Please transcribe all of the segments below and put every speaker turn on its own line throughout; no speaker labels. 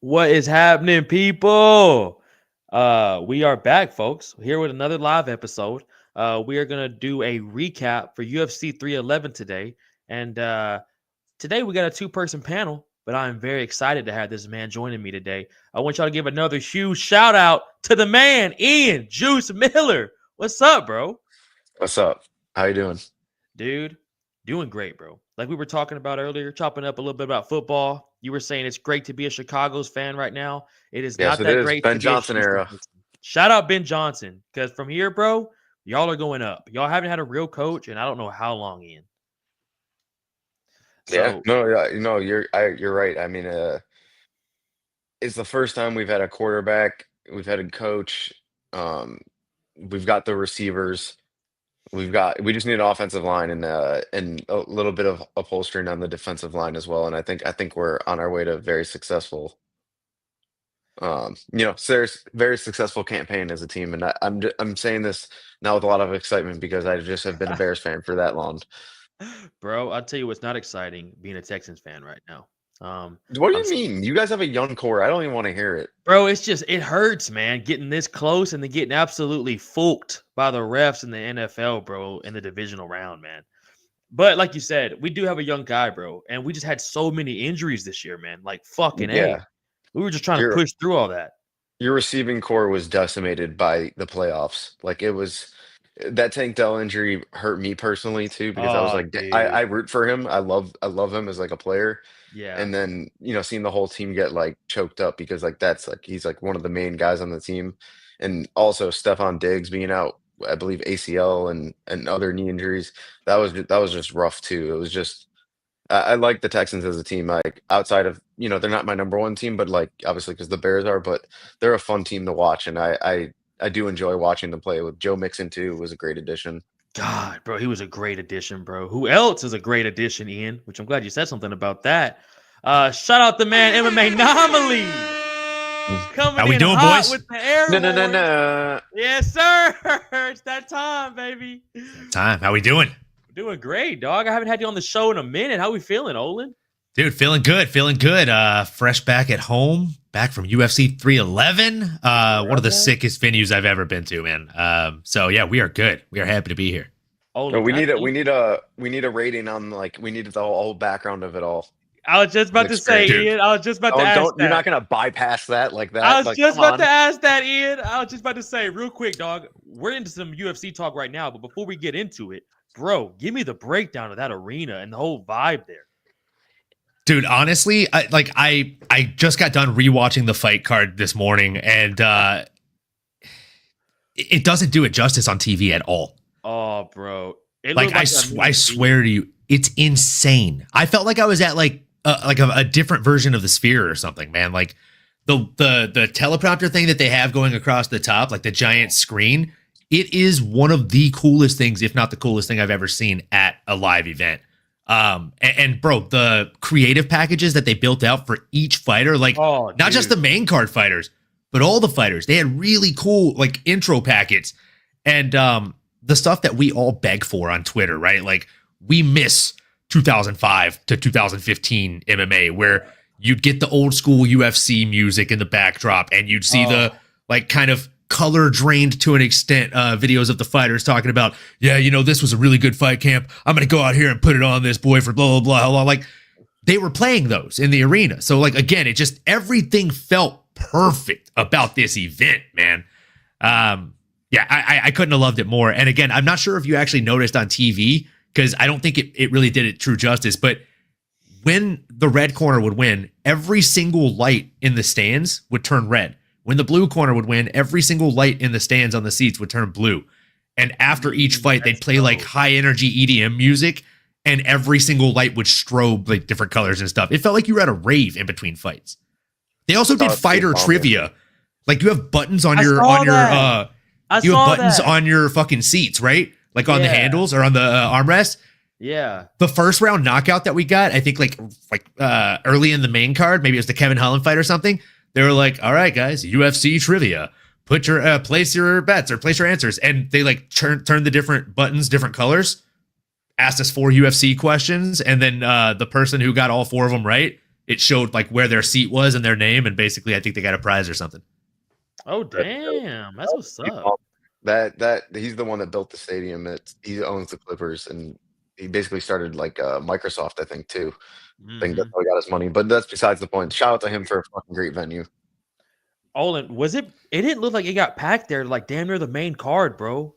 What is happening, people? We are back, folks, here with another live episode. We are going to do a recap for UFC 311 today. And today we got a two-person panel, but I'm very excited to have this man joining me today. I want y'all to give another huge shout out to the man, Ian Juice Miller. What's up, bro?
What's up? How you doing?
Dude, doing great, bro. Like we were talking about earlier, chopping up a little bit about football. You were saying it's great to be a Chicago's fan right now. It is
Yes,
not
it
that
is.
great
Ben
to be a
Johnson
Houston
era.
person. Shout out Ben Johnson, because from here, bro, y'all are going up. Y'all haven't had a real coach, and I don't know how long, Ian.
Yeah,
So,
no, you're right. I mean, it's the first time we've had a quarterback, we've had a coach, we've got the receivers, we just need an offensive line and a little bit of upholstering on the defensive line as well. And I think we're on our way to very successful, very successful campaign as a team. And I'm saying this now with a lot of excitement because I just have been a Bears fan for that long.
bro, I'll tell you what's not exciting being a Texans fan right now.
What do
I'm
you mean? You guys have a young core. I don't even want to hear it.
Bro, it hurts, man, getting this close and then getting absolutely fulked by the refs in the NFL, bro, in the divisional round, man. But like you said, we do have a young guy, bro, and we just had so many injuries this year, man. Like fucking A.
Yeah,
We were just trying to
your
push through all that.
your receiving core was decimated by the playoffs. Like it was that Tank Dell injury hurt me personally too because I was
Oh,
like, I
dude.
root for him. I love him as like a player.
Yeah.
And then seeing the whole team get like choked up because like that's like he's like one of the main guys on the team, and also Stephon Diggs being out, I believe ACL and other knee injuries. That was just rough too. It was just I like the Texans as a team. Like outside of they're not my number one team, but like obviously because the Bears are, but they're a fun team to watch, and I do enjoy watching them play. With Joe Mixon too was a great addition.
God, bro, he was a great addition, bro. Who else is a great addition, Ian? Which I'm glad you said something about that. Shout out the man, MMA Anomaly. Coming
How we
in
doing,
hot
boys?
with the air
No, no, no,
horns.
no.
Yes, sir. It's that time, baby.
Time. How we doing?
Doing great, dog. I haven't had you on the show in a minute. How we feeling, Olin?
Dude, feeling good. Fresh back at home, back from UFC 311. One of the sickest venues I've ever been to, man. So yeah, we are good. We are happy to be here.
Olin,
No, we
can I
need a
tell
we
you-
need a we need a rating on like we need the whole background of it all.
I was just about to say,
Experience.
Ian. I was just about to
Don't
ask
don't you're not
that.
gonna bypass that like
I
that.
was
Like
just
come
about to
on.
ask that, Ian. I was just about to say, real quick, dog. We're into some UFC talk right now, but before we get into it, bro, give me the breakdown of that arena and the whole vibe there.
Dude, honestly, I just got done rewatching the fight card this morning, and it doesn't do it justice on TV at all.
Oh, bro. It
Like
looked
I swear to you, it's insane. I felt like I was at like a different version of the Sphere or something, man. Like the teleprompter thing that they have going across the top, like the giant screen. It is one of the coolest things, if not the coolest thing I've ever seen at a live event. And bro, the creative packages that they built out for each fighter, like not just the main card fighters, but all the fighters, they had really cool like intro packets and the stuff that we all beg for on Twitter, right? Like we miss 2005 to 2015 MMA where you'd get the old school UFC music in the backdrop and you'd see the like kind of color drained to an extent videos of the fighters talking about, yeah, this was a really good fight camp. I'm going to go out here and put it on this boy for blah, blah, blah. Like they were playing those in the arena. So like, again, it just, everything felt perfect about this event, man. Yeah, I couldn't have loved it more. And again, I'm not sure if you actually noticed on TV, because I don't think it really did it true justice, but when the red corner would win, every single light in the stands would turn red. When the blue corner would win, every single light in the stands on the seats would turn blue. And after each fight, they'd play like high energy EDM music, and every single light would strobe like different colors and stuff. It felt like you were at a rave in between fights. They also did fighter trivia. Like you have buttons on your on your fucking seats, right? Like on the handles or on the armrest.
Yeah.
The first round knockout that we got, I think like early in the main card, maybe it was the Kevin Holland fight or something. They were like, all right, guys, UFC trivia. Put your place your bets or place your answers. And they like turn the different buttons, different colors, asked us 4 UFC questions, and then the person who got all 4 of them right it showed like where their seat was and their name, and basically I think they got a prize or something.
Oh damn, that's what's up.
That he's the one that built the stadium. He owns the Clippers, and he basically started like Microsoft, I think, too. I think that's how he got his money. But that's besides the point. Shout out to him for a fucking great venue.
Olin, was it? It didn't look like it got packed there, like damn near the main card, bro.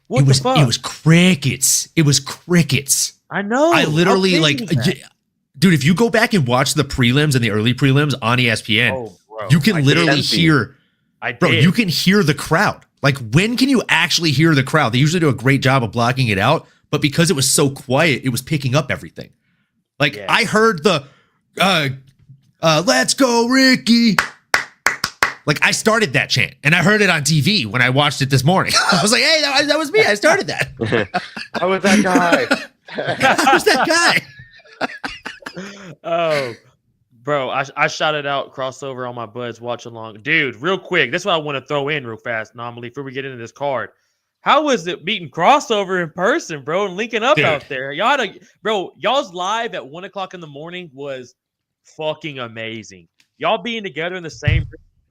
What the fuck?
It was crickets. It was crickets.
I know.
I literally like, dude. If you go back and watch the prelims and the early prelims on ESPN, you can literally hear. You can hear the crowd. Like, when can you actually hear the crowd? They usually do a great job of blocking it out, but because it was so quiet, it was picking up everything. Like, I heard the, let's go, Ricky. Like, I started that chant, and I heard it on TV when I watched it this morning. I was like, hey, that was me. I started that.
I was that guy.
I was that guy.
Oh, bro, I shouted out crossover on my buds watch along. Dude, real quick, that's what I want to throw in real fast, Anomaly, before we get into this card. How was it meeting crossover in person, bro, and linking up out there? Y'all's live at 1 o'clock in the morning was fucking amazing. Y'all being together in the same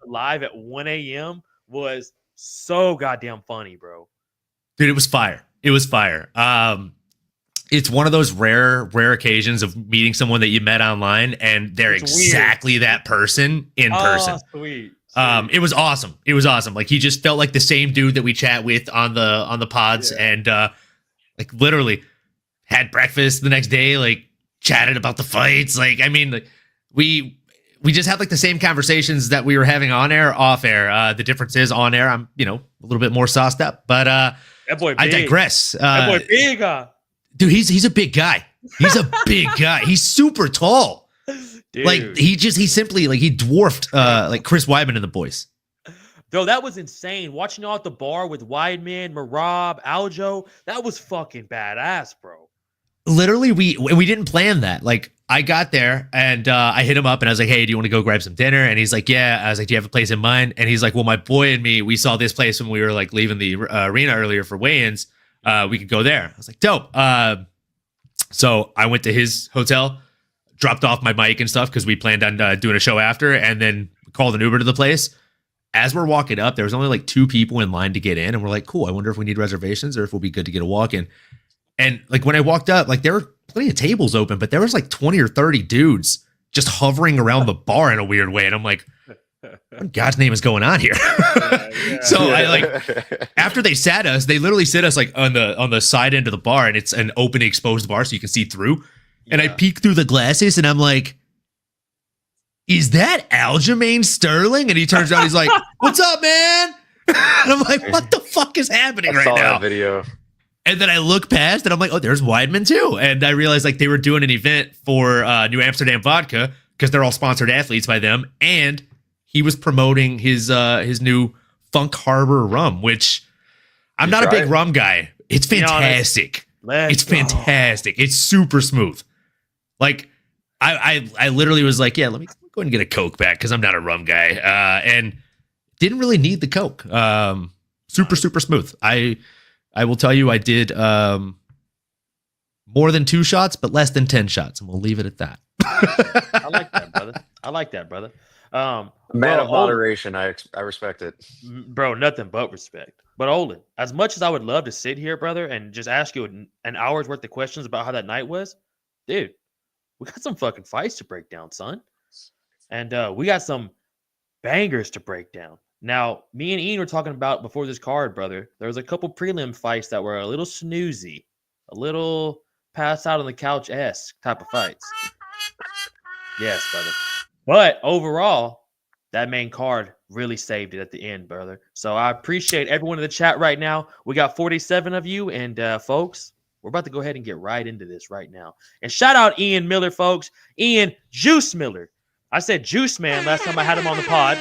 live at 1 a.m. was so goddamn funny, bro.
Dude, it was fire. It was fire. It's one of those rare occasions of meeting someone that you met online and they're exactly that person in person.
Sweet.
It was awesome. It was awesome. Like, he just felt like the same dude that we chat with on the pods, and like literally had breakfast the next day, like chatted about the fights. Like, I mean, like, we just had like the same conversations that we were having on air, off air. The difference is on air, I'm, a little bit more sauced up, but that
boy big.
I digress.
That boy big,
dude, he's a big guy. He's a big guy. He's super tall.
Dude.
Like, he simply, like, he dwarfed like Chris Weidman and the boys.
Bro, that was insane. Watching y'all at the bar with Weidman, Marab, Aljo, that was fucking badass, bro.
Literally, we didn't plan that. Like, I got there and I hit him up and I was like, hey, do you want to go grab some dinner? And he's like, yeah. I was like, do you have a place in mind? And he's like, well, my boy and me, we saw this place when we were like leaving the arena earlier for weigh-ins. We could go there. I was like, dope. So I went to his hotel, dropped off my mic and stuff because we planned on doing a show after, and then called an Uber to the place. As we're walking up, there was only like 2 people in line to get in, and we're like, cool, I wonder if we need reservations or if we'll be good to get a walk in. And like, when I walked up, like, there were plenty of tables open, but there was like 20 or 30 dudes just hovering around the bar in a weird way. And I'm like, what in God's name is going on here? So I like, after they sat us, they literally sit us like on the side end of the bar, and it's an open exposed bar so you can see through. And I peek through the glasses and I'm like, is that Aljamain Sterling? And he turns around, he's like, what's up, man? And I'm like, what the fuck is happening right now?
That video.
And then I look past and I'm like, oh, there's Weidman too. And I realized like they were doing an event for New Amsterdam Vodka because they're all sponsored athletes by them. And he was promoting his new Funk Harbor rum, which I'm not a big rum guy. It's fantastic. It's fantastic. It's super smooth. Like, I literally was like, yeah, let me go ahead and get a Coke back because I'm not a rum guy. And didn't really need the Coke. Super smooth. I will tell you, I did more than 2 shots, but less than 10 shots, and we'll leave it at that.
I like that, brother.
Man of moderation. I respect it.
Bro, nothing but respect. But Olin, as much as I would love to sit here, brother, and just ask you an hour's worth of questions about how that night was, dude, we got some fucking fights to break down, son. And we got some bangers to break down. Now, me and Ian were talking about before this card, brother. There was a couple prelim fights that were a little snoozy, a little pass out on the couch-esque type of fights. Yes, brother. But overall, that main card really saved it at the end, brother. So I appreciate everyone in the chat right now. We got 47 of you, and folks, we're about to go ahead and get right into this right now. And shout out Ian Miller, folks. Ian Juice Miller. I said Juice Man last time I had him on the pod.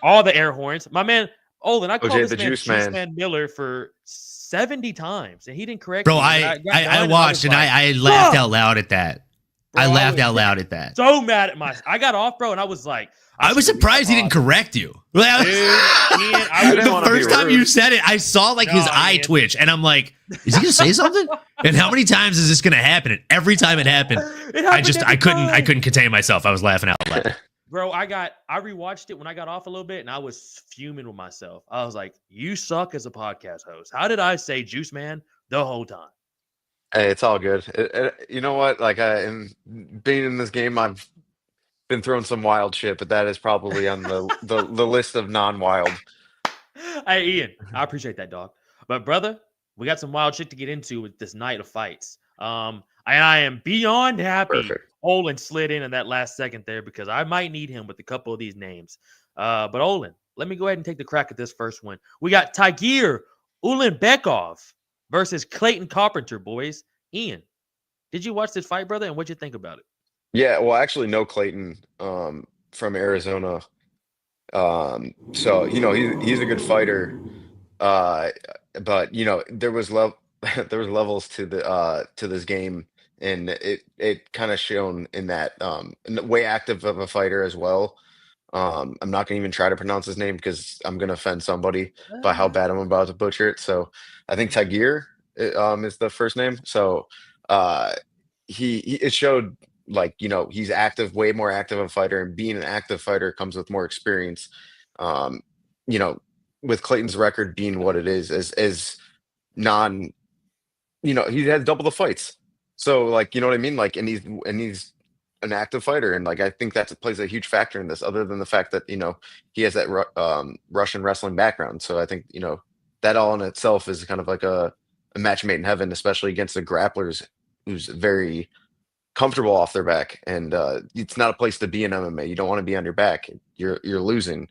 All the air horns. My man, Olin, I called this man Juice Man Miller for 70 times, and he didn't correct me.
Bro, I watched, and I laughed out loud at that. I laughed out loud at that.
So mad at I got off, bro, and I was like,
I was surprised he didn't correct you.
Dude, Ian,
The first time you said it, I saw like his eye twitch, and I'm like, "Is he gonna say something?" And how many times is this gonna happen? And every time it happened, I couldn't contain myself. I was laughing out loud.
Bro, I rewatched it when I got off a little bit, and I was fuming with myself. I was like, "You suck as a podcast host. How did I say Juice Man the whole time?"
Hey, it's all good. You know what? Like, in being in this game, I've been throwing some wild shit, but that is probably on the list of non-wild.
Hey, Ian, I appreciate that, dog. But brother, we got some wild shit to get into with this night of fights. And I am beyond happy
Perfect.
Olin slid in that last second there because I might need him with a couple of these names. But Olin, let me go ahead and take the crack at this first one. We got Tagir Ulanbekov versus Clayton Carpenter, boys. Ian, did you watch this fight, brother? And what'd you think about it?
Yeah, well, actually, no Clayton from Arizona. So he's a good fighter. But there was there was levels to this game, and it kind of shown in that way active of a fighter as well. I'm not gonna even try to pronounce his name because I'm gonna offend somebody by how bad I'm about to butcher it. So I think Tagir is the first name. So it showed like he's active, way more active of a fighter, and being an active fighter comes with more experience. Um, you know, with Clayton's record being what it is, as non, he had double the fights. So like, you know what I mean? Like, and he's an active fighter, and like I think that plays a huge factor in this. Other than the fact that he has that Russian wrestling background, so I think that all in itself is kind of like a match made in heaven, especially against the grapplers who's very comfortable off their back, and it's not a place to be in MMA. You don't want to be on your back. You're losing,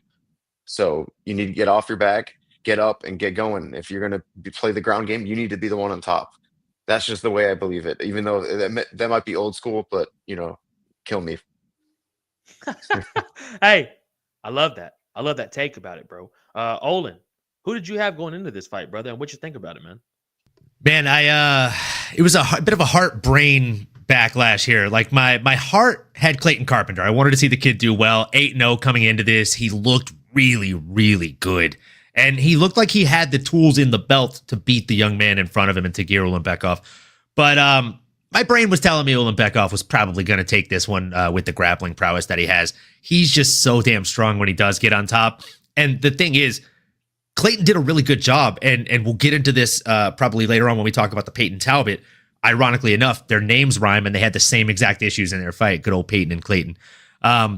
so you need to get off your back, get up, and get going. If you're going to play the ground game, you need to be the one on top. That's just the way I believe it. Even though that might be old school, but kill me.
Hey, I love that. I love that take about it, bro. Olin, who did you have going into this fight, brother, and what you think about it, man?
Man, it was a bit of a heart brain backlash here. Like my heart had Clayton Carpenter. I wanted to see the kid do well. 8-0 coming into this. He looked really, really good. And he looked like he had the tools in the belt to beat the young man in front of him and Tagir Ulanbekov. But my brain was telling me Ulanbekov was probably going to take this one with the grappling prowess that he has. He's just so damn strong when he does get on top. And the thing is, Clayton did a really good job, and we'll get into this probably later on when we talk about the Peyton Talbot. Ironically enough, their names rhyme, and they had the same exact issues in their fight, good old Peyton and Clayton.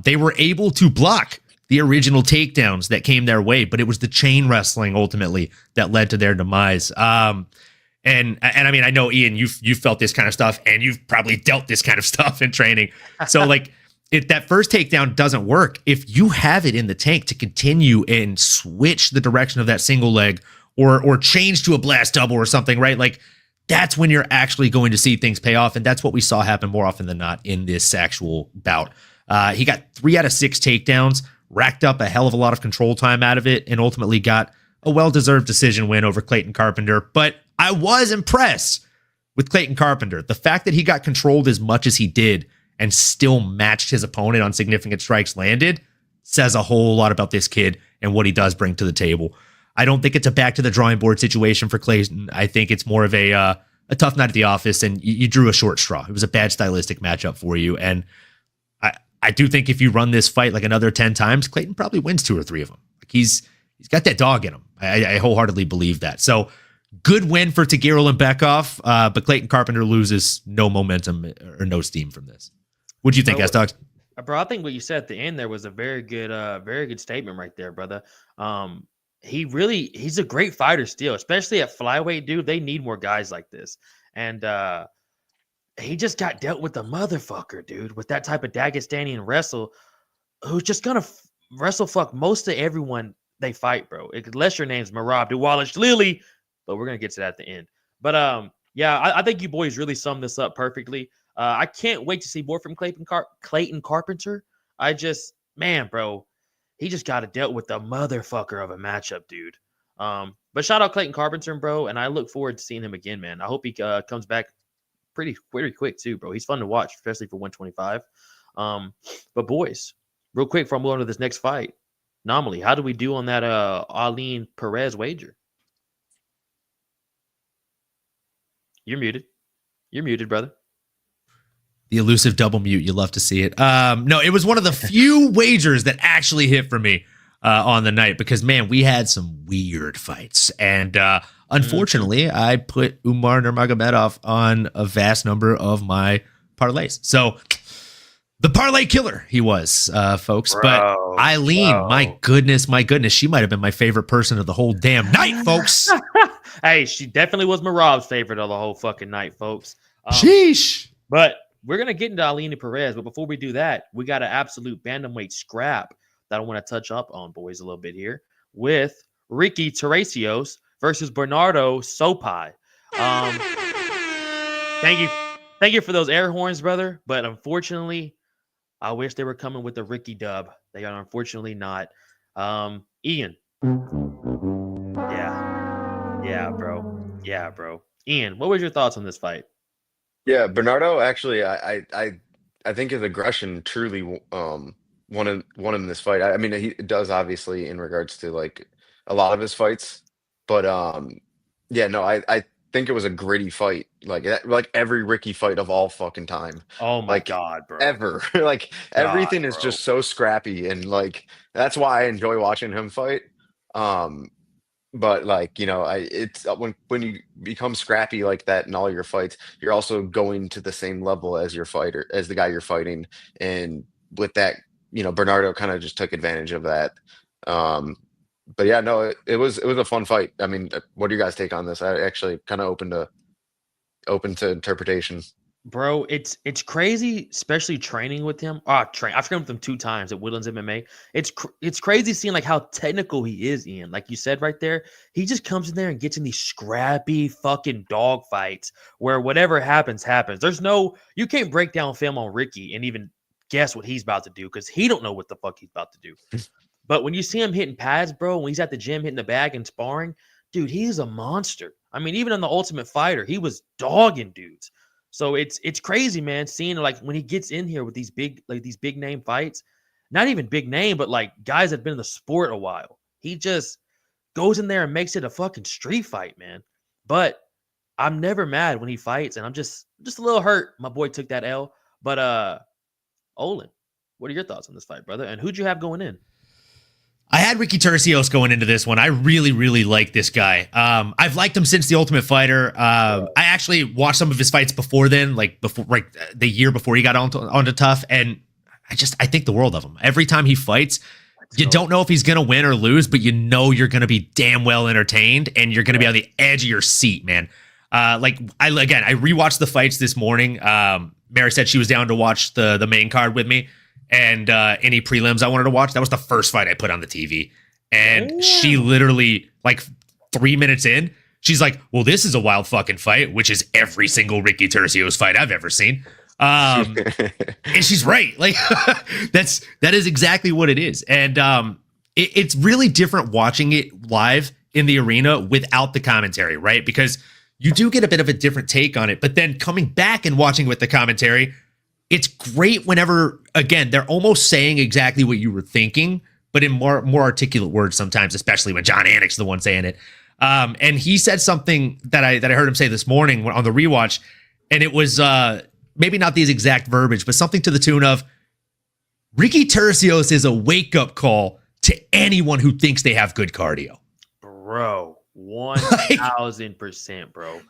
They were able to block the original takedowns that came their way, but it was the chain wrestling ultimately that led to their demise. And I mean, I know, Ian, you've felt this kind of stuff, and you've probably dealt this kind of stuff in training. So like, if that first takedown doesn't work, if you have it in the tank to continue and switch the direction of that single leg or change to a blast double or something, right? Like, that's when you're actually going to see things pay off. And that's what we saw happen more often than not in this actual bout. He got 3 out of 6 takedowns, racked up a hell of a lot of control time out of it, and ultimately got a well-deserved decision win over Clayton Carpenter. But I was impressed with Clayton Carpenter. The fact that he got controlled as much as he did and still matched his opponent on significant strikes landed says a whole lot about this kid and what he does bring to the table. I don't think it's a back to the drawing board situation for Clayton. I think it's more of a tough night at the office, and you drew a short straw. It was a bad stylistic matchup for you. And I do think if you run this fight like another 10 times, Clayton probably wins 2 or 3 of them. Like he's got that dog in him. I wholeheartedly believe that. So good win for Tagir Ulanbekov, but Clayton Carpenter loses no momentum or no steam from this. What do you think, S-Dogs?
Bro, I think what you said at the end there was a very good statement right there, brother. He's a great fighter still, especially at flyweight, dude. They need more guys like this. And he just got dealt with the motherfucker, dude, with that type of Dagestanian wrestle who's just gonna wrestle fuck most of everyone they fight, bro. Unless your name's Marab Duwalish Lily, but we're gonna get to that at the end. But yeah, I think you boys really summed this up perfectly. I can't wait to see more from Clayton Carpenter. Man, bro, he just got dealt with the motherfucker of a matchup, dude. But shout out Clayton Carpenter, bro, and I look forward to seeing him again, man. I hope he comes back pretty quick too, bro. He's fun to watch, especially for 125. But boys, real quick before I move on to this next fight. Anomaly, how do we do on that Eileen Perez wager? You're muted. You're muted, brother.
The elusive double mute. You love to see it. No, it was one of the few wagers that actually hit for me on the night because, man, we had some weird fights. And unfortunately, I put Umar Nurmagomedov on a vast number of my parlays. So the parlay killer he was, folks.
Bro,
but Eileen, my goodness, she might have been my favorite person of the whole damn night, folks.
Hey, she definitely was Marab's favorite of the whole fucking night, folks.
Sheesh.
But we're going to get into Eileen and Perez. But before we do that, we got an absolute bantamweight scrap that I want to touch up on, boys, a little bit here with Ricky Teresios versus Bernardo Sopai. Thank you for those air horns, brother. But unfortunately, I wish they were coming with the Ricky dub. They are unfortunately not. Ian. Yeah, bro. Ian, what was your thoughts on this fight?
Yeah, Bernardo actually, I think his aggression truly won him this fight. I mean, he does obviously in regards to like a lot of his fights, but yeah, no, I think it was a gritty fight, like every Ricky fight of all fucking time.
Oh my
Like
God, bro.
ever, like everything is
bro.
just so scrappy, and like that's why I enjoy watching him fight. But like it's when you become scrappy like that in all your fights, you're also going to the same level as your fighter, as the guy you're fighting, and with that, Bernardo kind of just took advantage of that. But yeah, no, it was a fun fight. I mean, what do you guys take on this? I actually kind of open to interpretation.
Bro, it's crazy, especially training with him. I've trained with him 2 times at Woodlands MMA. It's crazy seeing like how technical he is, Ian. Like you said right there, he just comes in there and gets in these scrappy fucking dog fights where whatever happens. You can't break down film on Ricky and even guess what he's about to do because he don't know what the fuck he's about to do. But when you see him hitting pads, bro, when he's at the gym hitting the bag and sparring, dude, he's a monster. I mean, even on the Ultimate Fighter, he was dogging dudes. So it's crazy, man, seeing like when he gets in here with these big name fights, not even big name, but like guys that have been in the sport a while. He just goes in there and makes it a fucking street fight, man. But I'm never mad when he fights, and I'm just a little hurt my boy took that L. But Olin, what are your thoughts on this fight, brother? And who'd you have going in?
I had Ricky Teresios going into this one. I really, really like this guy. I've liked him since The Ultimate Fighter. I actually watched some of his fights before then, the year before he got onto Tough, and I think the world of him. Every time he fights, you don't know if he's going to win or lose, but you know you're going to be damn well entertained, and you're going to be on the edge of your seat, man. I rewatched the fights this morning. Mary said she was down to watch the main card with me. And any prelims I wanted to watch, that was the first fight I put on the TV. And she literally, like 3 minutes in, she's like, well, this is a wild fucking fight, which is every single Ricky Teresios fight I've ever seen. And she's right. Like, that is exactly what it is. And it's really different watching it live in the arena without the commentary, right? Because you do get a bit of a different take on it. But then coming back and watching with the commentary, it's great whenever, again, they're almost saying exactly what you were thinking, but in more articulate words sometimes, especially when John Anik's the one saying it. And he said something that I heard him say this morning on the rewatch, and it was maybe not these exact verbiage, but something to the tune of, Ricky Teresios is a wake-up call to anyone who thinks they have good cardio.
Bro, 1,000%, bro.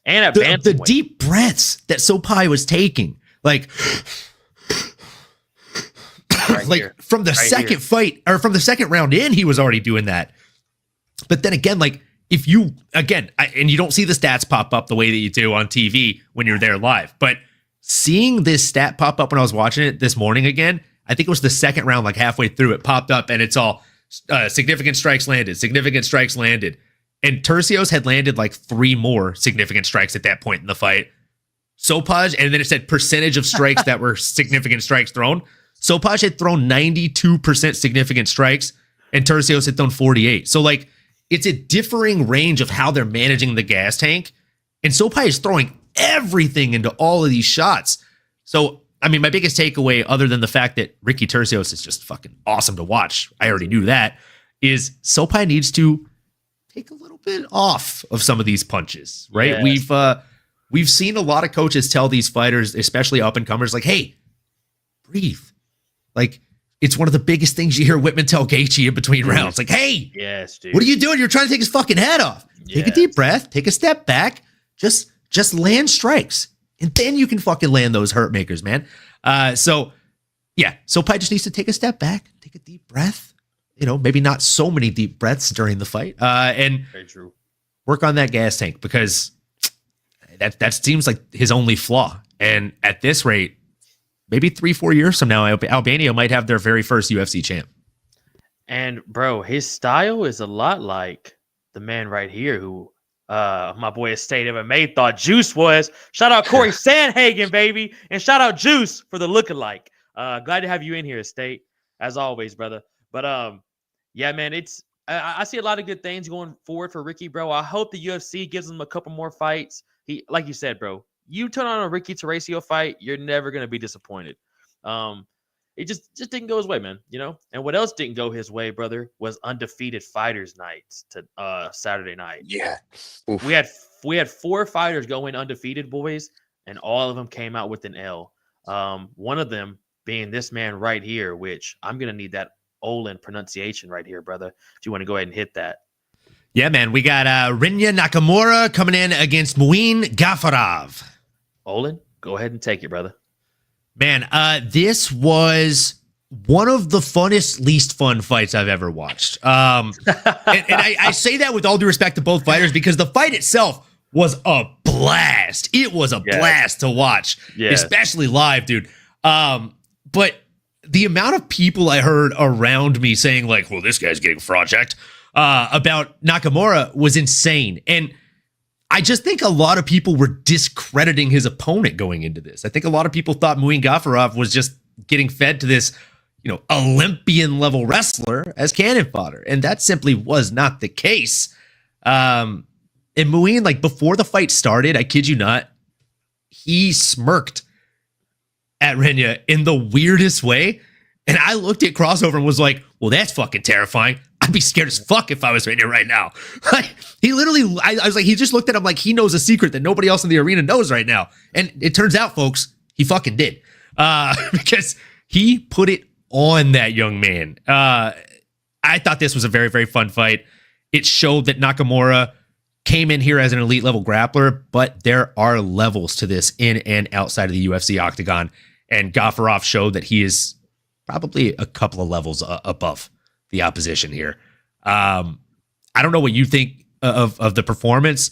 And at
the deep breaths that Sopai was taking. Like, from the second fight, or from the second round in, he was already doing that. But then again, like, if you, and you don't see the stats pop up the way that you do on TV when you're there live, but seeing this stat pop up when I was watching it this morning again, I think it was the second round, like halfway through, it popped up and it's all significant strikes landed. And Teresios had landed like 3 more significant strikes at that point in the fight. Sopaj, and then it said percentage of strikes that were significant strikes thrown. Sopaj had thrown 92% significant strikes, and Teresios had thrown 48. So, like, it's a differing range of how they're managing the gas tank, and Sopaj is throwing everything into all of these shots. So, I mean, my biggest takeaway, other than the fact that Ricky Tercios is just fucking awesome to watch, I already knew that, is Sopai needs to take a little bit off of some of these punches, right?
Yes.
We've seen a lot of coaches tell these fighters, especially up and comers, like, hey, breathe. Like, it's one of the biggest things you hear Whitman tell Gaethje in between rounds. Like, hey,
yes, dude.
what are you doing? You're trying to take his fucking head off. Take a deep breath, take a step back, just land strikes. And then you can fucking land those hurt makers, man. So Sopai just needs to take a step back, take a deep breath. You know, maybe not so many deep breaths during the fight. And
Very true.
Work on that gas tank, because that seems like his only flaw. And at this rate, maybe 3-4 years from now, Albania might have their very first UFC champ.
And bro, his style is a lot like the man right here who my boy Estate MMA thought Juice was. Shout out Corey Sandhagen, baby. And shout out Juice for the lookalike. Glad to have you in here, Estate, as always, brother. But yeah, man, I see a lot of good things going forward for Ricky, bro. I hope the UFC gives him a couple more fights. He, like you said, bro, you turn on a Ricky Tercios fight, you're never gonna be disappointed. It just didn't go his way, man. You know. And what else didn't go his way, brother, was undefeated fighters nights to Saturday night.
Yeah. Oof.
We had 4 fighters going undefeated, boys, and all of them came out with an L. One of them being this man right here, which I'm gonna need that Olin pronunciation right here, brother. If you want to go ahead and hit that.
Yeah, man. We got Rinya Nakamura coming in against Muin Gafarov.
Olin, go ahead and take it, brother.
Man, this was one of the funnest, least fun fights I've ever watched. And I say that with all due respect to both fighters, because the fight itself was a blast. It was a blast to watch, especially live, dude. But the amount of people I heard around me saying, like, well, this guy's getting fraud checked about Nakamura was insane. And I just think a lot of people were discrediting his opponent going into this. I think a lot of people thought Muin Gafarov was just getting fed to this, you know, Olympian level wrestler as cannon fodder. And that simply was not the case. And Muin, like, before the fight started, I kid you not, he smirked at Rinya in the weirdest way. And I looked at Crossover and was like, well, that's fucking terrifying. I'd be scared as fuck if I was Rinya right now. Like, he literally, I was like, he just looked at him like he knows a secret that nobody else in the arena knows right now. And it turns out, folks, he fucking did. Because he put it on that young man. I thought this was a very, very fun fight. It showed that Nakamura came in here as an elite level grappler, but there are levels to this in and outside of the UFC octagon. And Gafarov showed that he is probably a couple of levels above the opposition here. I don't know what you think of the performance.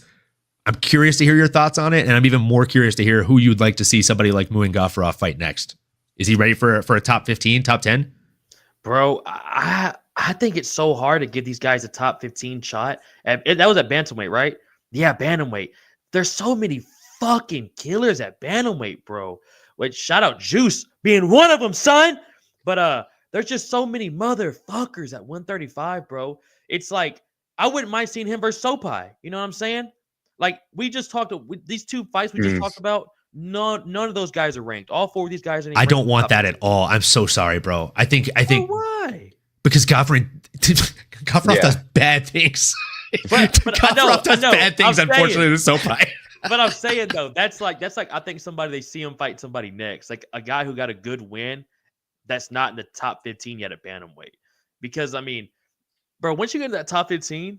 I'm curious to hear your thoughts on it, and I'm even more curious to hear who you'd like to see somebody like Muin Gafarov fight next. Is he ready for a top 15, top 10?
Bro, I think it's so hard to give these guys a top 15 shot. That was at bantamweight, right? Yeah, bantamweight. There's so many fucking killers at bantamweight, bro. Which, shout out Juice being one of them, son. But there's just so many motherfuckers at 135, bro. It's like, I wouldn't mind seeing him versus Sopai. You know what I'm saying? Like, we just talked these 2 fights we just talked about. None of those guys are ranked. All 4 of these guys are.
I don't want that at all. I'm so sorry, bro. I think.
Why?
Because Gafarov does bad things.
But
Gafarov does bad things, unfortunately, to Sopai.
But I'm saying, though, that's like I think somebody, they see him fight somebody next, like a guy who got a good win that's not in the top 15 yet at bantamweight. Because, I mean, bro, once you get into that top 15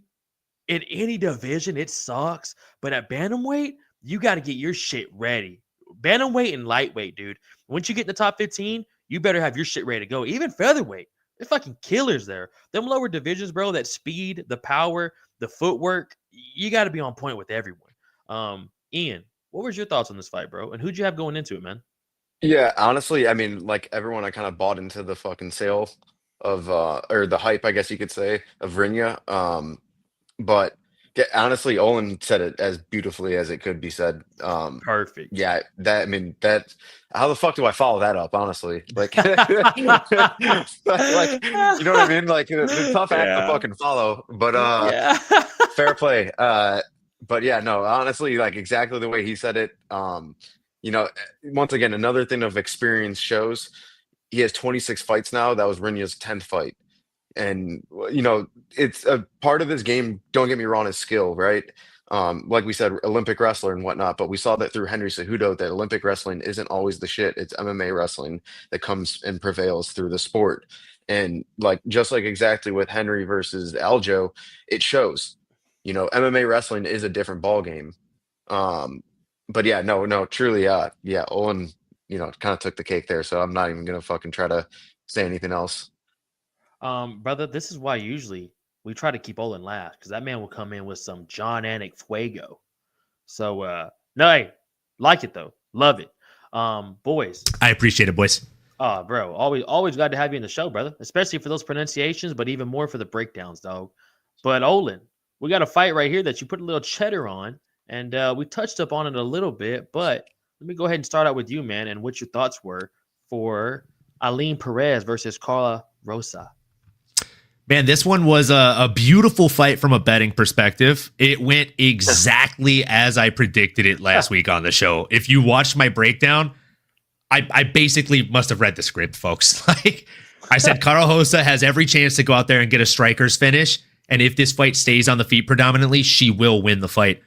in any division, it sucks. But at bantamweight, you got to get your shit ready. Bantamweight and lightweight, dude. Once you get in the top 15, you better have your shit ready to go. Even featherweight, they're fucking killers there. Them lower divisions, bro, that speed, the power, the footwork, you got to be on point with everyone. Ian, what was your thoughts on this fight, bro? And who'd you have going into it, man?
Yeah, honestly, I mean, like everyone, I kind of bought into the fucking sale of or the hype, I guess you could say, of Rinya. But honestly, Olin said it as beautifully as it could be said.
Perfect.
Yeah, that. How the fuck do I follow that up? Honestly, like, like, you know what I mean? Like, it's a tough act to fucking follow. But fair play. But yeah, no, honestly, like exactly the way he said it. once again, another thing of experience shows he has 26 fights now. That was Rinya's 10th fight. And, it's a part of this game, don't get me wrong, is skill, right? Like we said, Olympic wrestler and whatnot, but we saw that through Henry Cejudo that Olympic wrestling isn't always the shit. It's MMA wrestling that comes and prevails through the sport. And just like exactly with Henry versus Aljo, it shows, MMA wrestling is a different ball game. But yeah, no, truly, yeah, Owen, kind of took the cake there. So I'm not even going to fucking try to say anything else.
Brother, this is why usually we try to keep Olin last, because that man will come in with some John Anik fuego. So, no, hey, like it though. Love it. Boys.
I appreciate it, boys.
Bro, always glad to have you in the show, brother, especially for those pronunciations, but even more for the breakdowns, dog. But Olin, we got a fight right here that you put a little cheddar on, and we touched up on it a little bit, but let me go ahead and start out with you, man, and what your thoughts were for Eileen Perez versus Carla Rosa.
Man, this one was a beautiful fight from a betting perspective. It went exactly as I predicted it last week on the show. If you watched my breakdown, I basically must have read the script, folks. Like I said, Carla Rosa has every chance to go out there and get a striker's finish. And if this fight stays on the feet predominantly, she will win the fight.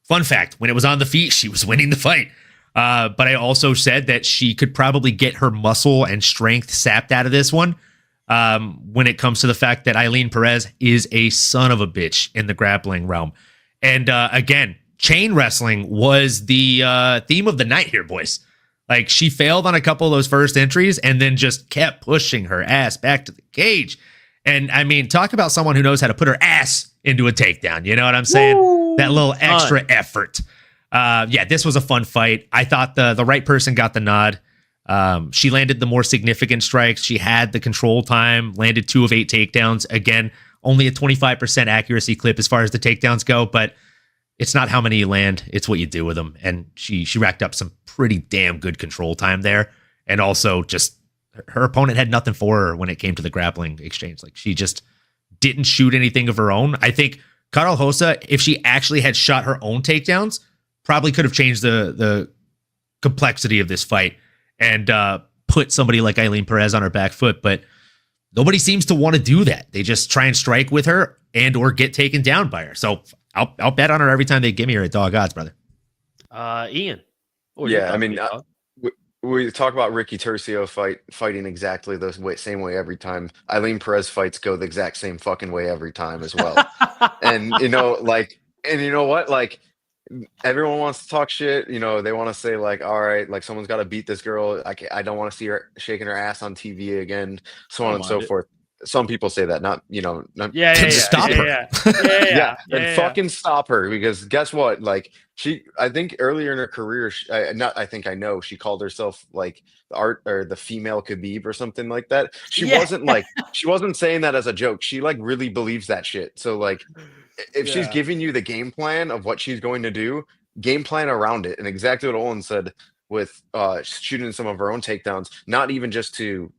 Fun fact, when it was on the feet, she was winning the fight. But I also said that she could probably get her muscle and strength sapped out of this one. When it comes to the fact that Eileen Perez is a son of a bitch in the grappling realm. And again, chain wrestling was the theme of the night here, boys. Like she failed on a couple of those first entries and then just kept pushing her ass back to the cage. And I mean, talk about someone who knows how to put her ass into a takedown. You know what I'm saying? Woo! That little extra effort. Yeah, this was a fun fight. I thought the right person got the nod. She landed the more significant strikes. She had the control time, landed 2 of 8 takedowns. Again, only a 25% accuracy clip as far as the takedowns go, but it's not how many you land, it's what you do with them. And she racked up some pretty damn good control time there. And also just her opponent had nothing for her when it came to the grappling exchange. Like she just didn't shoot anything of her own. I think Carla Rosa, if she actually had shot her own takedowns, probably could have changed the complexity of this fight and put somebody like Eileen Perez on her back foot. But nobody seems to want to do that. They just try and strike with her and or get taken down by her. So I'll bet on her every time they give me her at dog odds, brother.
Ian.
Yeah, I mean, we talk about Ricky Tercio fighting exactly the same way every time. Eileen Perez fights go the exact same fucking way every time as well. And you know what? Like everyone wants to talk shit. They want to say like, all right, like someone's got to beat this girl. I don't want to see her shaking her ass on TV again, so on and so forth. Some people say that, not
stop her.
Yeah, fucking stop her, because guess what? Like I think earlier in her career, I know she called herself like the art or the female Khabib or something like that. She wasn't saying that as a joke. She like really believes that shit. So like, if she's giving you the game plan of what she's going to do, game plan around it, and exactly what Olin said with shooting some of her own takedowns, not even just to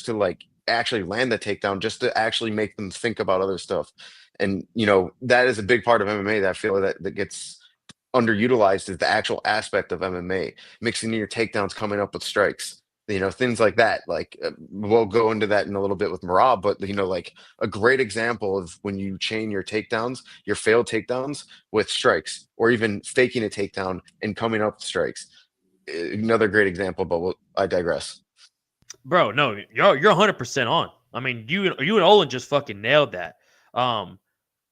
like actually land the takedown, just to actually make them think about other stuff. And that is a big part of MMA that I feel that gets underutilized, is the actual aspect of MMA, mixing in your takedowns, coming up with strikes, things like that. Like we'll go into that in a little bit with Marab, but like a great example of when you chain your takedowns, your failed takedowns, with strikes, or even faking a takedown and coming up with strikes. Another great example, but I digress.
Bro, no, you're 100% on. I mean, you and Olin just fucking nailed that.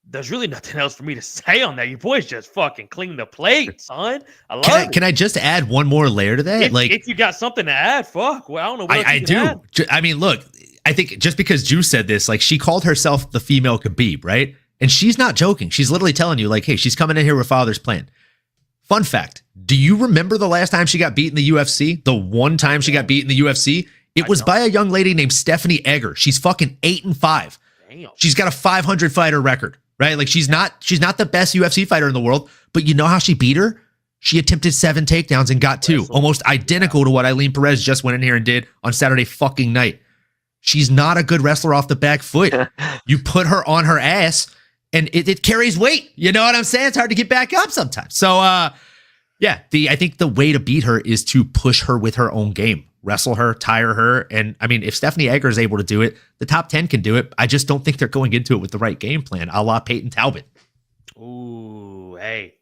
There's really nothing else for me to say on that. You boys just fucking clean the plate, son. I love it.
Can I just add one more layer to that?
If you got something to add, fuck. Well, I don't know what
I do. Add. I mean, look, I think just because Juice said this, like she called herself the female Khabib, right? And she's not joking. She's literally telling you, like, hey, she's coming in here with father's plan. Fun fact. Do you remember the last time she got beat in the UFC? The one time she got beat in the UFC? It was by a young lady named Stephanie Egger. She's fucking 8-5. Damn. She's got a 500 fighter record, right? Like she's not the best UFC fighter in the world, but you know how she beat her? She attempted 7 takedowns and got 2, almost identical to what Eileen Perez just went in here and did on Saturday fucking night. She's not a good wrestler off the back foot. You put her on her ass and it carries weight. You know what I'm saying? It's hard to get back up sometimes. So, Yeah, I think the way to beat her is to push her with her own game, wrestle her, tire her. And I mean, if Stephanie Egger is able to do it, the top 10 can do it. I just don't think they're going into it with the right game plan, a la Peyton Talbot.
Ooh, hey,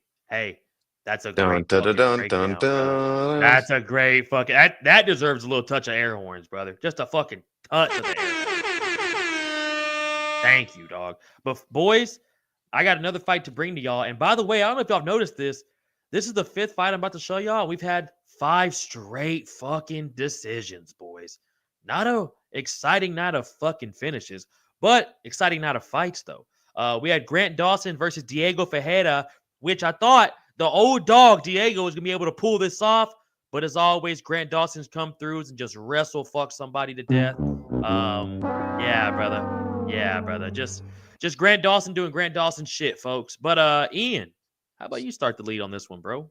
that's a
Dun,
great
dun,
fucking
dun,
breakdown,
dun,
bro.
dun.
That's a great fucking that deserves a little touch of air horns, brother. Just a fucking touch of the air horns. Thank you, dog. But boys, I got another fight to bring to y'all. And by the way, I don't know if y'all have noticed this. This is the 5th fight I'm about to show y'all. We've had 5 straight fucking decisions, boys. Not a exciting night of fucking finishes, but exciting night of fights, though. We had Grant Dawson versus Diego Ferreira, which I thought the old dog Diego was going to be able to pull this off. But as always, Grant Dawson's come through and just wrestle fuck somebody to death. Yeah, brother. Just Grant Dawson doing Grant Dawson shit, folks. But Ian, how about you start the lead on this one, bro?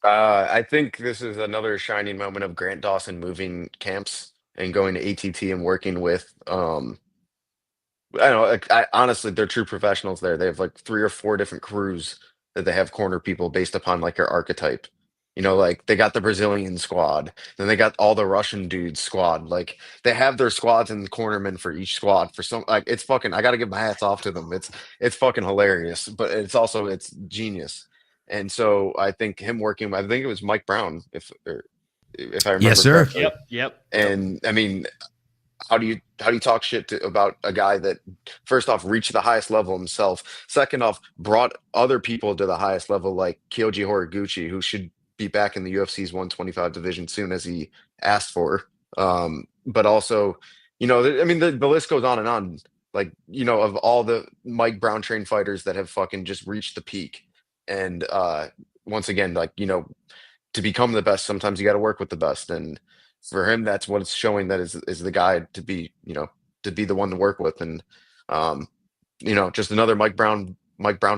I think this is another shining moment of Grant Dawson moving camps and going to ATT and working with I don't know. Honestly, they're true professionals there. They have like 3 or 4 different crews that they have corner people based upon like your archetype. You know, like they got the Brazilian squad, then they got all the Russian dudes squad. Like they have their squads and cornermen for each squad. For some, like it's fucking. I got to give my hats off to them. It's fucking hilarious, but it's genius. And so I think him working. I think it was Mike Brown, if I remember.
Yes, sir.
Correctly.
Yep.
And I mean, how do you talk shit about a guy that first off reached the highest level himself, second off brought other people to the highest level like Kyoji Horiguchi, who should be back in the UFC's 125 division soon as he asked for. But also, you know, I mean, the list goes on and on. Like, you know, of all the Mike Brown trained fighters that have fucking just reached the peak. And once again, like, you know, to become the best, sometimes you got to work with the best. And for him, that's what it's showing that is the guy to be, you know, to be the one to work with. And, you know, just another Mike Brown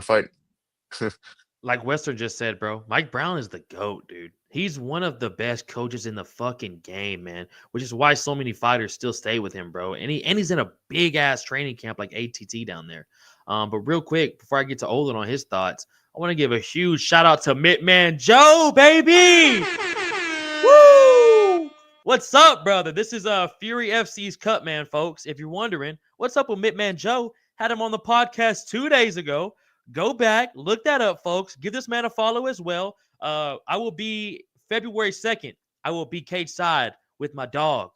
fight.
Like Western just said, bro, Mike Brown is the GOAT, dude. He's one of the best coaches in the fucking game, man, which is why so many fighters still stay with him, bro. And he's in a big ass training camp like ATT down there. But real quick, before I get to Olin on his thoughts, I want to give a huge shout out to Mitman Joe, baby. Woo! What's up, brother? This is Fury FC's cut, man, folks. If you're wondering, what's up with Mitman Joe? Had him on the podcast 2 days ago. Go back, look that up, folks. Give this man a follow as well. I will be February 2nd. I will be cage side with my dog,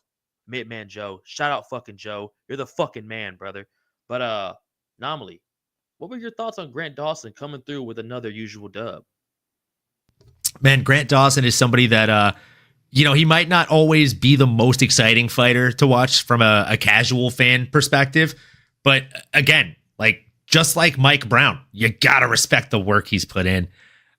Mitman Joe. Shout out fucking Joe. You're the fucking man, brother. But Anomaly, what were your thoughts on Grant Dawson coming through with another usual dub?
Man, Grant Dawson is somebody that you know, he might not always be the most exciting fighter to watch from a casual fan perspective, but again, like just like Mike Brown, you gotta respect the work he's put in.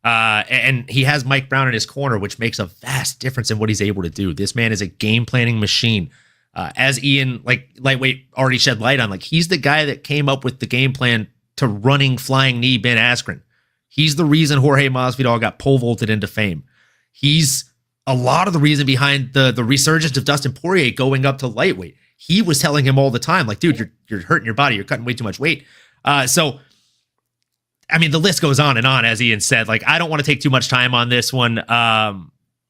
And he has Mike Brown in his corner, which makes a vast difference in what he's able to do. This man is a game planning machine. As Ian, like lightweight, already shed light on, like he's the guy that came up with the game plan to running flying knee Ben Askren. He's the reason Jorge Masvidal got pole vaulted into fame. He's a lot of the reason behind the resurgence of Dustin Poirier going up to lightweight. He was telling him all the time, like, dude, you're hurting your body. You're cutting way too much weight. So, I mean, the list goes on and on, as Ian said. Like, I don't want to take too much time on this one.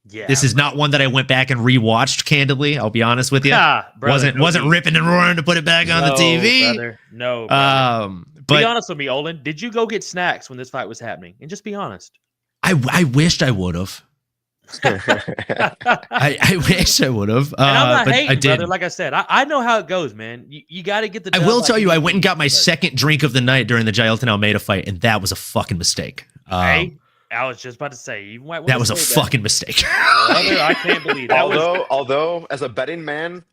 This is not one that I went back and rewatched, candidly. I'll be honest with you. Wasn't ripping and roaring to put it back on the TV.
Brother. No, brother.
But
be honest with me, Olin. Did you go get snacks when this fight was happening? And just be honest.
I wished I would have. I wish I would have.
And I'm not
but
hating,
I didn't.
brother. Like I said, I know how it goes, man. You got to get the.
I will tell you, I went and got my second drink of the night during the Jailton Almeida fight, and that was a fucking mistake.
Hey, I was just about to say, you might
that was a fucking mistake.
Brother, I can't believe that.
Although, as a betting man,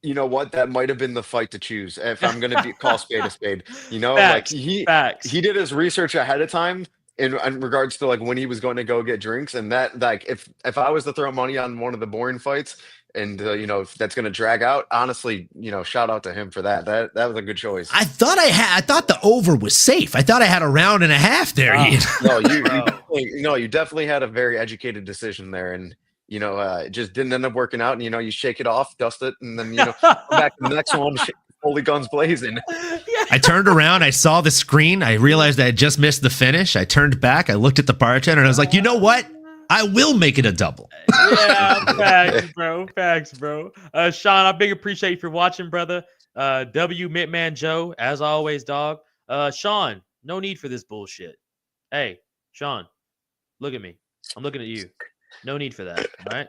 you know what? That might have been the fight to choose. If I'm going to call spade a spade, you know,
Facts,
like he did his research ahead of time in regards to like when he was going to go get drinks, and that like if I was to throw money on one of the boring fights, and you know, if that's going to drag out, honestly, you know, shout out to him for that. That was a good choice.
I thought the over was safe. I thought I had a round and a half there.
You definitely had a very educated decision there, and you know, it just didn't end up working out. And you know, you shake it off, dust it, and then you know, come back to the next one, holy guns blazing.
I turned around, I saw the screen, I realized I had just missed the finish. I turned back, I looked at the bartender, and I was like, you know what? I will make it a double.
Yeah, facts, bro. Facts, bro. Sean, I big appreciate you for watching, brother. W Mitman Joe, as always, dog. Sean, no need for this bullshit. Hey, Sean, look at me. I'm looking at you. No need for that. All right.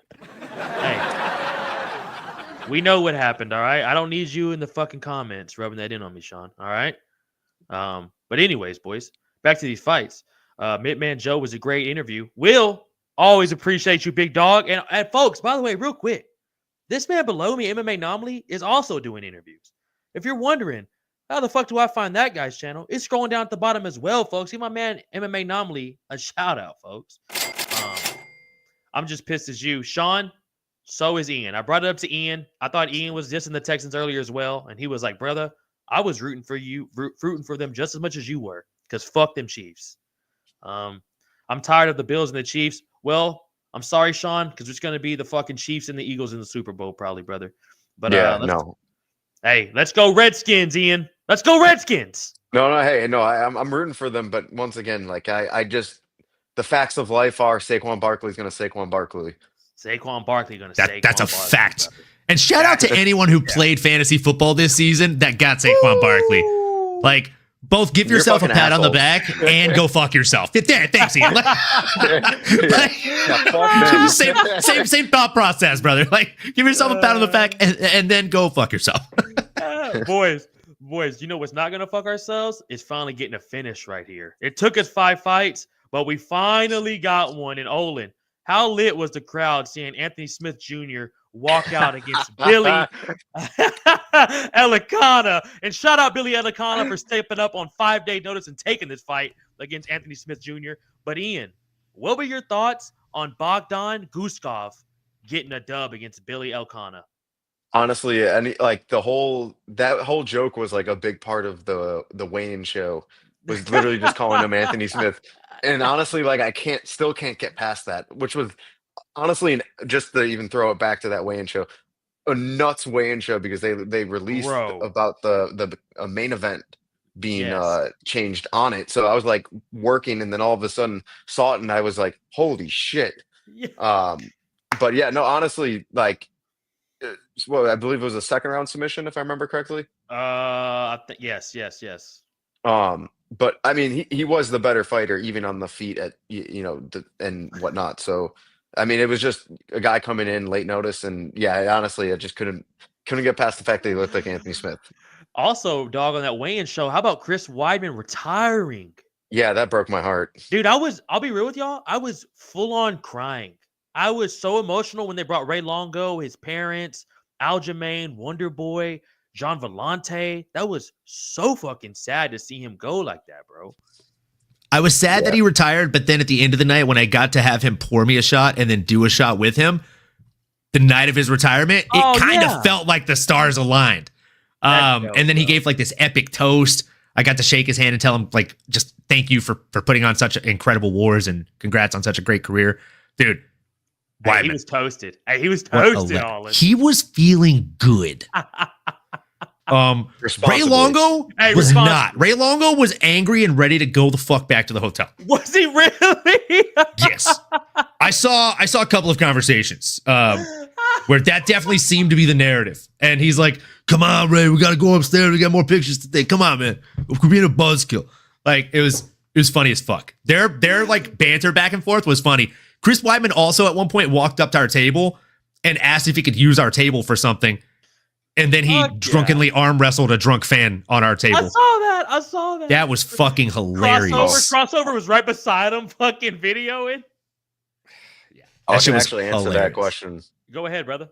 Hey, we know what happened. All right. I don't need you in the fucking comments rubbing that in on me, Sean. All right. But anyways, boys, back to these fights. Mitman Joe was a great interview. Will, always appreciate you, big dog. And folks, by the way, real quick, this man below me, MMA Anomaly, is also doing interviews. If you're wondering, how the fuck do I find that guy's channel? It's scrolling down at the bottom as well, folks. Give my man MMA Anomaly a shout out, folks. I'm just pissed as you. Sean, so is Ian. I brought it up to Ian. I thought Ian was just in the Texans earlier as well. And he was like, brother, I was rooting for them just as much as you were. Because fuck them Chiefs. I'm tired of the Bills and the Chiefs. Well, I'm sorry, Sean, because it's going to be the fucking Chiefs and the Eagles in the Super Bowl, probably, brother. But
yeah, no.
Hey, let's go Redskins, Ian. Let's go Redskins.
No, hey, no, I'm rooting for them, but once again, like I just the facts of life are Saquon Barkley's going to Saquon Barkley.
Saquon Barkley going to Saquon
That's a
Barkley,
fact.
brother.
And shout out to anyone who played fantasy football this season that got Saquon Barkley. Like, both give
You're
yourself a pat on the
assholes.
back and go fuck yourself. Yeah, thanks, Ian. Same thought process, brother. Like, give yourself a pat on the back and then go fuck yourself.
Boys, you know what's not going to fuck ourselves? It's finally getting a finish right here. It took us 5 fights, but we finally got one in Olin. How lit was the crowd seeing Anthony Smith Jr. walk out against Billy Elikana? And shout out Billy Elikana for stepping up on 5-day notice and taking this fight against Anthony Smith Jr. But Ian, what were your thoughts on Bogdan Guskov getting a dub against Billy Elikana?
Honestly, and like that whole joke was like a big part of the Wayne show. Was literally just calling him Anthony Smith. And honestly, like I still can't get past that, which was honestly just to even throw it back to that weigh-in show, a nuts weigh-in show because they released about the main event being changed on it. So I was like working, and then all of a sudden saw it, and I was like, holy shit. Yeah. But yeah, no, honestly, like, well, I believe it was a second round submission, if I remember correctly.
Yes.
But I mean, he was the better fighter, even on the feet at and whatnot. So I mean, it was just a guy coming in late notice, and yeah, honestly, I just couldn't get past the fact that he looked like Anthony Smith.
Also, dog, on that weigh-in show, how about Chris Weidman retiring?
Yeah, that broke my heart,
dude. I'll be real with y'all. I was full on crying. I was so emotional when they brought Ray Longo, his parents, Aljamain, Wonder Boy, John Vellante. That was so fucking sad to see him go like that, bro.
I was sad that he retired, but then at the end of the night, when I got to have him pour me a shot and then do a shot with him, the night of his retirement, it kind of felt like the stars aligned. And then he gave like this epic toast. I got to shake his hand and tell him, like, just thank you for putting on such incredible wars and congrats on such a great career. Dude,
hey, he was toasted. He was toasted.
He was feeling good. Ray Longo was not. Ray Longo was angry and ready to go the fuck back to the hotel.
Was he really?
Yes. I saw a couple of conversations where that definitely seemed to be the narrative. And he's like, come on, Ray, we got to go upstairs. We got more pictures today. Come on, man. We're being a buzzkill. Like, it was funny as fuck. Their like banter back and forth was funny. Chris Weidman also at one point walked up to our table and asked if he could use our table for something. And then he drunkenly arm wrestled a drunk fan on our table.
I saw that.
That was fucking hilarious.
Crossover was right beside him, fucking videoing.
Yeah, I can actually answer that question.
Go ahead, brother.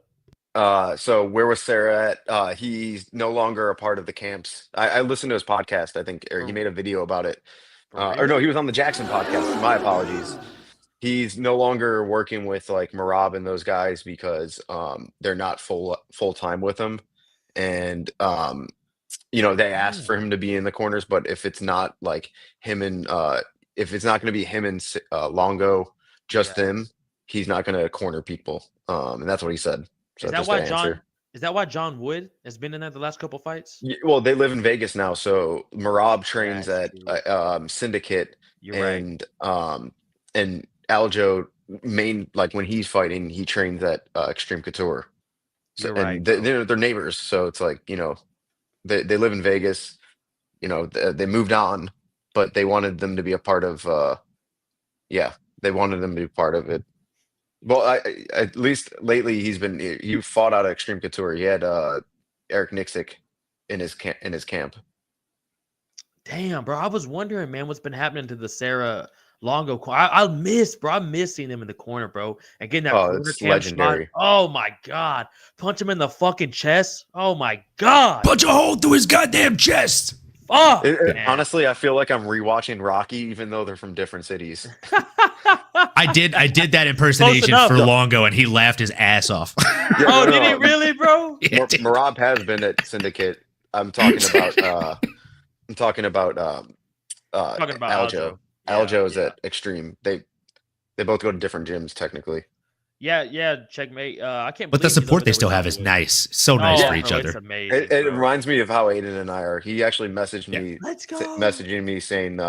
So where was Sarah at? He's no longer a part of the camps. I listened to his podcast, I think, or he made a video about it. Or no, he was on the Jackson podcast. My apologies. He's no longer working with like Marab and those guys because they're not full time with him. And they asked for him to be in the corners, but if it's not like him and if it's not going to be him and Longo, just them, he's not going to corner people. And that's what he said. So
is that why John Wood has been in there the last couple fights?
Yeah, well, they live in Vegas now, so Marab trains at Syndicate, and Aljo main, like when he's fighting, he trains at Extreme Couture. So,
You're
and
right, bro.
they're neighbors, so it's like, they live in Vegas. They moved on, but they wanted them to be a part of. Yeah, they wanted them to be part of it. Well, at least lately he fought out of Extreme Couture. He had Eric Nixick in his camp.
Damn, bro. I was wondering, man, what's been happening to the Sarah Longo. I miss, bro. I miss seeing him in the corner, bro, and getting that
Oh,
corner
it's
cam
legendary.
shot. Oh my god, punch him in the fucking chest. Oh my god,
Punch a hole through his goddamn chest.
fuck. Man.
Honestly, I feel like I'm rewatching Rocky, even though they're from different cities.
I did that impersonation
enough,
for
though.
Longo, and he laughed his ass off.
Yeah,
Oh,
no,
did he
no.
really, bro?
Yeah, dude.
Marab has been at Syndicate. I'm talking about. I'm talking about.
Talking about
Aljo.
Yeah,
Aljo's
yeah.
at Extreme. They both go to different gyms technically.
Yeah, checkmate. I can't.
But the
believe he's
support
over
they
there
still
with
have is
Hollywood.
nice. So nice
Oh,
for each
bro,
other.
It's amazing.
It
bro.
reminds me of how Aiden and I are. He actually messaged me,
Let's go.
messaging me saying,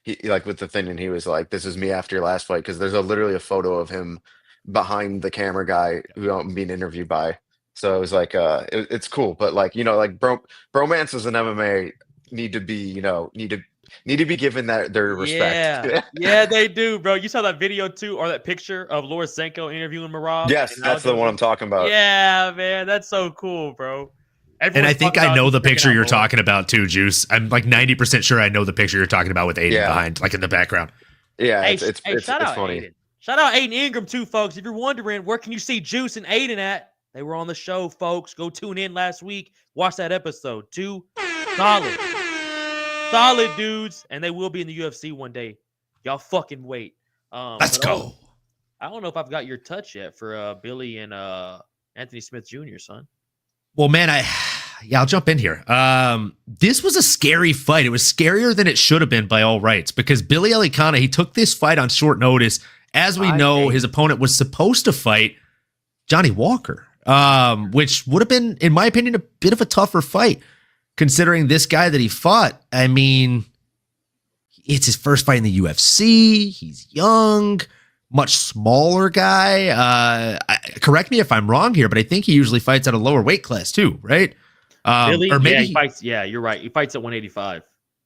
he like with the thing, and he was like, "This is me after your last fight," because there's literally a photo of him behind the camera guy who I'm being interviewed by. So it was like, it's cool, but like bromances in MMA need to be need to be given their respect.
Yeah, yeah, they do, bro. You saw that video too, or that picture of Lorisenko interviewing Marab?
Yes,
And
that's the
Aljo
one I'm
was-
talking about.
Yeah, man, that's so cool, bro.
And
Everyone's
I think
talking
I
about
know
him
the
breaking
picture
out
you're
Lord.
talking about too, Juice. I'm like 90% sure I know the picture you're talking about with Aiden
Yeah.
behind, like in the background.
Yeah,
Hey,
it's
shout out
funny.
Aiden. Shout out Aiden Ingram too, folks. If you're wondering where can you see Juice and Aiden at, they were on the show, folks. Go tune in last week. Watch that episode. Two solid dudes, and they will be in the UFC one day. Y'all fucking wait.
Let's
but,
go.
I don't know if I've got your touch yet for Billy and Anthony Smith Jr., son.
Well, man, I'll jump in here. This was a scary fight. It was scarier than it should have been by all rights because Billy Alicana, he took this fight on short notice. As we know, his opponent was supposed to fight Johnny Walker, which would have been, in my opinion, a bit of a tougher fight considering this guy that he fought. I mean, it's his first fight in the UFC. He's young, much smaller guy. Correct me if I'm wrong here, but I think he usually fights at a lower weight class too, right?
Billy,
Or maybe
yeah, he fights. Yeah, you're right. He fights at 185.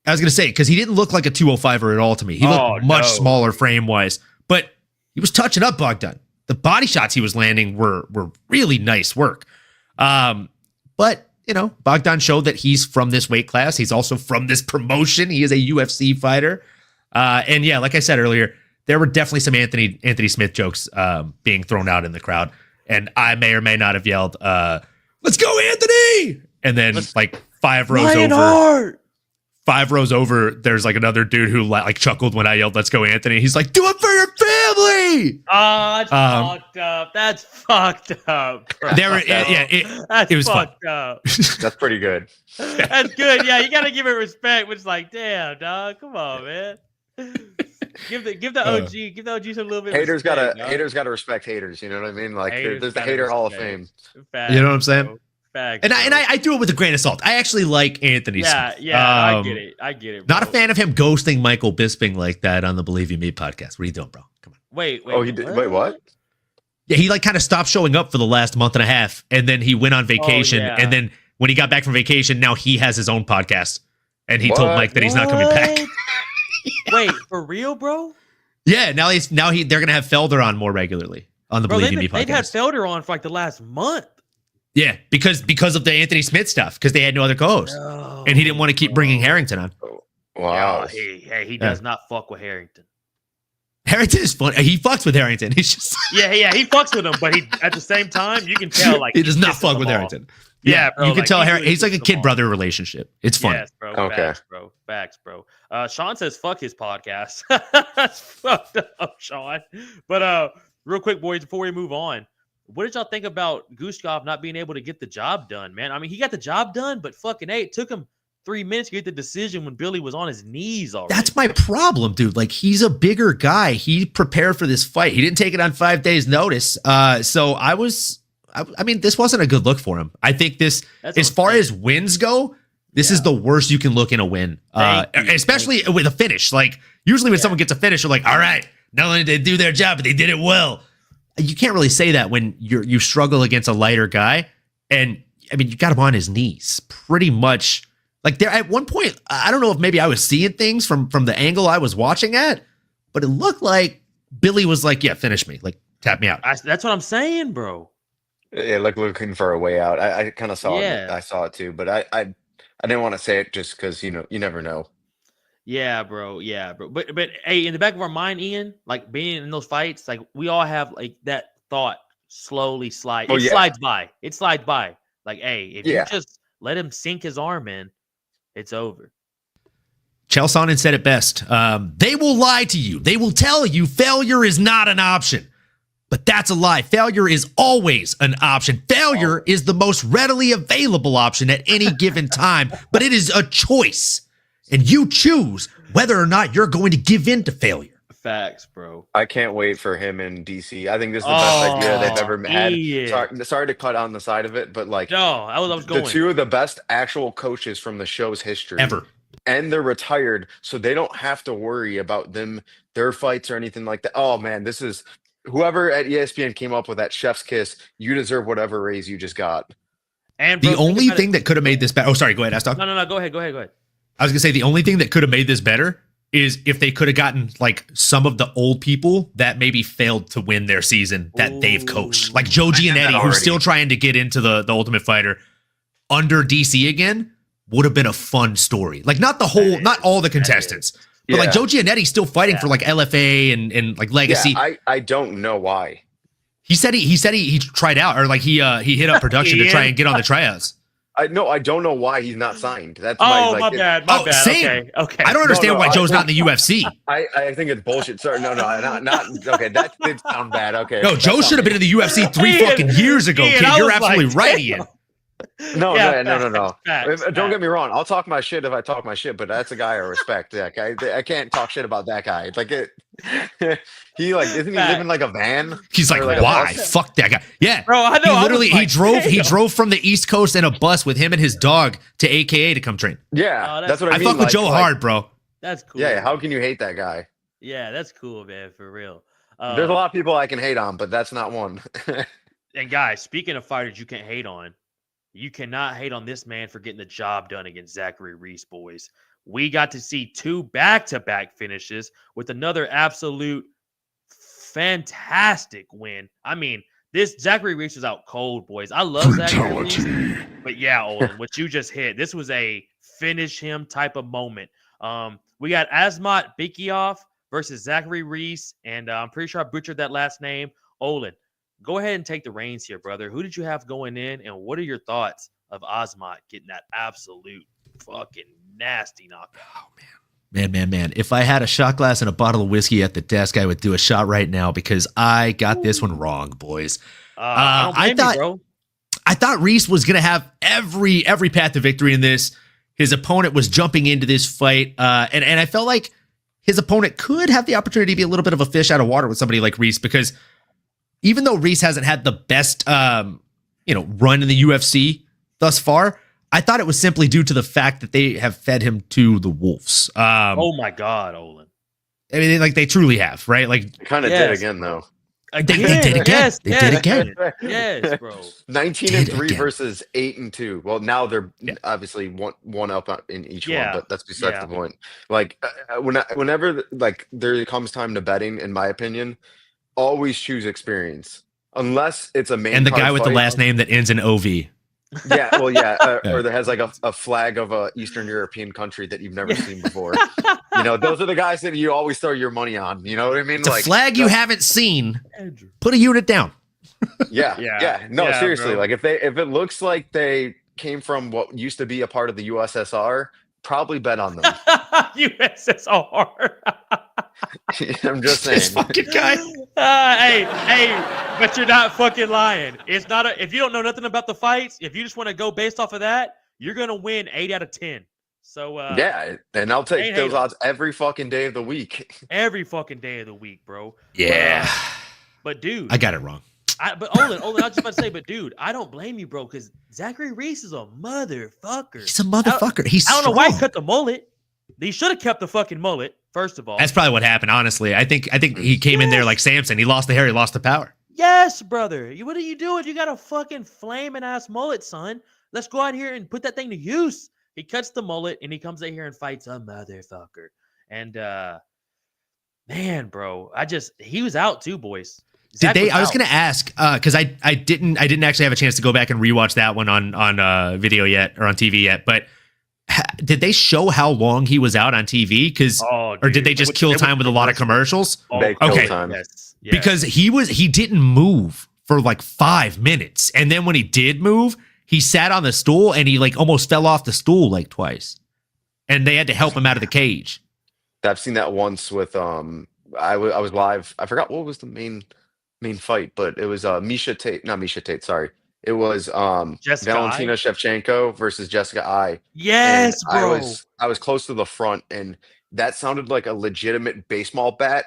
I was going to say, because he didn't look like a 205er at all to me. He looked much smaller frame-wise, but he was touching up Bogdan. The body shots he was landing were really nice work. But, Bogdan showed that he's from this weight class. He's also from this promotion. He is a UFC fighter. And yeah, like I said earlier, there were definitely some Anthony Smith jokes being thrown out in the crowd. And I may or may not have yelled, "Let's go, Anthony!" And then like 5 rows over. 5 rows over, there's like another dude who like chuckled when I yelled, "Let's go, Anthony." He's like, "Do it for your family."
Oh, that's fucked up. That's fucked up. Bro.
It was
fucked
fun.
up.
That's pretty good.
That's good. Yeah, you gotta give it respect. Which is like, damn, dog, come on, man. Give the OG some little bit.
Haters
respect,
gotta respect haters. You know what I mean? Like
Haters
there's the
gotta
hater Hall of
respect.
Fame.
Facts,
You know what I'm saying?
bro. Facts,
And
bro.
I do it with a grain of salt. I actually like Anthony Smith.
Yeah, I get it.
Not a
bro.
fan of him ghosting Michael Bisping like that on the Believe You Me podcast. What are you doing, bro? Come on.
Wait.
Oh, he did. Wait, what?
Yeah, he like kind of stopped showing up for the last month and a half, and then he went on vacation.
yeah.
And then when he got back from vacation, now he has his own podcast, and he told
What?
Mike that he's not coming back.
Wait, for real, bro?
Yeah, now they're gonna have Felder on more regularly on the
Bro,
Believe You Me
they've had
podcast.
Felder on for like the last month.
Yeah, because of the Anthony Smith stuff, because they had no other co-host, and he didn't want to keep bringing Harrington on.
Wow.
He does not fuck with Harrington.
Harrington is fun. He fucks with Harrington. He's just
Yeah, he fucks with him, but he at the same time you can tell like
he does not
pisses
fuck
him
with
off.
Harrington.
Yeah, bro,
you can
like,
tell
he really
he's like a
pisses him
kid
off.
brother relationship. It's fun.
Yes, bro.
Okay.
Facts, bro. Sean says fuck his podcast. That's fucked up, Sean. But real quick, boys, before we move on, what did y'all think about Guskov not being able to get the job done, man? I mean, he got the job done, but fucking it took him 3 minutes to get the decision when Billy was on his knees already.
That's my problem, dude. Like, he's a bigger guy. He prepared for this fight. He didn't take it on 5 days' notice. So I mean, this wasn't a good look for him. I think this,
That's
as
what I'm
far
saying.
as wins go, this is the worst you can look in a win.
Thank you.
Especially with a finish. Like, usually when someone gets a finish, you're like, all right, Not only did they do their job, but they did it well. You can't really say that when you struggle against a lighter guy. And I mean, you got him on his knees pretty much. Like there at one point, I don't know if maybe I was seeing things from the angle I was watching at, but it looked like Billy was like, yeah, finish me. Like, tap me out.
That's what I'm saying, bro.
Yeah, looking for a way out. I kind of saw
Yeah.
it. I saw it too, but I didn't want to say it just because you never know.
Yeah, bro. Yeah, bro. But hey, in the back of our mind, Ian, like being in those fights, like we all have like that thought slowly slide.
Oh,
It
yeah.
slides by. It slides by. Like, hey, if
Yeah.
you just let him sink his arm in, it's over.
Chelsonen said it best. They will lie to you. They will tell you failure is not an option. But that's a lie. Failure is always an option. Failure is the most readily available option at any given time, but it is a choice. And you choose whether or not you're going to give in to failure.
Facts, bro.
I can't wait for him in DC. I think this is the best idea they've ever had.
Ian.
Sorry to cut on the side of it, but like
No, I was going.
the two of the best actual coaches from the show's history
Ever.
and they're retired, so they don't have to worry about their fights or anything like that. Oh man, this is whoever at ESPN came up with that chef's kiss. You deserve whatever raise you just got.
And
The
bro, think
only
about
thing
it-
that could have made this better. Oh, sorry. Go ahead, Astok.
No. Go ahead.
I was going to say the only thing that could have made this better is if they could have gotten like some of the old people that maybe failed to win their season that they've coached. Like Joe Giannetti, who's still trying to get into the Ultimate Fighter under DC again, would have been a fun story. Like not all the contestants, but like
Yeah.
Joe Giannetti still fighting for like LFA and like Legacy.
Yeah, I don't know why.
He said he tried out or like he hit up production to try and get on the tryouts.
I don't know why he's not signed. That's
my bad. My bad.
Same.
Okay.
I don't understand
no,
why
I-
Joe's not in the UFC.
I think it's bullshit. Sorry, no, not okay. That did sound bad. Okay,
No, Joe should have been in the UFC 3
Ian,
fucking years ago,
Ian,
kid.
I
You're
was
absolutely
like,
right,
damn.
Ian.
No,
Yeah,
no.
facts,
Don't get me wrong. I'll talk my shit if I talk my shit, but that's a guy I respect. Yeah, I can't talk shit about that guy. It's like he like isn't he
Facts.
living like a van?
He's like,
Or like a
why?
bus?
Fuck that guy. Yeah.
Bro, I know.
He literally
I was like,
he
damn.
drove from the East Coast in a bus with him and his dog to AKA to come train.
Yeah,
Oh,
that's what I
I
mean.
fuck with
like-
Joe
like-
hard, bro.
That's cool.
Yeah, how can you hate that guy?
Yeah, that's cool, man. For real.
There's a lot of people I can hate on, but that's not one.
And guys, speaking of fighters you can't hate on, you cannot hate on this man for getting the job done against Zachary Rees, boys. We got to see 2 back-to-back finishes with another absolute fantastic win. I mean, this Zachary Rees was out cold, boys. I love Zachary Rees, but yeah, Olin, what you just hit, this was a finish him type of moment. We got Asmat Bikioff versus Zachary Rees, and I'm pretty sure I butchered that last name. Olin, go ahead and take the reins here, brother. Who did you have going in, and what are your thoughts of Asmat getting that absolute fucking nasty knockout?
Oh, man. If I had a shot glass and a bottle of whiskey at the desk, I would do a shot right now because I got this one wrong, boys.
I don't blame you, bro.
I thought Rees was going to have every path to victory in this. His opponent was jumping into this fight, and I felt like his opponent could have the opportunity to be a little bit of a fish out of water with somebody like Rees because even though Rees hasn't had the best, run in the UFC thus far, I thought it was simply due to the fact that they have fed him to the wolves.
Oh my God, Olin.
I mean, like they truly have, right? Like
Kind of
Yes.
did again though.
they did again.
Yes,
They did again.
Yes, bro.
19-3
again.
versus 8-2. Well, now they're obviously one up in each
Yeah.
one, but that's besides
Yeah.
the point. Like whenever like there comes time to betting, in my opinion, always choose experience, unless it's a main.
And the
card
guy with the
fight.
last name that ends in OV.
Yeah, well, yeah,
Yeah.
or that has like a flag of a Eastern European country that you've never seen before. Those are the guys that you always throw your money on. You know what I mean?
It's a flag you haven't seen. Put a unit down.
Yeah. No,
Yeah,
seriously.
bro.
Like if it looks like they came from what used to be a part of the USSR, probably bet on them.
USSR.
I'm just
This
saying.
fucking guy.
Hey, but you're not fucking lying. It's not if you don't know nothing about the fights, if you just want to go based off of that, you're gonna win 8 out of 10. So
Yeah, and I'll take
ain't
those
hating.
odds every fucking day of the week.
every fucking day of the week, bro.
Yeah.
But dude,
I got it wrong.
but Olin, I was just about to say, but dude, I don't blame you, bro, because Zachary Rees is a motherfucker.
He's a motherfucker. He's
I don't know why he
strong.
cut the mullet. He should have kept the fucking mullet. First of all,
That's probably what happened. Honestly, I think he came in there like Samson. He lost the hair. He lost the power.
yes, brother. What are you doing? You got a fucking flaming ass mullet, son. Let's go out here and put that thing to use. He cuts the mullet and he comes out here and fights a motherfucker. And man, bro, he was out too, boys.
Did they? I was gonna ask because I didn't actually have a chance to go back and rewatch that one on video yet or on TV yet. But did they show how long he was out on TV? Or did they just kill time with a lot of commercials?
Okay. Time.
Yes.
Because he didn't move for like 5 minutes, and then when he did move, he sat on the stool and he like almost fell off the stool like twice, and they had to help him out of the cage.
I've seen that once with I was live. I forgot what was the main fight, but it was Misha Tate, not Misha Tate, sorry. It was Valentina Shevchenko versus Jessica Ai.
Yes,
and
bro.
I was close to the front, and that sounded like a legitimate baseball bat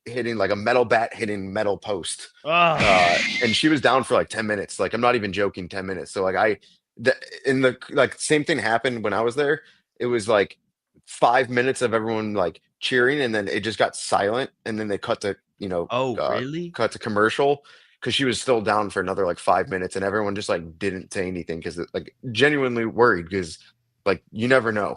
hitting like a metal bat hitting metal post. And she was down for like 10 minutes. Like I'm not even joking, 10 minutes. So like same thing happened when I was there. It was like 5 minutes of everyone like cheering, and then it just got silent, and then they cut to
really?
Cut to commercial because she was still down for another like 5 minutes, and everyone just like didn't say anything because like genuinely worried because like you never know.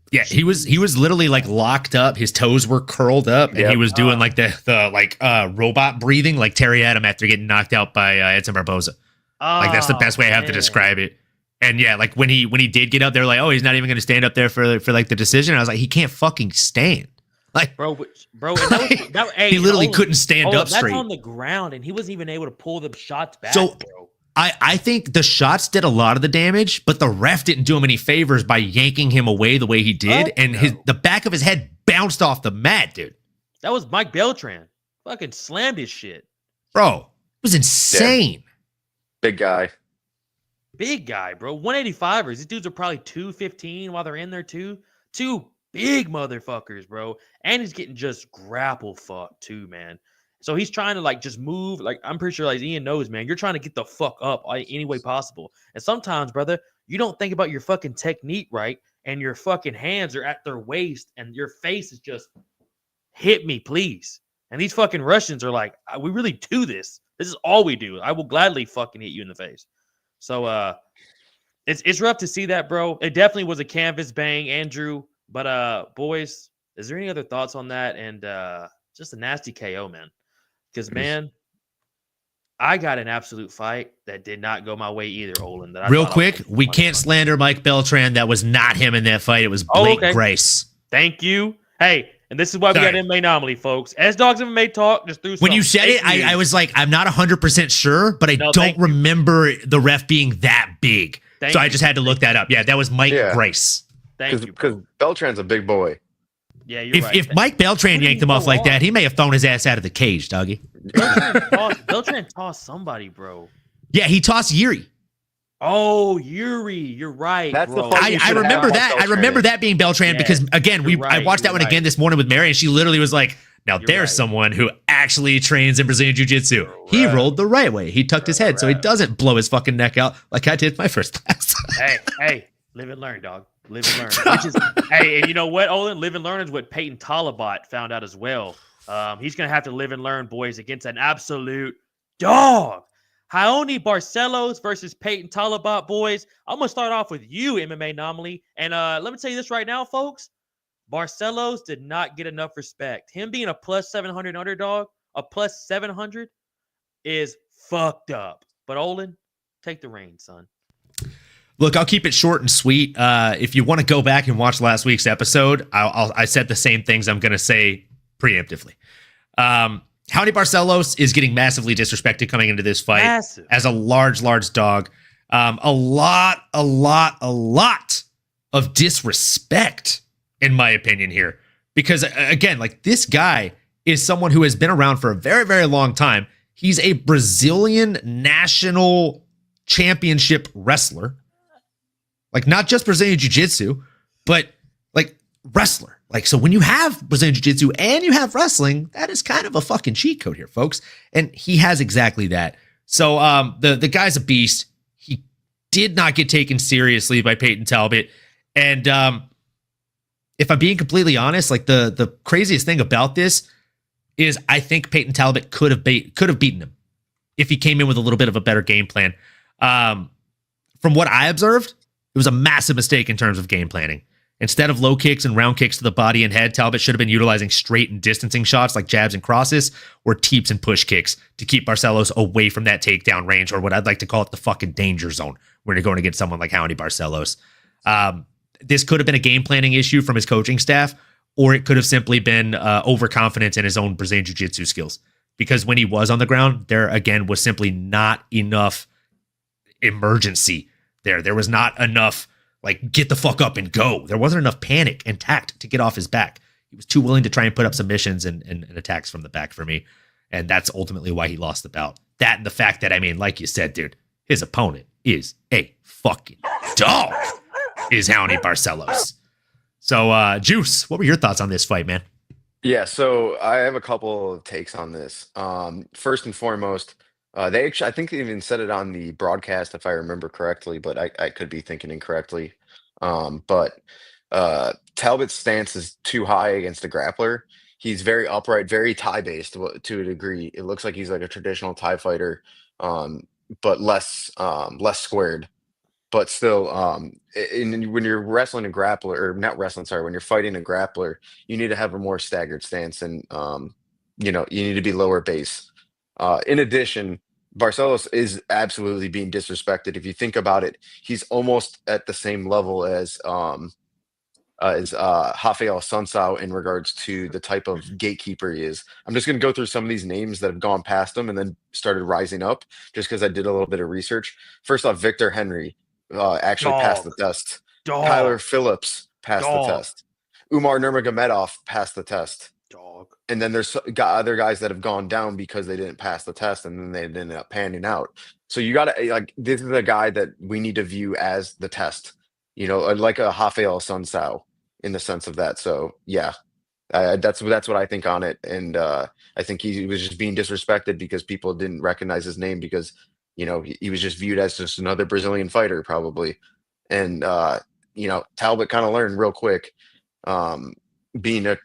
Yeah, he was literally like locked up. His toes were curled up, and he was doing like the robot breathing, like Terry Adam after getting knocked out by Edson Barboza. Like that's the best way I have to describe it. And yeah, like when he did get up there, like, oh, he's not even going to stand up there for like the decision. I was like, he can't fucking stand. Like,
bro, and
he literally couldn't stand up straight.
That's on the ground, and he wasn't even able to pull the shots back.
So,
bro.
I think the shots did a lot of the damage, but the ref didn't do him any favors by yanking him away the way he did, the back of his head bounced off the mat, dude.
That was Mike Beltran. Fucking slammed his shit.
Bro, it was insane.
Yeah.
Big guy, bro. 185ers. These dudes are probably 215 while they're in there too. Two big motherfuckers, bro. And he's getting just grapple fucked too, man. So he's trying to like just move. Like I'm pretty sure like Ian knows, man. You're trying to get the fuck up any way possible. And sometimes, brother, you don't think about your fucking technique right, and your fucking hands are at their waist, and your face is just hit me, please. And these fucking Russians are like, we really do this. This is all we do. I will gladly fucking hit you in the face. So it's rough to see that, bro. It definitely was a canvas bang, Andrew. But boys, is there any other thoughts on that? And just a nasty KO, man. Because man, I got an absolute fight that did not go my way either, Olin.
Real quick, we can't slander Mike Beltran. That was not him in that fight. It was Blake Grace.
Thank you. Hey, and this is why we got MMA Anomaly, folks. S-Dogs MMA Talk just threw some.
When you said it, I was like, I'm not 100% sure, but I don't remember the ref being that big. I just had to look that up. Yeah, that was Mike Grace.
Thank you.
Because Beltran's a big boy.
Yeah, you're right.
If Mike Beltran yanked him off like that, he may have thrown his ass out of the cage, doggy.
Beltran tossed somebody, bro.
Yeah, he tossed Yuri.
Oh, Yuri, you're right.
That's
bro.
I remember that. I remember that being Beltran because again, I watched that one again this morning with Mary, and she literally was like, "Now there's someone who actually trains in Brazilian Jiu-Jitsu. He rolled the right way. He tucked his head so he doesn't blow his fucking neck out like I did my first class."
hey, live and learn, dog. Live and learn. Which is, hey, and you know what, Olin? Live and learn is what Peyton Talabot found out as well. He's gonna have to live and learn, boys, against an absolute dog. Raoni Barcelos versus Peyton Talabot, boys. I'm going to start off with you, MMA Anomaly. And let me tell you this right now, folks. Barcelos did not get enough respect. Him being a plus 700 underdog, a plus 700, is fucked up. But Olin, take the reins, son.
Look, I'll keep it short and sweet. If you want to go back and watch last week's episode, I said the same things I'm going to say preemptively. Raoni Barcelos is getting massively disrespected coming into this fight as a large dog. A lot of disrespect, in my opinion, here. Because, again, like this guy is someone who has been around for a very, very long time. He's a Brazilian national championship wrestler. Like, not just Brazilian Jiu-Jitsu, but, like, wrestler. Like, so when you have Brazilian Jiu-Jitsu and you have wrestling, that is kind of a fucking cheat code here, folks. And he has exactly that. So the guy's a beast. He did not get taken seriously by Peyton Talbot. And if I'm being completely honest, like the craziest thing about this is I think Peyton Talbot could have beaten him if he came in with a little bit of a better game plan. From what I observed, it was a massive mistake in terms of game planning. Instead of low kicks and round kicks to the body and head, Talbot should have been utilizing straight and distancing shots like jabs and crosses, or teeps and push kicks to keep Barcelos away from that takedown range, or what I'd like to call it the fucking danger zone when you're going against someone like Howie Barcelos. This could have been a game planning issue from his coaching staff, or it could have simply been overconfidence in his own Brazilian Jiu-Jitsu skills. Because when he was on the ground, there again was simply not enough emergency there. There was not enough, like, get the fuck up and go. There wasn't enough panic and tact to get off his back. He was too willing to try and put up submissions and attacks from the back for me. And that's ultimately why he lost the bout. That and the fact that, I mean, like you said, dude, his opponent is a fucking dog, is Howie Barcelos. So, Juice, what were your thoughts on this fight, man?
Yeah, so I have a couple of takes on this. First and foremost, I think they even said it on the broadcast, if I remember correctly, but I could be thinking incorrectly. But Talbot's stance is too high against the grappler. He's very upright, very Thai based to a degree. It looks like he's like a traditional Thai fighter, but less squared. But still, when you're wrestling a grappler, or not wrestling, sorry, when you're fighting a grappler, you need to have a more staggered stance, and you need to be lower base. In addition, Barcelos is absolutely being disrespected. If you think about it, he's almost at the same level as Rafael Sunsao in regards to the type of gatekeeper he is. I'm just going to go through some of these names that have gone past him and then started rising up, just because I did a little bit of research. First off, Victor Henry actually passed the test. Kyler Phillips passed the test. Umar Nurmagomedov passed the test. And then there's other guys that have gone down because they didn't pass the test, and then they ended up panning out. So you got to, like, this is a guy that we need to view as the test, like a Rafael Sunsao in the sense of that. So yeah, that's what I think on it. And I think he was just being disrespected because people didn't recognize his name, because he was just viewed as just another Brazilian fighter probably. And Talbot kind of learned real quick. Being a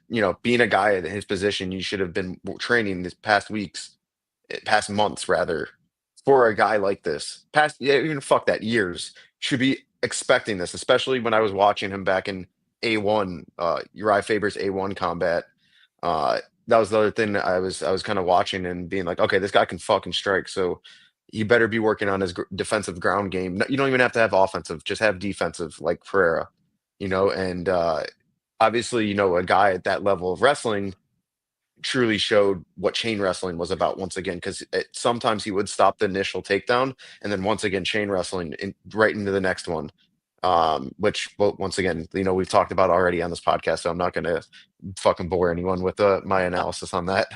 guy in his position, you should have been training this past months rather, for a guy like this. Years. Should be expecting this, especially when I was watching him back in A1, Uriah Faber's A1 combat. That was the other thing that I was kind of watching and being like, okay, this guy can fucking strike, so you better be working on his defensive ground game. You don't even have to have offensive, just have defensive, like Ferreira, and obviously, a guy at that level of wrestling truly showed what chain wrestling was about once again, because sometimes he would stop the initial takedown and then once again chain wrestling right into the next one, which, well, once again, we've talked about already on this podcast, so I'm not going to fucking bore anyone with my analysis on that.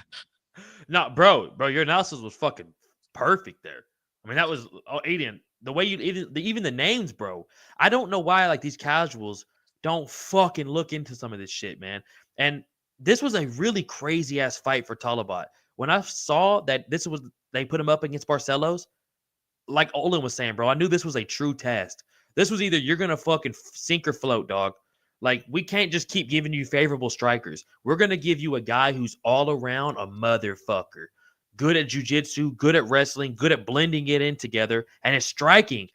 No, bro, your analysis was fucking perfect there. I mean, that was Aiden. The way even the names, bro. I don't know why, like, these casuals don't fucking look into some of this shit, man. And this was a really crazy ass fight for Talbot. When I saw that they put him up against Barcelos, like Olin was saying, bro, I knew this was a true test. This was either you're gonna fucking sink or float, dog. Like, we can't just keep giving you favorable strikers. We're gonna give you a guy who's all around a motherfucker. Good at jiu-jitsu, good at wrestling, good at blending it in together, and it's striking.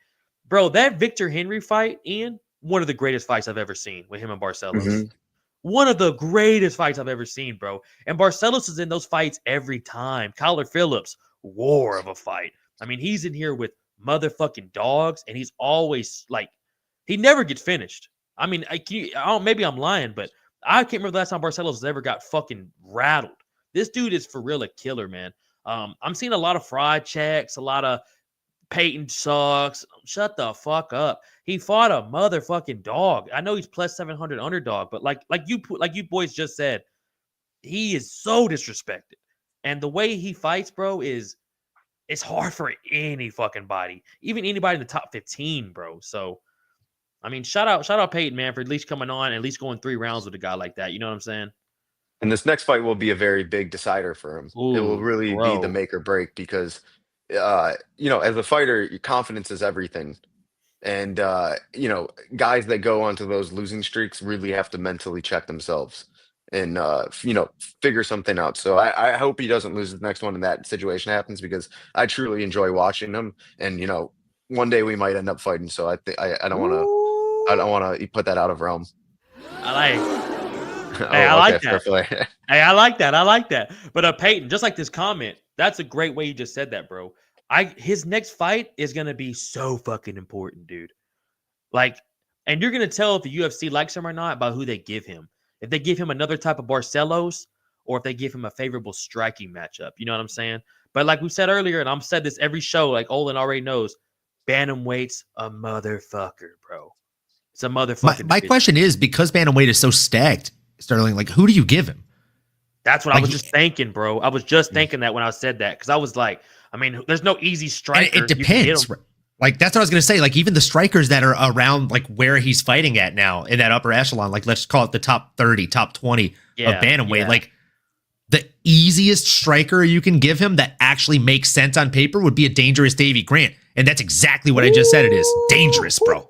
Bro, that Victor Henry fight, Ian, one of the greatest fights I've ever seen with him and Barcelos. Mm-hmm. One of the greatest fights I've ever seen, bro. And Barcelos is in those fights every time. Kyler Phillips, war of a fight. I mean, he's in here with motherfucking dogs, and he's always, like, he never gets finished. I mean, maybe I'm lying, but I can't remember the last time Barcelos ever got fucking rattled. This dude is for real a killer, man. I'm seeing a lot of fraud checks, a lot of Peyton sucks. Shut the fuck up. He fought a motherfucking dog. I know he's plus 700 underdog, but like you boys just said, he is so disrespected. And the way he fights, bro, it's hard for any fucking body, even anybody in the top 15, bro. So, I mean, shout out Peyton, man, for at least coming on, at least going 3 rounds with a guy like that. You know what I'm saying?
And this next fight will be a very big decider for him. Ooh, it will really be the make or break, because as a fighter, your confidence is everything. And guys that go onto those losing streaks really have to mentally check themselves and figure something out. So I hope he doesn't lose the next one and that situation happens, because I truly enjoy watching him. And one day we might end up fighting. So I don't want to put that out of realm.
I like.
Oh,
Hey, I like that.
fair play.
Hey, I like that. But Peyton, just like this comment, that's a great way you just said that, bro. His next fight is gonna be so fucking important, dude. Like, and you're gonna tell if the UFC likes him or not by who they give him. If they give him another type of Barcelos, or if they give him a favorable striking matchup. You know what I'm saying? But like we said earlier, and I'm said this every show, like Olin already knows, bantamweight's a motherfucker, bro. It's a motherfucker.
My question is, because bantamweight is so stacked, Sterling, like, who do you give him?
That's what I was just thinking, bro. I was just thinking that when I said that, because I was like, I mean, there's no easy striker.
It depends. Like, that's what I was going to say. Like, even the strikers that are around, like, where he's fighting at now in that upper echelon, like, let's call it the top 30, top 20 of bantamweight. Like, the easiest striker you can give him that actually makes sense on paper would be a dangerous Davy Grant. And that's exactly what I just said it is. Dangerous, bro.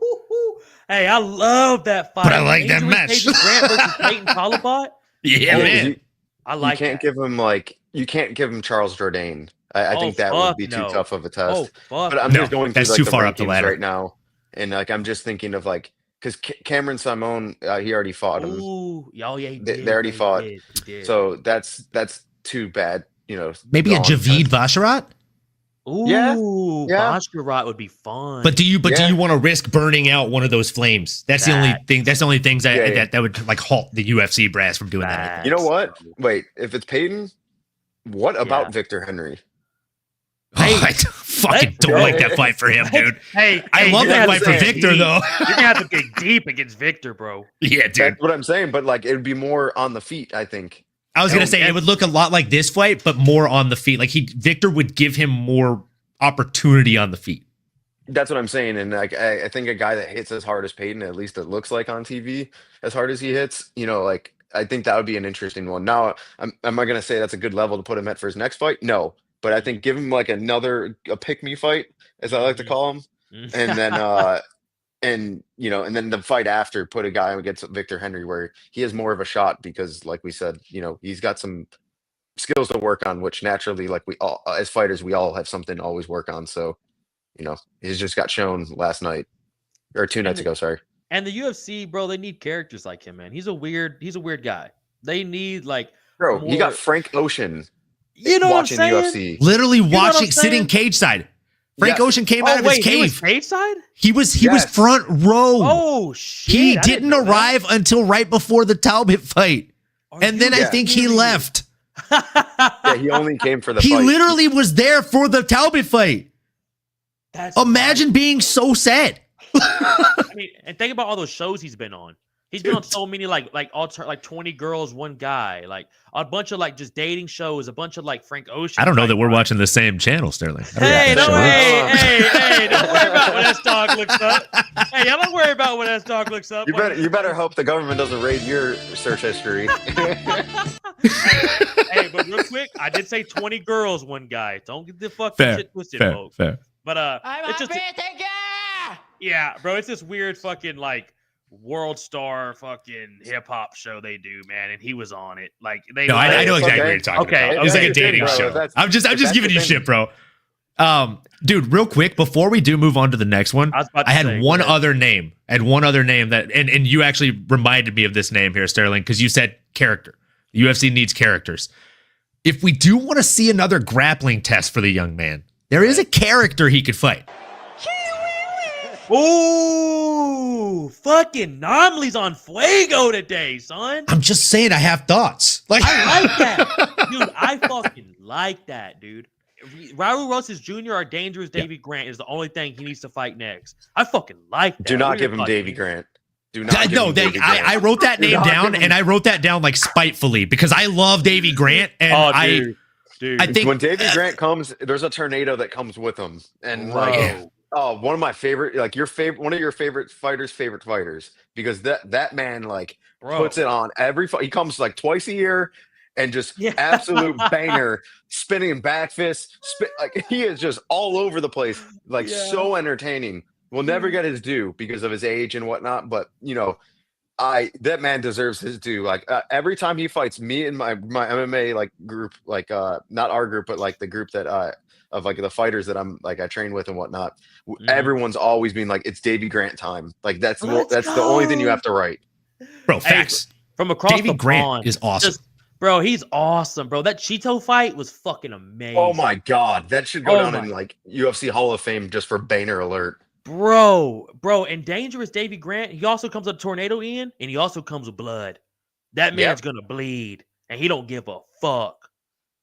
Hey, I love that fight.
But I like that match.
Davy Grant versus Clayton Talabot.
Yeah, man.
I like
you can't give him Charles Jourdain. I think that would be too tough of a test. But I'm just going through,
that's
like,
too
the
far up the ladder
right now, and like I'm just thinking of, like, because Cameron Simone, he already fought him.
Ooh, he did.
They already fought.
He did.
So that's too bad.
Maybe a Javid Basharat.
Ooh,
yeah.
Basharat would be fun.
But do you want to risk burning out one of those flames? That's the only thing. That's the only things that would, like, halt the UFC brass from doing that.
You know what? Wait, if it's Peyton, what about Victor Henry?
Hey, I fucking don't like that fight for him, dude.
Hey,
I love that fight for Victor, though.
You're gonna have to dig deep against Victor, bro.
Yeah, dude.
That's what I'm saying. But, like, it would be more on the feet, I think.
I was gonna say it would look a lot like this fight, but more on the feet. Like, Victor would give him more opportunity on the feet.
That's what I'm saying. And, like, I think a guy that hits as hard as Peyton, at least it looks like on TV, as hard as he hits, like, I think that would be an interesting one. Now, am I going to say that's a good level to put him at for his next fight? No. But I think give him, like, a pick-me fight, as I like to call him. And then, and then the fight after, put a guy against Victor Henry where he has more of a shot because, like we said, he's got some skills to work on, which naturally, like, we all, as fighters, we all have something to always work on. So, he's just got shown last night or 2 nights ago. Sorry.
And the UFC, bro, they need characters like him, man. He's a weird guy. They need, like,
bro, you got Frank Ocean.
You know
watching
what I'm saying?
UFC.
Literally watching, sitting cage side. Frank Ocean came out of his cave.
He was cage side?
He was front row.
Oh shit!
He didn't arrive until right before the Talbot fight, and then I think he left.
Yeah, he only came for the fight.
He literally was there for the Talbot fight. Imagine being so sad.
I mean, and think about all those shows he's been on. He's been on so many like 20 girls, one guy, like a bunch of like just dating shows, a bunch of like Frank Ocean.
I don't know that we're watching the same channel, Sterling.
Hey, don't worry about when S Dog looks up. Hey, y'all don't worry about when S Dog looks up.
You better hope the government doesn't raid your search history.
Hey, but real quick, I did say 20 girls, one guy. Don't get the fucking shit twisted, folks.
Fair.
But it's just yeah, bro. It's this weird fucking like world star fucking hip hop show they do, man, and he was on it. Like I
know exactly what you're talking about. It was like a dating show. I'm just giving you shit, bro. Dude, real quick before we do move on to the next one, I had one other name. That, and you actually reminded me of this name here, Sterling, because you said character. The UFC needs characters. If we do want to see another grappling test for the young man, there is a character he could fight.
Ooh, fucking Nomley's on Fuego today, son.
I'm just saying I have thoughts. Like,
I like that. Dude, I fucking like that, dude. Raul Rosas Jr. or Dangerous Davy Grant is the only thing he needs to fight next. I fucking like that.
Do not give him Davy Grant. Do not give him Davy Grant.
I wrote that name down, and I wrote that down like spitefully because I love Davy Grant, and
dude. I think when Davy Grant comes, there's a tornado that comes with him, and one of my favorite, like one of your favorite fighters, because that man like puts it on every fight. He comes like twice a year and just absolute banger, spinning back fists, like he is just all over the place, like so entertaining. will never get his due because of his age and whatnot. But that man deserves his due. Like every time he fights, me and my MMA like group, like not our group, but like the group that of like the fighters that I train with and whatnot. Everyone's always been like, it's Davy Grant time. Like that's the only thing you have to write.
Bro, facts.
From across
Davy
the
Grant
pond,
is awesome.
Bro, he's awesome, bro. That Cheeto fight was fucking amazing.
Oh my God. That should go down in like UFC Hall of Fame just for Boehner alert.
Bro, and dangerous Davy Grant, he also comes with a tornado in, and he also comes with blood. That man's gonna bleed, and he don't give a fuck.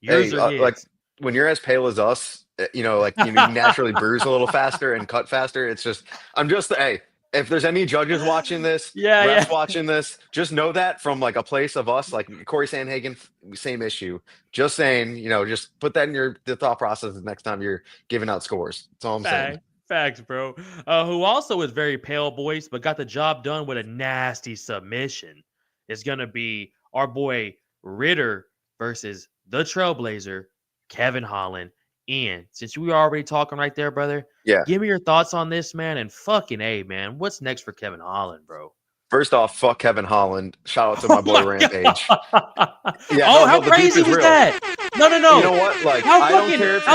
Yours or his.
Like when you're as pale as us, like you naturally bruise a little faster and cut faster. It's just, hey, if there's any judges watching this, refs watching this, just know that from like a place of us, like Corey Sandhagen, same issue. Just saying, just put that in the thought process the next time you're giving out scores. That's all I'm saying.
Facts, bro. Who also is very pale voiced, but got the job done with a nasty submission is going to be our boy Ritter versus the Trailblazer, Kevin Holland. And since we were already talking right there, brother, give me your thoughts on this, man. And fucking A, man, what's next for Kevin Holland, bro?
First off, fuck Kevin Holland. Shout out to my boy Rampage.
How crazy was that? No.
You know what? Like,
how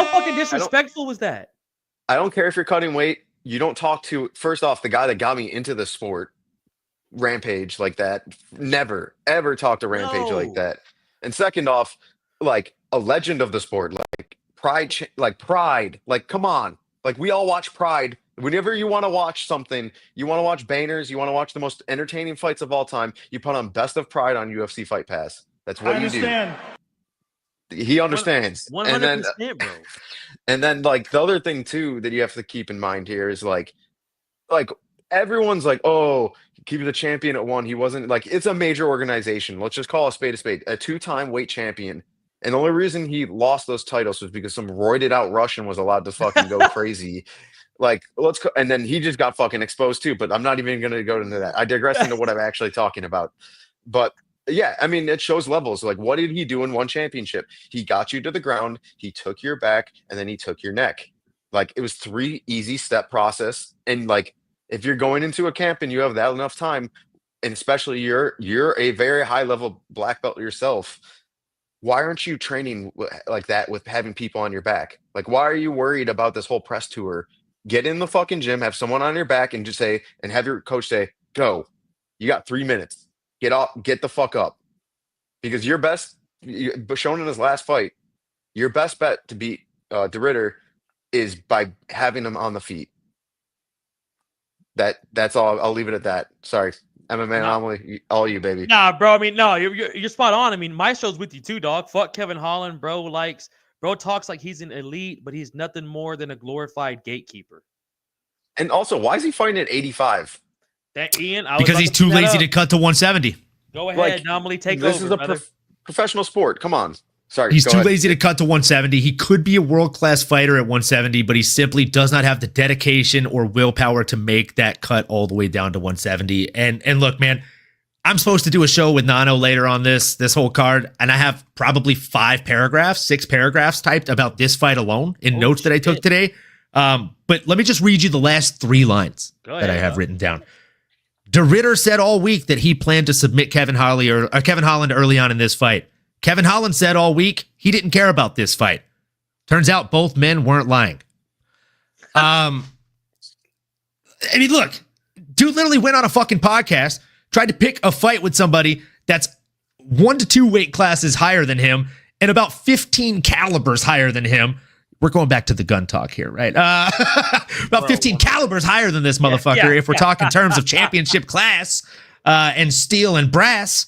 fucking disrespectful was that?
I don't care if you're cutting weight. You don't talk to, first off, the guy that got me into the sport, Rampage, like that. Never, ever talk to Rampage like that. And second off, like a legend of the sport, like Pride, like come on. Like we all watch Pride. Whenever you want to watch something, you want to watch bangers, you want to watch the most entertaining fights of all time, you put on Best of Pride on UFC Fight Pass. That's what you do. He understands.
100%, bro.
And then like the other thing too that you have to keep in mind here is like everyone's like, oh, keep the champion at one. He wasn't like, it's a major organization. Let's just call a spade, a 2-time weight champion. And the only reason he lost those titles was because some roided out Russian was allowed to fucking go crazy. Like, and then he just got fucking exposed too, but I'm not even going to go into that. I digress into what I'm actually talking about. But yeah, I mean, it shows levels. Like, what did he do in one championship? He got you to the ground, he took your back, and then he took your neck. Like, it was 3 easy step process. And like, if you're going into a camp and you have that enough time, and especially you're a very high level black belt yourself, why aren't you training like that with having people on your back? Like, why are you worried about this whole press tour? Get in the fucking gym, have someone on your back, and just say, and have your coach say, go. You got 3 minutes. Get the fuck up. Because your best, shown in his last fight, your best bet to beat De Ritter is by having him on the feet. That's all. I'll leave it at that. Sorry. MMA anomaly, all you, baby.
Nah, bro. I mean, no, you're spot on. I mean, Maestro's with you too, dog. Fuck Kevin Holland, bro. Bro talks like he's an elite, but he's nothing more than a glorified gatekeeper.
And also, why is he fighting at 85?
That Ian,
because he's too lazy to cut to 170.
Go ahead, anomaly, take over.
This is a professional sport. Come on. Sorry,
he's too lazy to cut to 170. He could be a world-class fighter at 170, but he simply does not have the dedication or willpower to make that cut all the way down to 170. And look, man, I'm supposed to do a show with Nano later on this whole card, and I have probably 6 paragraphs typed about this fight alone in notes that I took today. But let me just read you the last 3 lines that I have written down. De Ritter said all week that he planned to submit Kevin Holland early on in this fight. Kevin Holland said all week he didn't care about this fight. Turns out both men weren't lying. I mean, look, dude literally went on a fucking podcast, tried to pick a fight with somebody that's 1 to 2 weight classes higher than him and about 15 calibers higher than him. We're going back to the gun talk here, right? About 15 calibers higher than this motherfucker if we're talking terms of championship class and steel and brass.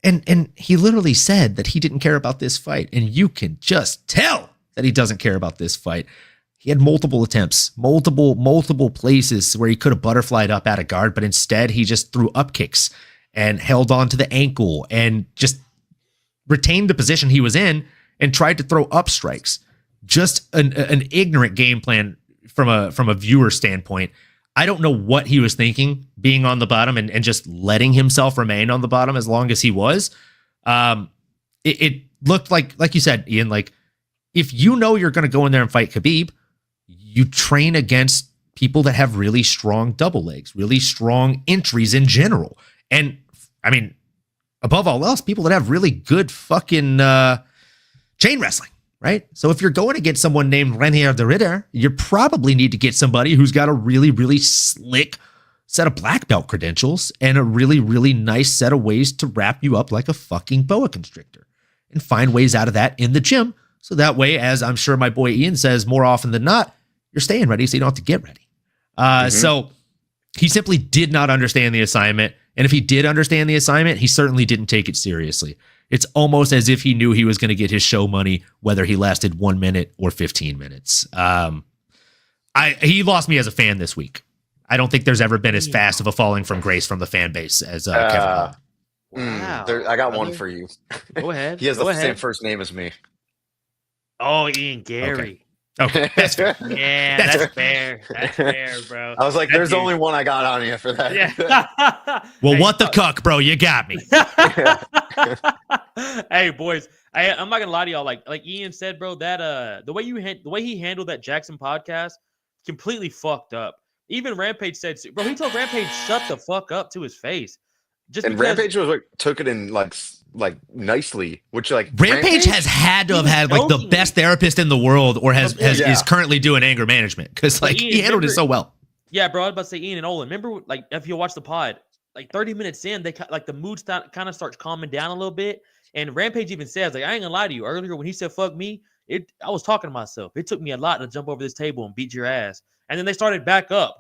And he literally said that he didn't care about this fight. And you can just tell that he doesn't care about this fight. He had multiple attempts, multiple places where he could have butterflied up out of guard, but instead he just threw up kicks and held on to the ankle and just retained the position he was in and tried to throw up strikes. Just an ignorant game plan from a viewer standpoint. I don't know what he was thinking being on the bottom and just letting himself remain on the bottom as long as he was. It looked like you said, Ian, like if you know you're going to go in there and fight Khabib, you train against people that have really strong double legs, really strong entries in general. And I mean, above all else, people that have really good fucking chain wrestling, right? So if you're going to get someone named Renier de Ritter, you probably need to get somebody who's got a really, really slick set of black belt credentials and a really, really nice set of ways to wrap you up like a fucking boa constrictor and find ways out of that in the gym. So that way, as I'm sure my boy Ian says more often than not, you're staying ready so you don't have to get ready. So he simply did not understand the assignment. And if he did understand the assignment, he certainly didn't take it seriously. It's almost as if he knew he was going to get his show money, whether he lasted 1 minute or 15 minutes. He lost me as a fan this week. I don't think there's ever been as fast of a falling from grace from the fan base as Kevin Holland.
Wow.
I got one for you.
Go ahead.
He has the same first name as me.
Oh, Ian Gary.
Okay, that's fair.
Yeah, that's fair. That's fair, bro.
I was like, there's only one I got on you for that.
Yeah.
Well, what the cuck, bro? You got me.
Hey, boys. I'm not gonna lie to y'all. Like Ian said, bro, that the way he handled that Jackson podcast, completely fucked up. Even Rampage said, bro, he told Rampage shut the fuck up to his face.
And Rampage was like took it in like nicely, which like
Rampage has had to have had like the best therapist in the world, or is currently doing anger management because like he handled it so well.
Yeah, bro. I was about to say Ian and Olin. Remember, like if you watch the pod, like 30 minutes in, they like the mood kind of starts calming down a little bit. And Rampage even says, like, I ain't gonna lie to you. Earlier when he said "fuck me," I was talking to myself. It took me a lot to jump over this table and beat your ass. And then they started back up.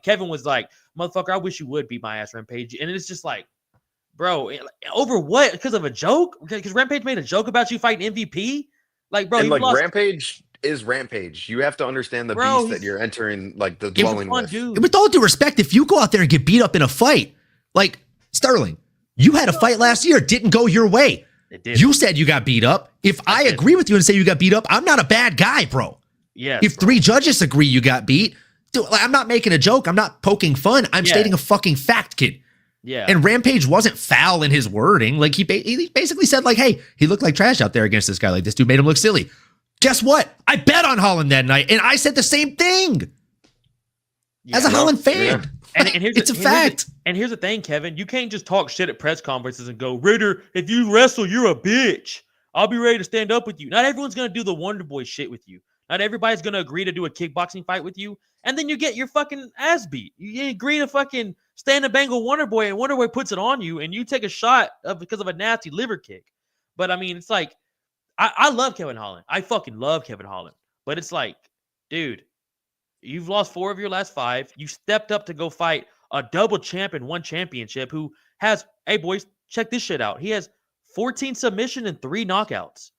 Kevin was like, "Motherfucker, I wish you would beat my ass, Rampage." And it's just like, bro, over what? Because of a joke? Because Rampage made a joke about you fighting MVP? Like, bro,
and
you
like
lost.
Rampage is Rampage. You have to understand the beast that you're entering, like the dwelling with.
Dude.
With all due respect, if you go out there and get beat up in a fight, like Sterling, you had a fight last year, didn't go your way.
It did.
You said you got beat up. If I agree with you and say you got beat up, I'm not a bad guy, bro.
Yeah.
If 3 judges agree you got beat, dude, I'm not making a joke. I'm not poking fun. I'm stating a fucking fact, kid.
Yeah.
And Rampage wasn't foul in his wording. Like he basically said, like, hey, he looked like trash out there against this guy. Like this dude made him look silly. Guess what? I bet on Holland that night, and I said the same thing as a Holland fan.
Yeah. And here's
it's a fact.
And here's the thing, Kevin. You can't just talk shit at press conferences and go, Ritter, if you wrestle, you're a bitch. I'll be ready to stand up with you. Not everyone's going to do the Wonder Boy shit with you. Not everybody's going to agree to do a kickboxing fight with you. And then you get your fucking ass beat. You agree to fucking stand and bangle Wonder Boy, and Wonder Boy puts it on you, and you take a shot because of a nasty liver kick. But, I mean, it's like, I love Kevin Holland. I fucking love Kevin Holland. But it's like, dude, you've lost 4 of your last 5. You stepped up to go fight a double champ and 1 championship who has, hey, boys, check this shit out. He has 14 submission and 3 knockouts.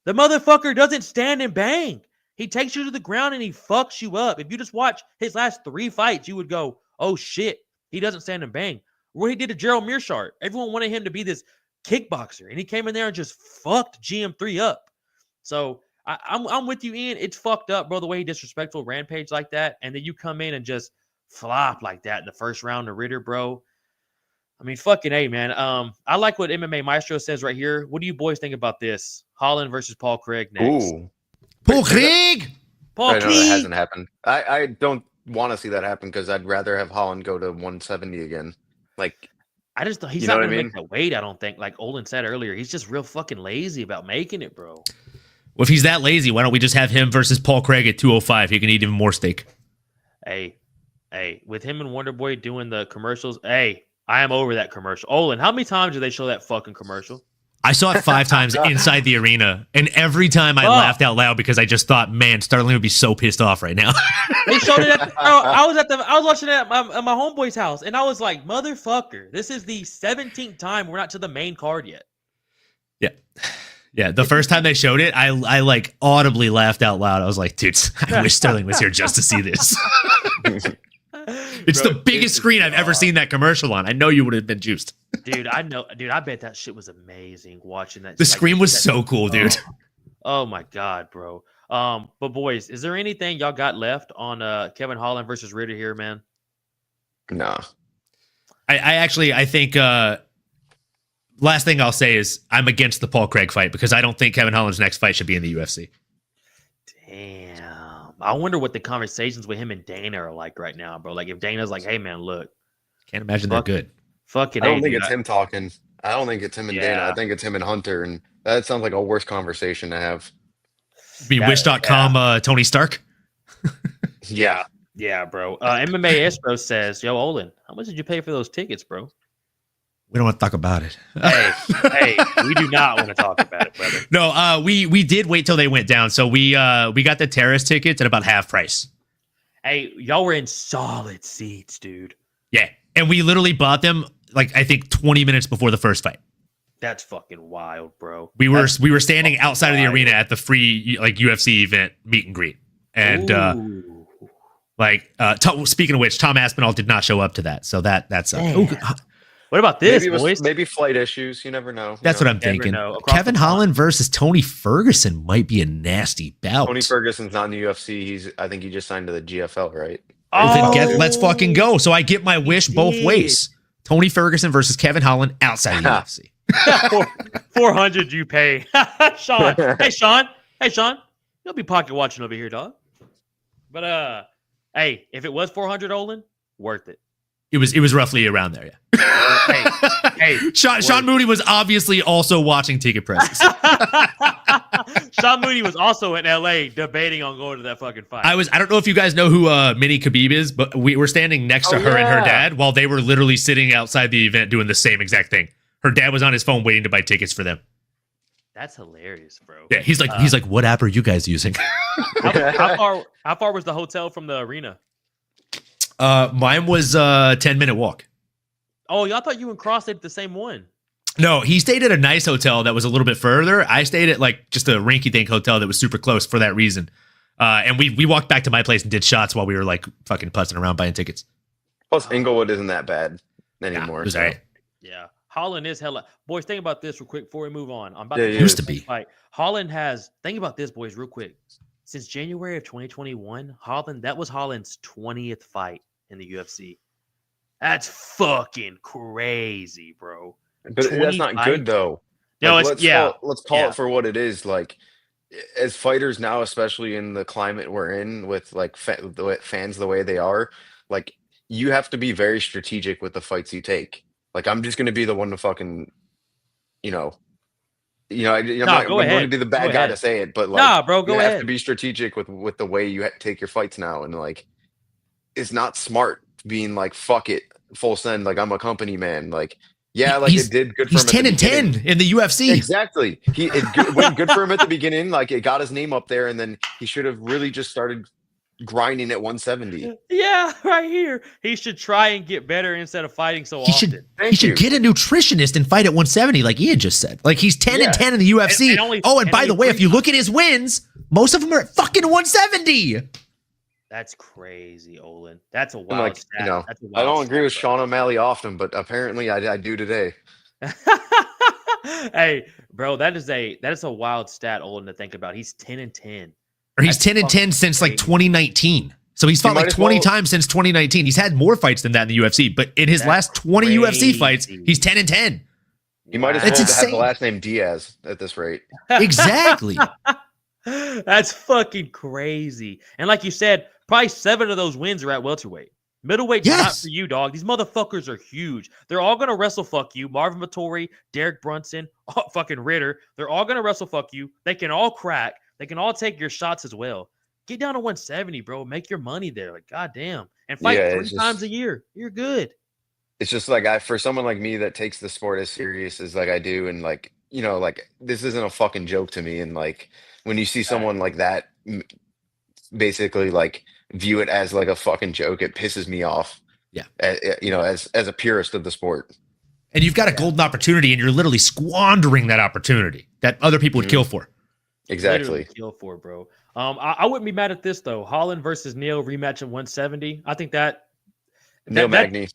The motherfucker doesn't stand and bang. He takes you to the ground and he fucks you up. If you just watch his last 3 fights, you would go, oh, shit, he doesn't stand and bang. What he did to Gerald Mearshart. Everyone wanted him to be this kickboxer, and he came in there and just fucked GM3 up. So I'm with you, Ian. It's fucked up, bro, the way he disrespectful Rampage like that, and then you come in and just flop like that in the first round of Ritter, bro. I mean, fucking A, man. I like what MMA Maestro says right here. What do you boys think about this? Holland versus Paul Craig next.
Ooh.
Paul Craig!
I know that hasn't happened. I don't want to see that happen because I'd rather have Holland go to 170 again. Like,
I just he's not going to make that weight, I don't think. Like Olin said earlier, he's just real fucking lazy about making it, bro.
Well, if he's that lazy, why don't we just have him versus Paul Craig at 205? He can eat even more steak.
Hey, with him and Wonder Boy doing the commercials, I am over that commercial. Olin, how many times did they show that fucking commercial?
I saw it 5 times inside the arena, and every time I laughed out loud because I just thought, man, Sterling would be so pissed off right now.
They showed it I was watching it at my homeboy's house, and I was like, motherfucker, this is the 17th time we're not to the main card yet. Yeah, the first time they showed it, I like audibly laughed out loud. I was like, dude, I wish Sterling was here just to see this. It's the biggest screen I've ever seen that commercial on. I know you would have been juiced. Dude, I know. Dude, I bet that shit was amazing watching that.
The screen was so cool, dude.
Oh my God, bro. But boys, is there anything y'all got left on Kevin Holland versus Ritter here, man?
No.
I think last thing I'll say is I'm against the Paul Craig fight because I don't think Kevin Holland's next fight should be in the UFC.
Damn. I wonder what the conversations with him and Dana are like right now, bro. Like if Dana's like, "Hey, man, look,
Can't imagine they're good.
fucking."
I don't think it's him talking. I don't think it's him and Dana.
Yeah.
I think it's him and Hunter, and that sounds like a worse conversation to have.
You mean Wish.com Tony Stark?
Yeah.
Yeah, bro. MMA Espro says, "Yo, Olin, how much did you pay for those tickets, bro?"
We don't want to talk about it.
Hey, we do not want to talk about it, brother.
No, we did wait till they went down. So we got the terrace tickets at about half price.
Hey, y'all were in solid seats, dude.
Yeah. And we literally bought them like I think 20 minutes before the first fight.
That's fucking wild, bro.
We were standing outside of the arena at the free like UFC event meet and greet. And speaking of which, Tom Aspinall did not show up to that. So that's
what about this,
maybe
boys?
Maybe flight issues. You never know.
That's what I'm thinking. Kevin Holland versus Tony Ferguson might be a nasty bout.
Tony Ferguson's not in the UFC. I think he just signed to the GFL, right?
Let's fucking go. So I get my wish both ways. Tony Ferguson versus Kevin Holland outside of UFC.
400 you pay. Sean. Hey, Sean. You'll be pocket watching over here, dog. But hey, if it was 400, Olin, worth it.
It was roughly around there, yeah. Hey, Sean Mooney was obviously also watching ticket prices.
Sean Mooney was also in LA debating on going to that fucking fight.
I don't know if you guys know who Minnie Khabib is, but we were standing next to her and her dad while they were literally sitting outside the event doing the same exact thing. Her dad was on his phone waiting to buy tickets for them.
That's hilarious, bro.
Yeah, he's like, what app are you guys using?
How far was the hotel from the arena?
Mine was a 10-minute walk.
Oh, y'all thought you and Cross stayed at the same one.
No, he stayed at a nice hotel that was a little bit further. I stayed at like just a rinky-dink hotel that was super close for that reason. And we walked back to my place and did shots while we were like fucking putzing around buying tickets.
Plus, Inglewood isn't that bad anymore.
It was all right.
Yeah. Holland is hella. Boys, think about this real quick before we move on. I'm about
Yeah,
to
yeah.
Used to be.
fight. Holland has. Think about this, boys, real quick. Since January of 2021, that was Holland's 20th fight in the UFC. That's fucking crazy, bro.
But that's not good though.
No,
Like,
it's
let's call it for what it is. Like, as fighters now, especially in the climate we're in, with like fans the way they are, like you have to be very strategic with the fights you take. Like, I'm just going to be the one to fucking, I'm not going to be the bad guy to say it, but like,
nah, bro, go
you
ahead.
have to be strategic with the way you take your fights now, and like, it's not smart being like, fuck it, full send. Like, I'm a company man. Like, yeah, like it did good for him.
He's 10-10 in the UFC.
Exactly. It went good for him at the beginning. Like, it got his name up there, and then he should have really just started grinding at 170.
Yeah, right here. He should try and get better instead of fighting so often.
He should get a nutritionist and fight at 170, like Ian just said. Like, he's 10-10 in the UFC. And by the way, if you look at his wins, most of them are at fucking 170.
That's crazy, Olin. That's a wild stat. That's a wild
I don't agree with
stat,
Sean O'Malley often, but apparently I do today.
Hey, bro, that is a wild stat, Olin, to think about. He's 10-10.
Or he's 10-10 since like 2019. So he's fought like 20 times since 2019. He's had more fights than that in the UFC, but in his last 20 UFC fights, he's 10-10.
He might as well have the last name Diaz at this rate.
Exactly.
That's fucking crazy. And like you said, probably 7 of those wins are at welterweight. Middleweight's not for you, dog. These motherfuckers are huge. They're all gonna wrestle fuck you. Marvin Vettori, Derek Brunson, fucking Ritter. They're all gonna wrestle fuck you. They can all crack. They can all take your shots as well. Get down to 170, bro. Make your money there. Like, goddamn. And fight 3 times a year. You're good.
It's just like for someone like me that takes the sport as serious as like I do, and like, like this isn't a fucking joke to me. And like when you see someone like that basically like view it as like a fucking joke, it pisses me off.
Yeah.
As a purist of the sport.
And you've got a golden opportunity, and you're literally squandering that opportunity that other people would kill for.
Exactly.
Kill for, bro. I wouldn't be mad at this though. Holland versus Neil rematch at 170. I think that
Neil Magny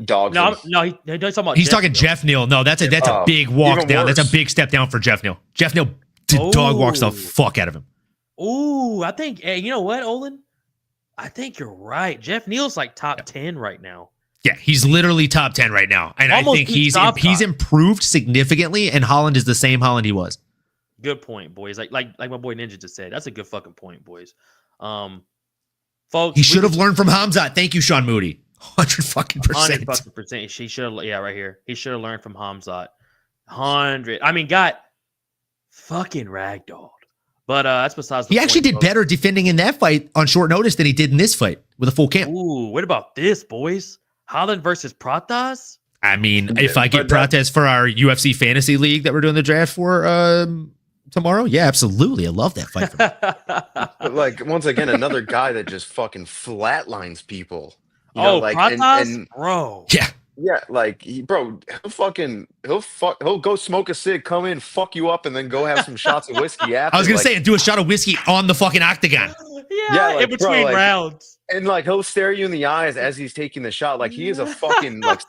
dogs.
No, he's talking about.
He's talking Jeff Neal. No, that's a big walk down. That's a big step down for Jeff Neal. Jeff Neal dog walks the fuck out of him.
Ooh, I think. Hey, you know what, Olin? I think you're right. Jeff Neal's like top 10 right now.
Yeah, he's literally top 10 right now, and I think he's improved significantly. And Holland is the same Holland he was.
Good point, boys. Like my boy Ninja just said. That's a good fucking point, boys. Folks,
He should have learned from Hamzat. Thank you, Sean Moody. 100%.
100%. She should have. Yeah, right here. He should have learned from Hamzat. 100. I mean, got fucking ragdolled. But that's besides the
He
point,
actually did
folks.
better defending in that fight on short notice than he did in this fight with a full camp.
Ooh, what about this, boys? Holland versus Pratas?
I mean, if I get
But
Prates for our UFC fantasy league that we're doing the draft for tomorrow, yeah, absolutely. I love that fight.
But like once again, another guy that just fucking flatlines people. You
Oh,
know, like
Pratas? Bro.
Yeah.
yeah, like bro, he'll go smoke a cig, come in, fuck you up, and then go have some shots of whiskey after.
I was going to
like,
say, and do a shot of whiskey on the fucking octagon.
Yeah,
like,
in between
bro, like-
rounds.
and like he'll stare you in the eyes as he's taking the shot. Like he is a fucking like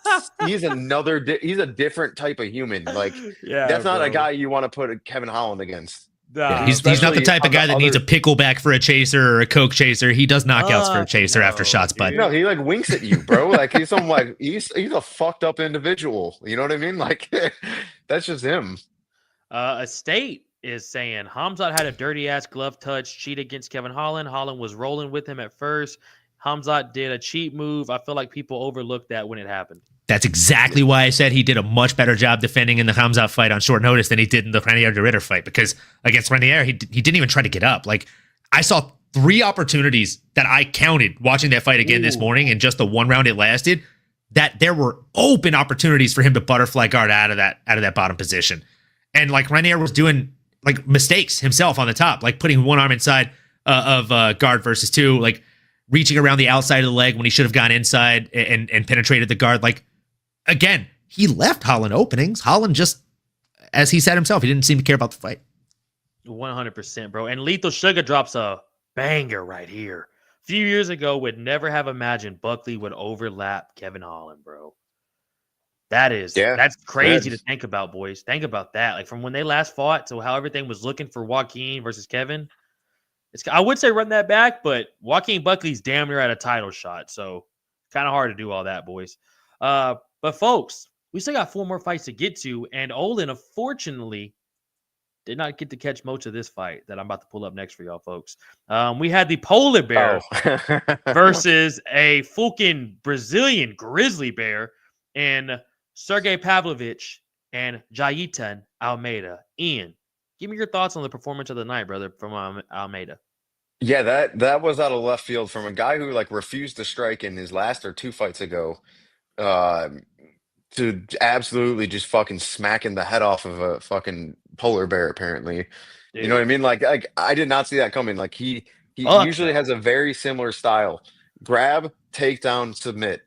he's he's a different type of human. Like
Yeah,
that's not a
bro.
guy you want to put Kevin Holland against.
Nah.
Yeah, he's not the
especially
type of
on
guy
the
that needs a
other-
pickleback for a chaser or a Coke chaser. He does knockouts for a chaser after
no,
shots, but
dude.
No, he like winks at you, bro. Like he's some like he's a fucked up individual. You know what I mean? Like that's just him.
Estate is saying Hamzat had a dirty ass glove touch, cheat against Kevin Holland. Holland was rolling with him at first. Hamzat did a cheat move. I feel like people overlooked that when it happened.
that's exactly why I said he did a much better job defending in the Hamzat fight on short notice than he did in the Renier de Ritter fight, because against Renier, he didn't even try to get up. Like, I saw 3 opportunities that I counted watching that fight again this
Ooh.
morning, and just the 1 round it lasted, that there were open opportunities for him to butterfly guard out of that bottom position. And like Renier was doing like mistakes himself on the top, like putting one arm inside of guard versus 2, like reaching around the outside of the leg when he should have gone inside and penetrated the guard. Like, again, he left Holland openings. Holland just, as he said himself, he didn't seem to care about the fight.
100%, bro. And Lethal Sugar drops a banger right here. A few years ago, would never have imagined Buckley would overlap Kevin Holland, bro. That's crazy to think about, boys. Think about that. Like from when they last fought to how everything was looking for Joaquin versus Kevin. I would say run that back, but Joaquin Buckley's damn near at a title shot. So kind of hard to do all that, boys. But folks, we still got 4 more fights to get to. And Olin, unfortunately, did not get to catch most of this fight that I'm about to pull up next for y'all, folks. We had the polar bear versus a fucking Brazilian grizzly bear and Sergey Pavlovich and Jaitan Almeida. Ian, give me your thoughts on the performance of the night, brother, from Almeida.
Yeah, that was out of left field from a guy who like refused to strike in his last or 2 fights ago, to absolutely just fucking smacking the head off of a fucking polar bear. Apparently,
Dude.
you know what I mean. Like I did not see that coming. Like he
Fuck
usually
no.
has a very similar style: grab, takedown, submit.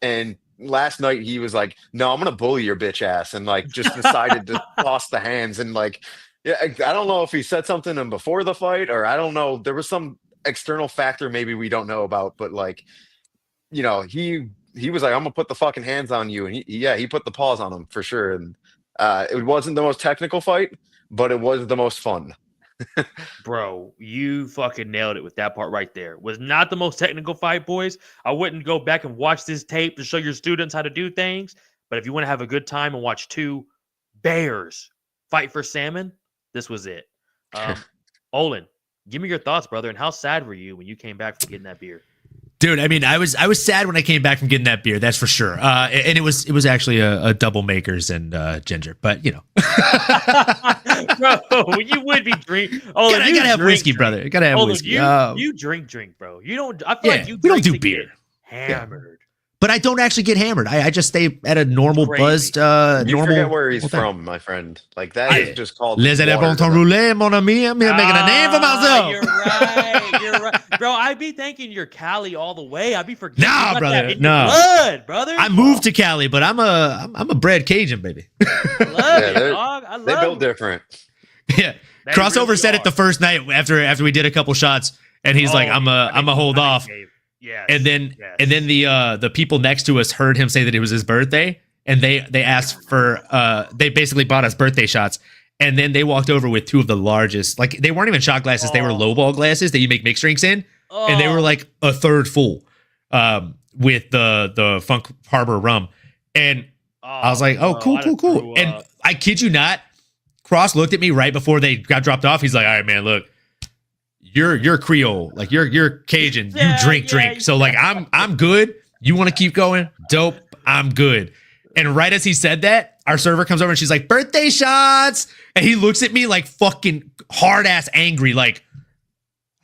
And last night he was like, "No, I'm gonna bully your bitch ass," and like just decided to toss the hands and like. Yeah, I don't know if he said something to him before the fight, or I don't know. There was some external factor maybe we don't know about, but like, you know, he was like, "I'm gonna put the fucking hands on you," and he put the paws on him for sure. And it wasn't the most technical fight, but it was the most fun.
Bro, you fucking nailed it with that part right there. Was not the most technical fight, boys. I wouldn't go back and watch this tape to show your students how to do things. But if you want to have a good time and watch 2 bears fight for salmon, this was it. Olin, give me your thoughts, brother, and how sad were you when you came back from getting that beer?
Dude, I mean, I was sad when I came back from getting that beer, that's for sure. And it was actually a double makers and ginger, but you know.
Bro, you would be drinking. Oh,
I gotta have whiskey, brother. I gotta have whiskey.
You drink, bro. You don't. I feel like you.
we don't
drink
do
to
beer.
get hammered.
But I don't actually get hammered. I just stay at a normal
Crazy.
buzzed,
You
normal.
forget where he's
thing.
from, my friend. Like that is just called.
Les
water
bon
to them.
roulé, mon ami. I'm here making a name for myself.
You're right. You're right, bro. I be thinking you're Cali all the way. I be forgetting.
Nah,
you got
brother,
that in
no.
your blood, brother.
I moved to Cali, but I'm a bred Cajun, baby.
I love
Yeah,
it, dog. I love
They built
it.
different.
Yeah.
They
Crossover
really
said it the
are.
first night after we did a couple shots, and he's like, I'm a hold off.
Yes.
And then the people next to us heard him say that it was his birthday, and they asked for they basically bought us birthday shots, and then they walked over with 2 of the largest, like they weren't even shot glasses, they were lowball glasses that you make mixed drinks in, and they were like a third full with the Funk Harbor rum, and I was like, oh, cool. And I kid you not, Cross looked at me right before they got dropped off. He's like, all right, man, look, you're Creole, like you're Cajun.
Yeah,
you drink.
yeah.
So like I'm good. You want to keep going? Dope. I'm good. And right as he said that, our server comes over and she's like, birthday shots. And he looks at me like fucking hard ass angry, like,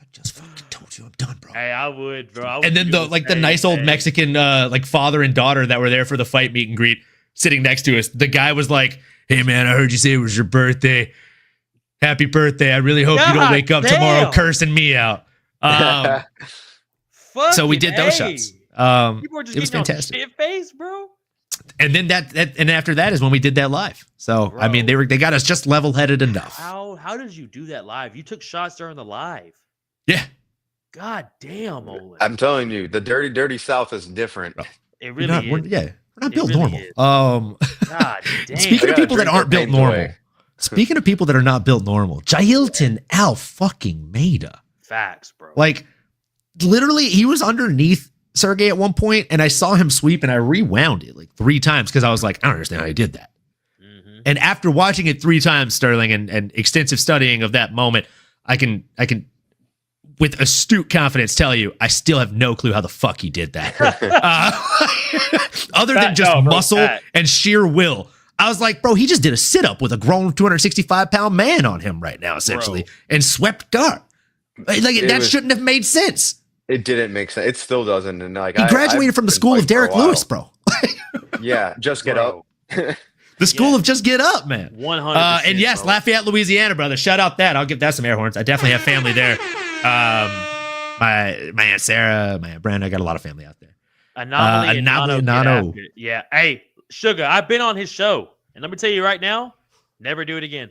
I just fucking told you I'm done, bro.
Hey, I would, bro.
And then the nice old Mexican like father and daughter that were there for the fight meet and greet sitting next to us. The guy was like, hey man, I heard you say it was your birthday. Happy birthday. I really hope you don't wake up tomorrow cursing me out. So we did those shots. It was fantastic.
Shit face, bro.
And then and after that is when we did that live. So bro, I mean, they got us just level-headed enough.
How did you do that live? You took shots during the live.
Yeah.
God damn, Olin.
I'm telling you, the dirty South is different.
It really is.
We're not built
really
normal.
God damn.
Speaking of people that aren't built normal. Speaking of people that are not built normal, Jailton Al fucking Maida.
Facts, bro.
Like, literally, he was underneath Sergey at one point, and I saw him sweep, and I rewound it like 3 times because I was like, I don't understand how he did that. Mm-hmm. And after watching it 3 times, Sterling, and extensive studying of that moment, I can with astute confidence tell you, I still have no clue how the fuck he did that. Other than just muscle and sheer will. I was like, bro, he just did a sit-up with a grown 265-pound man on him right now, essentially, and swept guard. Like that shouldn't have made sense.
It didn't make sense. It still doesn't. And like
he graduated from the school of Derek Lewis, bro.
Yeah, just get up.
The school of just get up, man.
100%.
And yes, bro. Lafayette, Louisiana, brother. Shout out that. I'll give that some air horns. I definitely have family there. My Aunt Sarah, my Aunt Brenda. I got a lot of family out there.
Anomaly
Nano.
Yeah. Hey, Sugar, I've been on his show. And let me tell you right now, never do it again.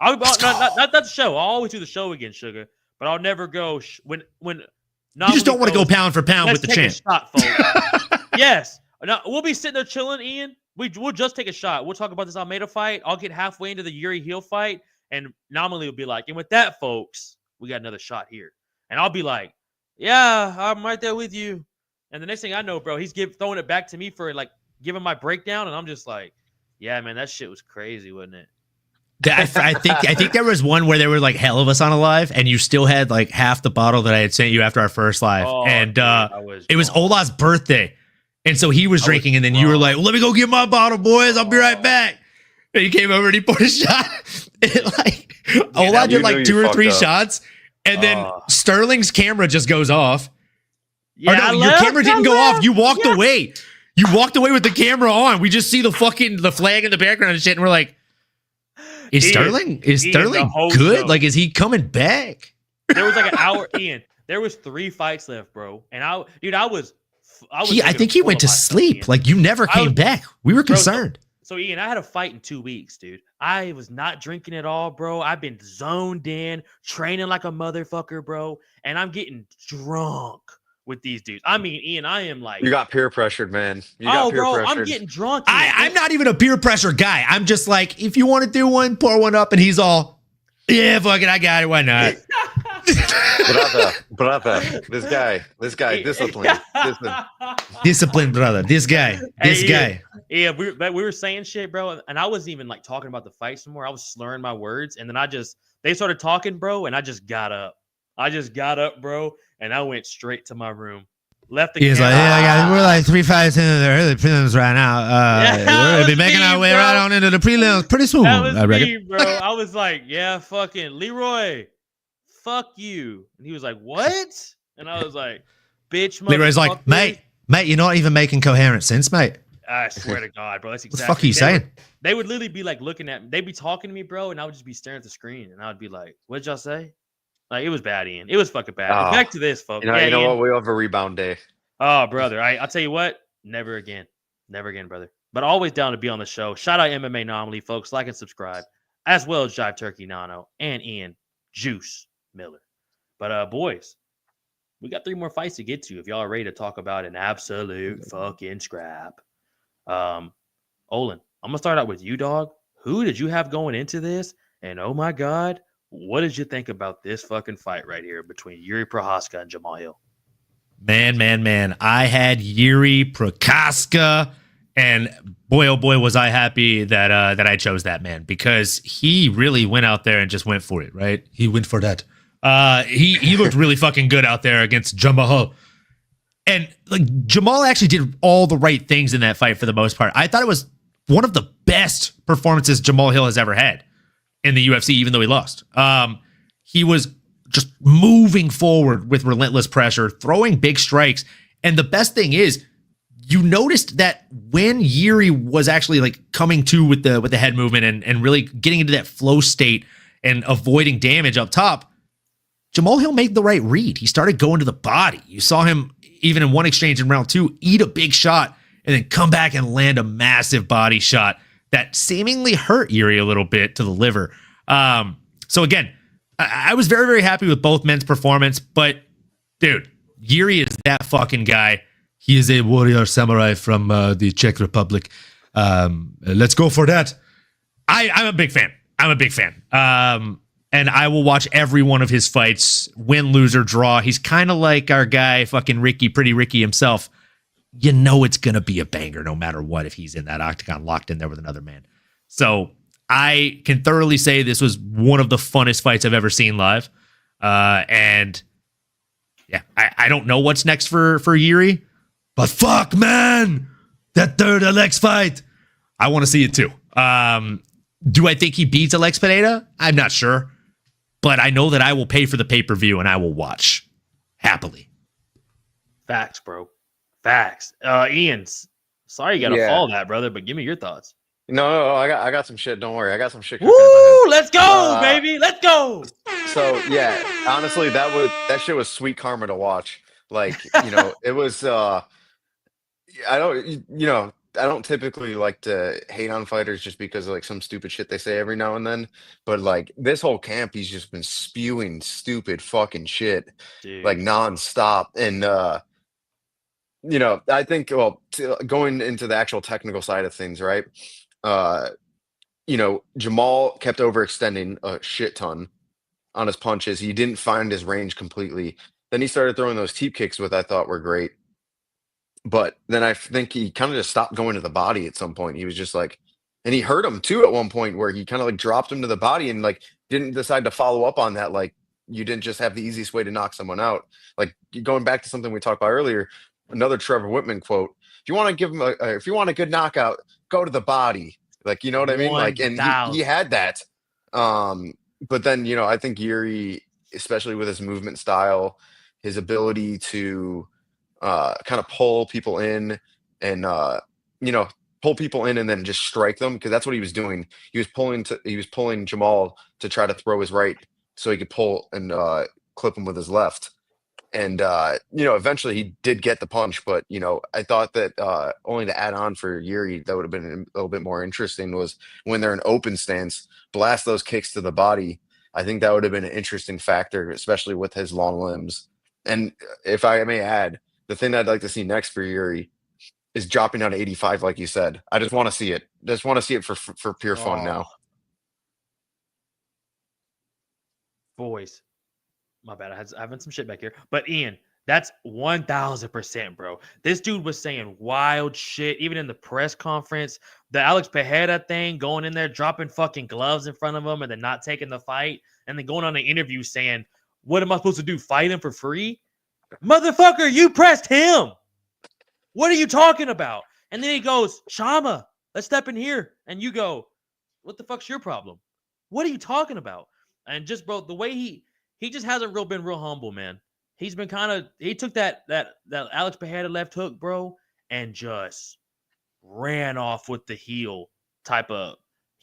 Not the show. I'll always do the show again, Sugar. But I'll never go when
you just don't want to go pound for pound with the champ.
Shot, folks. Yes. No, we'll be sitting there chilling, Ian. We'll just take a shot. We'll talk about this Almeida fight. I'll get halfway into the Yuri Hill fight, and Anomaly will be like, and with that, folks, we got another shot here. And I'll be like, yeah, I'm right there with you. And the next thing I know, bro, he's throwing it back to me for like giving my breakdown, and I'm just like, yeah, man, that shit was crazy, wasn't it?
I think there was one where there were like hell of us on a live, and you still had like half the bottle that I had sent you after our first live, and it was Ola's birthday, and so he was drinking, and then you were like, well, "Let me go get my bottle, boys. I'll be right back." And he came over and he poured a shot. Ola did like 2 or 3 shots, and then Sterling's camera just goes off. Yeah, your camera didn't go off. You walked away. You walked away with the camera on. We just see the flag in the background and shit, and we're like, Is Sterling good? Show. Like, is he coming back?
There was like an hour, Ian. There was 3 fights left, bro. And I think
he went to sleep. Like, you never came back. We were concerned.
So, Ian, I had a fight in 2 weeks, dude. I was not drinking at all, bro. I've been zoned in, training like a motherfucker, bro. And I'm getting drunk with these dudes. I mean, Ian, I am like...
You got peer pressured, man.
I'm getting drunk.
I'm not even a peer pressure guy. I'm just like, if you want to do one, pour one up, and he's all, yeah, fuck it, I got it, why not?
brother, this guy,
discipline, brother, this guy.
Yeah, we were saying shit, bro, and I wasn't even like talking about the fight some more. I was slurring my words, and then they started talking, bro, and I just got up. Bro, and I went straight to my room. Left the
He's like, yeah, guys, we're like 3 fights into the early prelims right now. We're gonna be making our way right on into the prelims pretty soon.
That was me, bro. I was like, yeah, fucking Leroy, fuck you. And he was like, what? And I was like, bitch,
Leroy's like, mate, you're not even making coherent sense, mate.
I swear to God, bro. That's exactly
what the fuck are you saying?
They would literally be like looking at me. They'd be talking to me, bro, and I would just be staring at the screen, and I would be like, what'd y'all say? Like, it was bad, Ian. It was fucking bad. Back to this, folks.
You know what? We have a rebound day.
Oh, brother. I'll tell you what. Never again. Never again, brother. But always down to be on the show. Shout out MMA Anomaly, folks. Like and subscribe. As well as Jive Turkey Nano and Ian Juice Miller. But, boys, we got 3 more fights to get to if y'all are ready to talk about an absolute fucking scrap. Olin, I'm going to start out with you, dog. Who did you have going into this? And, oh, my God, what did you think about this fucking fight right here between Yuri Prochazka and Jamal Hill?
Man. I had Yuri Prochazka, and boy, oh boy, was I happy that I chose that man, because he really went out there and just went for it, right? He went for that He looked really fucking good out there against Jamal. And like Jamal actually did all the right things in that fight for the most part. I thought it was one of the best performances Jamal Hill has ever had in the UFC, even though he lost. He was just moving forward with relentless pressure, throwing big strikes. And the best thing is, you noticed that when Yuri was actually like coming to with the head movement and really getting into that flow state and avoiding damage up top, Jamal Hill made the right read. He started going to the body. You saw him even in one exchange in round 2, eat a big shot and then come back and land a massive body shot that seemingly hurt Yuri a little bit to the liver. So again, I was very, very happy with both men's performance, but dude, Yuri is that fucking guy. He is a warrior samurai from the Czech Republic. Let's go for that. I'm a big fan. And I will watch every one of his fights, win, lose, or draw. He's kind of like our guy, fucking Pretty Ricky himself. You know it's going to be a banger no matter what if he's in that octagon locked in there with another man. So I can thoroughly say this was one of the funnest fights I've ever seen live. And yeah, I don't know what's next for Yuri, but fuck, man, that third Alex fight, I want to see it too. Do I think he beats Alex Pereira? I'm not sure. But I know that I will pay for the pay-per-view and I will watch happily.
Facts, bro. Facts. Ian, sorry you got to follow that, brother, but give me your thoughts.
No, I got some shit. Don't worry. I got some shit.
Woo! Let's go, baby. Let's go.
So, yeah, honestly, that shit was sweet karma to watch. Like, it was, I don't typically like to hate on fighters just because of like some stupid shit they say every now and then. But like this whole camp, he's just been spewing stupid fucking shit, dude, like nonstop. And, I think, going into the actual technical side of things, right? Jamal kept overextending a shit ton on his punches. He didn't find his range completely. Then he started throwing those teep kicks, which I thought were great. But then I think he kind of just stopped going to the body at some point. He was just like, and he hurt him too at one point where he kind of like dropped him to the body and like didn't decide to follow up on that. Like you didn't just have the easiest way to knock someone out. Like going back to something we talked about earlier, another Trevor Whitman quote. If you want to give him if you want a good knockout, go to the body. Like, you know what I mean? Like, and he had that. But then, I think Yuri, especially with his movement style, his ability to kind of pull people in and pull people in and then just strike them, because that's what he was doing. He was pulling Jamal to try to throw his right so he could pull and clip him with his left. And eventually he did get the punch, but I thought that only to add on for Yuri that would have been a little bit more interesting was when they're in open stance, blast those kicks to the body. I think that would have been an interesting factor, especially with his long limbs. And if I may add, the thing I'd like to see next for Yuri is dropping down to 85, like you said. I just want to see it. Just want to see it for pure fun now.
Boys, my bad. I have some shit back here. But Ian, that's 1000%, bro. This dude was saying wild shit, even in the press conference. The Alex Pereira thing, going in there, dropping fucking gloves in front of him, and then not taking the fight, and then going on an interview saying, "What am I supposed to do? Fight him for free?" Motherfucker, you pressed him. What are you talking about? And then he goes, "Shama, let's step in here." And you go, "What the fuck's your problem? What are you talking about?" And just, bro, the way he just hasn't been real humble, man. He's been he took that Alex Pereira left hook, bro, and just ran off with the heel type of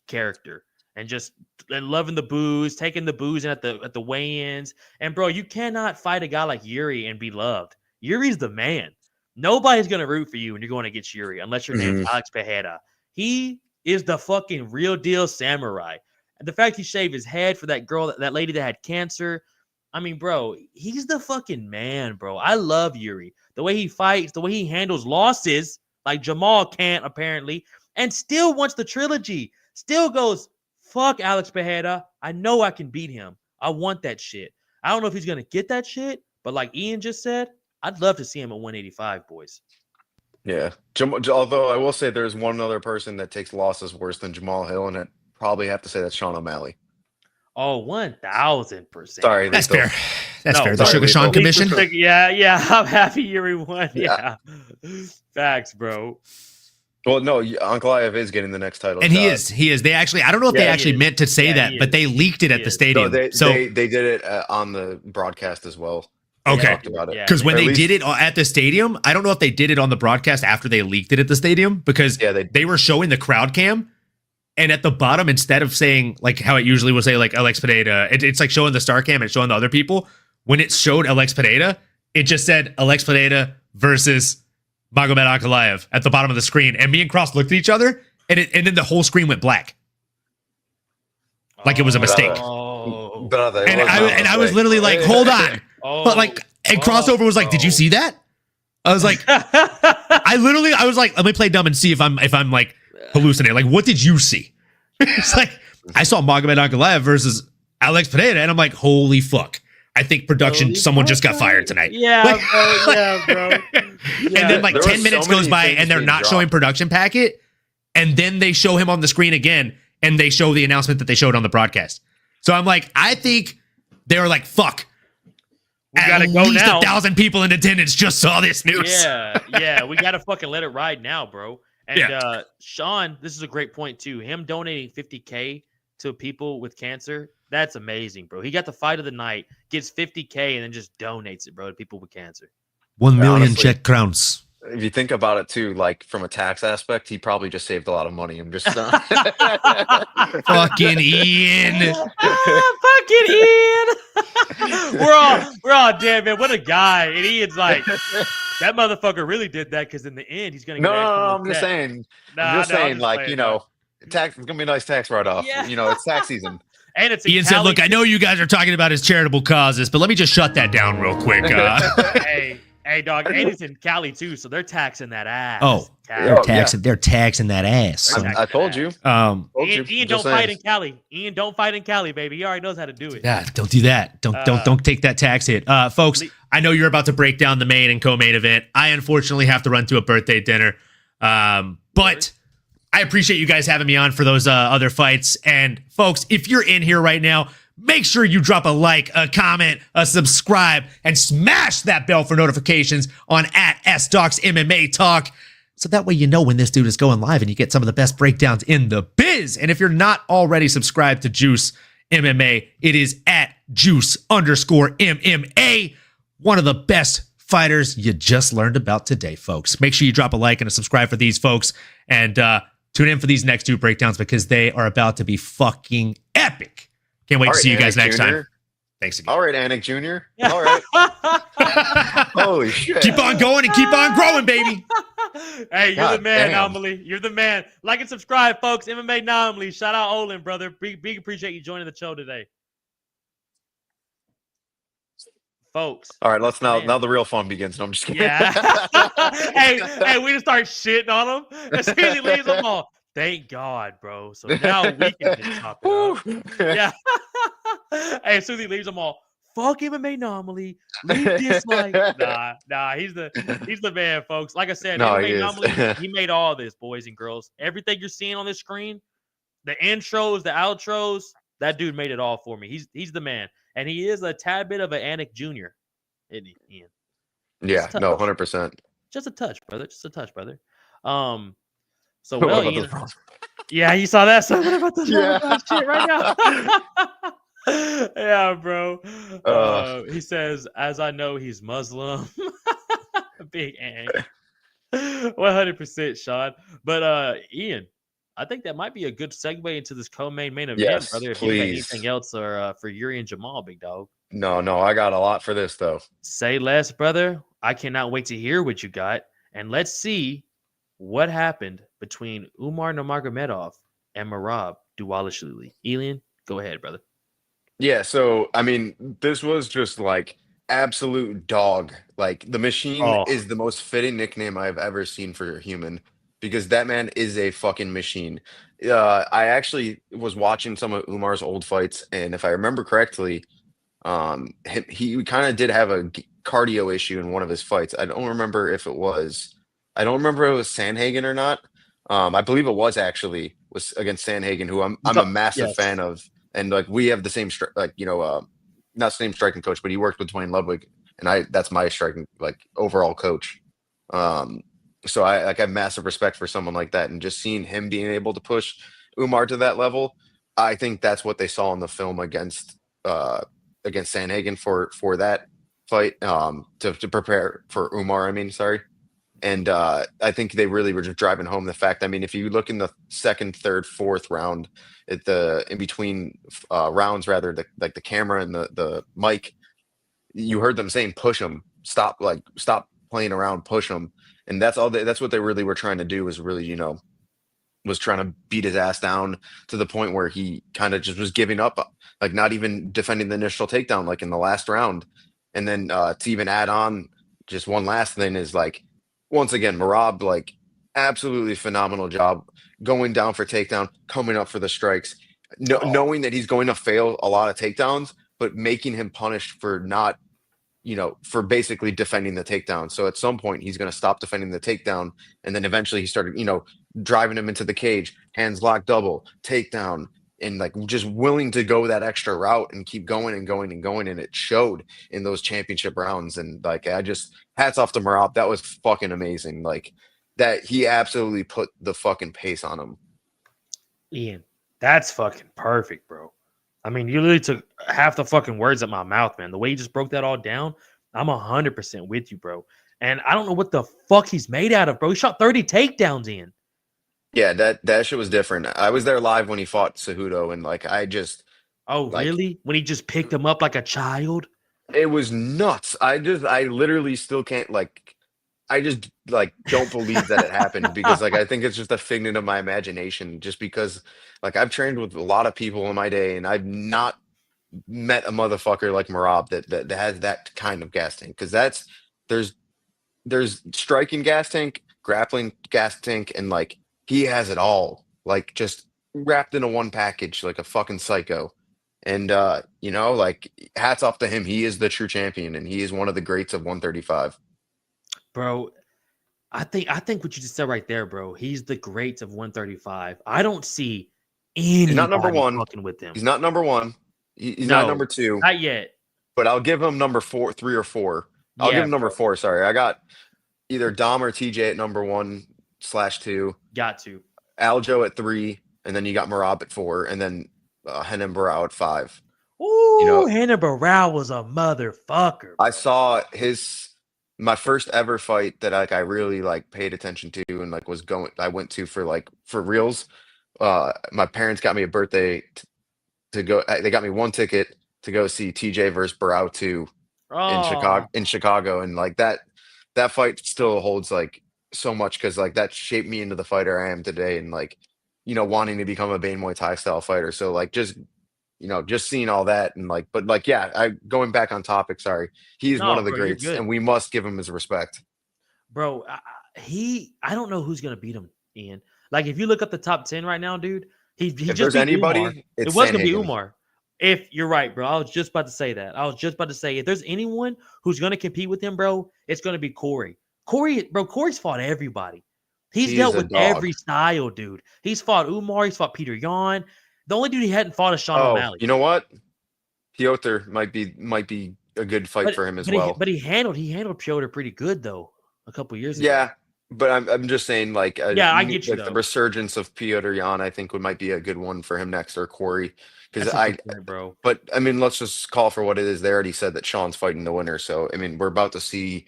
character. And just loving the booze, taking the booze in at the weigh-ins. And, bro, you cannot fight a guy like Yuri and be loved. Yuri's the man. Nobody's going to root for you when you're going against Yuri unless your name's Alex Pereira. He is the fucking real deal samurai. And the fact he shaved his head for that girl, that lady that had cancer. I mean, bro, he's the fucking man, bro. I love Yuri. The way he fights, the way he handles losses, like Jamal can't apparently, and still wants the trilogy. Still goes, fuck Alex Pereira. I know I can beat him. I want that shit. I don't know if he's going to get that shit, but like Ian just said, I'd love to see him at 185, boys.
Yeah. Although I will say there's one other person that takes losses worse than Jamal Hill, and I'd probably have to say that's Sean O'Malley.
Oh, 1,000%.
Sorry,
That's
Lethal.
fair. That's
No,
fair. The
sorry,
Sugar Sean
Lethal.
Commission.
Yeah. I'm happy Yuri won.
Yeah.
Yeah. Facts, bro.
Well, no, Ankalaev is getting the next title.
And
shot.
he is. They actually, I don't know if they
Yeah, he
actually
is.
meant to say
Yeah,
that,
he
but
is.
they leaked it at
He
the
is.
stadium.
No,
So
they did it on the broadcast as well.
okay.
Talked about it.
Yeah,
Because when
Or at
they
least-
did it at the stadium, I don't know if they did it on the broadcast after they leaked it at the stadium, because
Yeah,
they were showing the crowd cam, and at the bottom, instead of saying like how it usually will say like Alex Pineda, it's like showing the star cam and showing the other people. When it showed Alex Pineda, it just said Alex Pineda versus Magomed Ankalaev at the bottom of the screen, and me and Cross looked at each other, and then the whole screen went black, like it was a mistake.
Oh.
Brother, it
And
was not a
I was
mistake.
literally like, hold on.
Oh.
But like, and Crossover was like, did you see that? I was like, I was like, let me play dumb and see if I'm like hallucinating. Like, what did you see? It's like, I saw Magomed Ankalaev versus Alex Pineda, and I'm like, holy fuck. I think production,
Holy
someone just got
fuck,
fired tonight.
Yeah, bro.
And then like
There
10
was
minutes
so many
goes by
things
and they're
being
not
dropped.
showing production packet. And then they show him on the screen again, and they show the announcement that they showed on the broadcast. So I'm like, I think they were like, fuck.
We
At
gotta go
least
now.
1,000 people in attendance just saw this news.
Yeah, we gotta fucking let it ride now, bro. And
Yeah.
Sean, this is a great point too. Him donating 50K to people with cancer, that's amazing, bro. He got the fight of the night, gets 50K, and then just donates it, bro, to people with cancer.
1 million
Honestly.
Czech crowns.
If you think about it too, like from a tax aspect, he probably just saved a lot of money. I'm just
Fucking Ian.
Fucking Ian. we're all damn, man. What a guy. And Ian's like, that motherfucker really did that because in the end he's gonna
no,
get
I'm just saying. I'm just saying, like,
playing,
you
bro.
know, tax. It's gonna be a nice tax write-off.
Yeah.
You know, it's tax season.
And it's in
Ian said,
Cali-
look, I know you guys are talking about his charitable causes, but let me just shut that down real quick.
Hey, dog, and it's in Cali too, so they're taxing that ass.
Oh,
Cali.
they're taxing that ass.
They're taxing
I told
that
you.
ass.
Um,
Told you.
Ian don't
Just
fight
saying.
in Cali. Ian don't fight in Cali, baby. He already knows how to do it.
yeah, don't do that. Don't take that tax hit. Folks, I know you're about to break down the main and co-main event. I unfortunately have to run to a birthday dinner. But I appreciate you guys having me on for those other fights. And folks, if you're in here right now, make sure you drop a like, a comment, a subscribe, and smash that bell for notifications on @SDocsMMA Talk. So that way you know when this dude is going live and you get some of the best breakdowns in the biz. And if you're not already subscribed to Juice MMA, it is @Juice_MMA. One of the best fighters you just learned about today, folks. Make sure you drop a like and a subscribe for these folks. And tune in for these next two breakdowns because they are about to be fucking epic. Can't wait
All
to
right,
see you guys
Anik
next
Jr.
time. Thanks again.
All right, Anik Jr. All right. Holy shit.
Keep on going and keep on growing, baby.
Hey, you're
God
the man,
damn.
Anomaly. You're the man. Like and subscribe, folks. MMA Anomaly. Shout out Olin, brother. Big appreciate you joining the show today. Folks.
All right, let's
Man.
now the real fun begins. No, I'm just kidding.
Yeah. hey, we just start shitting on him. As soon as he leaves them all. Thank God, bro. So now we can just top it up. Yeah. Hey, as soon as he leaves them all, fuck MMA Anomaly. Leave dislike. Nah, he's the man, folks. Like I said,
No, he
MMA
is.
Anomaly, he made all this, boys and girls. Everything you're seeing on this screen, the intros, the outros, that dude made it all for me. He's the man. And he is a tad bit of an Anik Jr. Isn't he, Ian?
Yeah, no, 100%.
Just a touch, brother. Just a touch, brother. So
What
well,
about
Ian,
those problems?
yeah, you saw that. So what about the
Yeah.
shit right now? Yeah, bro. He says, as I know, he's Muslim. Big Ang. 100%, Sean. But Ian, I think that might be a good segue into this co-main event,
Yes,
brother. If you got
please.
anything else or for Yuri and Jamal, big dog.
No, I got a lot for this though.
Say less, brother. I cannot wait to hear what you got. And let's see what happened between Umar Nurmagomedov and Merab Dvalishvili. Eileen, go ahead, brother.
Yeah, so I mean, this was just like absolute dog. Like the machine
Oh.
is the most fitting nickname I've ever seen for a human because that man is a fucking machine. I actually was watching some of Umar's old fights, and if I remember correctly, he kind of did have a cardio issue in one of his fights. I don't remember if it was Sandhagen or not. I believe it was actually was against Sandhagen, who I'm a massive
Yes.
fan of. And like we have the same not same striking coach, but he worked with Dwayne Ludwig, and that's my striking like overall coach. So I have massive respect for someone like that, and just seeing him being able to push Umar to that level, I think that's what they saw in the film against Sandhagen for that fight, to prepare for Umar. I mean, sorry. And I think they really were just driving home the fact. I mean, if you look in the second, third, fourth round, in between rounds, rather, the camera and the mic, you heard them saying, "Push him, stop playing around, push him." And that's all. That's what they really were trying to do. Was really, was trying to beat his ass down to the point where he kind of just was giving up, like not even defending the initial takedown, like in the last round. And then to even add on, just one last thing is like, once again, Merab, like absolutely phenomenal job going down for takedown, coming up for the strikes, knowing that he's going to fail a lot of takedowns, but making him punished for not, for basically defending the takedown. So at some point he's going to stop defending the takedown. And then eventually he started, driving him into the cage, hands locked double, takedown, and like just willing to go that extra route and keep going and going and going. And it showed in those championship rounds. And like, I just hats off to Merab. That was fucking amazing. Like that he absolutely put the fucking pace on him.
Ian, that's fucking perfect, bro. I mean, you literally took half the fucking words out my mouth, man. The way you just broke that all down, I'm 100% with you, bro. And I don't know what the fuck he's made out of, bro. He shot 30 takedowns in.
Yeah, that shit was different. I was there live when he fought Cejudo, and like I just
really? When he just picked him up like a child?
It was nuts. I literally still can't I just like don't believe that it happened, because like I think it's just a figment of my imagination, just because like I've trained with a lot of people in my day and I've not met a motherfucker like Merab that has that kind of gas tank, because there's striking gas tank, grappling gas tank, and like he has it all, like just wrapped in a one package like a fucking psycho. And like hats off to him. He is the true champion, and he is one of the greats of 135.
Bro, I think what you just said right there, bro. He's the greats of 135. I don't see anybody
He's not number one.
fucking with him.
He's not number one. He's not number two.
Not yet.
But I'll give him number 3 or 4. I'll give him number 4. Sorry, I got either Dom or TJ at number 1/2.
Got to.
Aljo at 3, and then you got Merab at 4, and then Henan Barao at 5.
Ooh, Henan Barao was a motherfucker.
I saw my first ever fight that I really like paid attention to and like I went to for reals. My parents got me a birthday to go. They got me one ticket to go see TJ versus Barao 2 in Chicago, and like that fight still holds like so much, because like that shaped me into the fighter I am today, and like wanting to become a Bane Muay Thai style fighter. So like just seeing all that, and like, but like, yeah, going back on topic, sorry, he's one of the greats, and we must give him his respect,
bro. I don't know who's gonna beat him, Ian. Like if you look at the top 10 right now, dude, he
if
just
there's
beat
anybody,
Umar.
It
was gonna be Umar. If you're right, bro. I was just about to say that. If there's anyone who's gonna compete with him, bro, it's gonna be Corey. Corey's fought everybody. He's dealt with every style, dude. He's fought Umar. He's fought Peter Yan. The only dude he hadn't fought is Sean O'Malley.
You know what? Piotr might be a good fight for him as well.
But he handled Piotr pretty good though a couple years ago.
Yeah, but I'm just saying, like,
I get you.
Like the resurgence of Piotr Yan, I think might be a good one for him next, or Corey. Because
bro.
But I mean, let's just call for what it is. They already said that Sean's fighting the winner, so I mean, we're about to see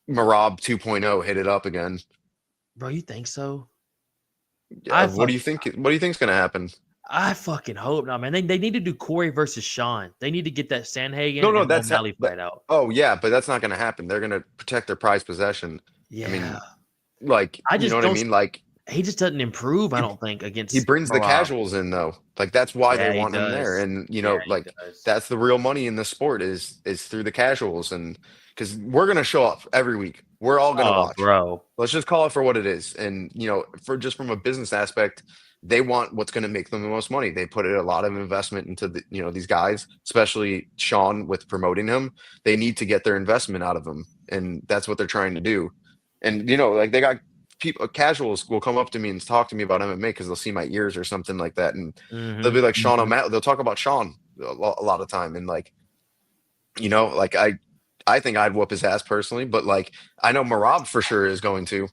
Merab 2.0 hit it up again.
Bro, you think so?
Yeah, what do you think? What do you think's gonna happen?
I fucking hope not, man. They need to do Corey versus Sean. They need to get that Sandhagen
and
O'Malley fight out.
Oh yeah, but that's not gonna happen. They're gonna protect their prized possession.
Yeah,
I mean, like, you know what I mean? Like,
he just doesn't improve. I don't think against.
He brings
Merab.
The casuals in though. Like that's why they want him there, and that's the real money in the sport is through the casuals, and because we're gonna show up every week. We're all gonna watch,
bro.
Let's just call it for what it is, and from a business aspect, they want what's going to make them the most money. They put a lot of investment into these guys, especially Sean with promoting him. They need to get their investment out of him, and that's what they're trying to do. And like they got people casuals will come up to me and talk to me about MMA because they'll see my ears or something like that, and they'll
Mhm.
be like Sean O'Malley. They'll talk about Sean a lot of time, and like like I think I'd whoop his ass personally, but like I know Marab for sure is going to.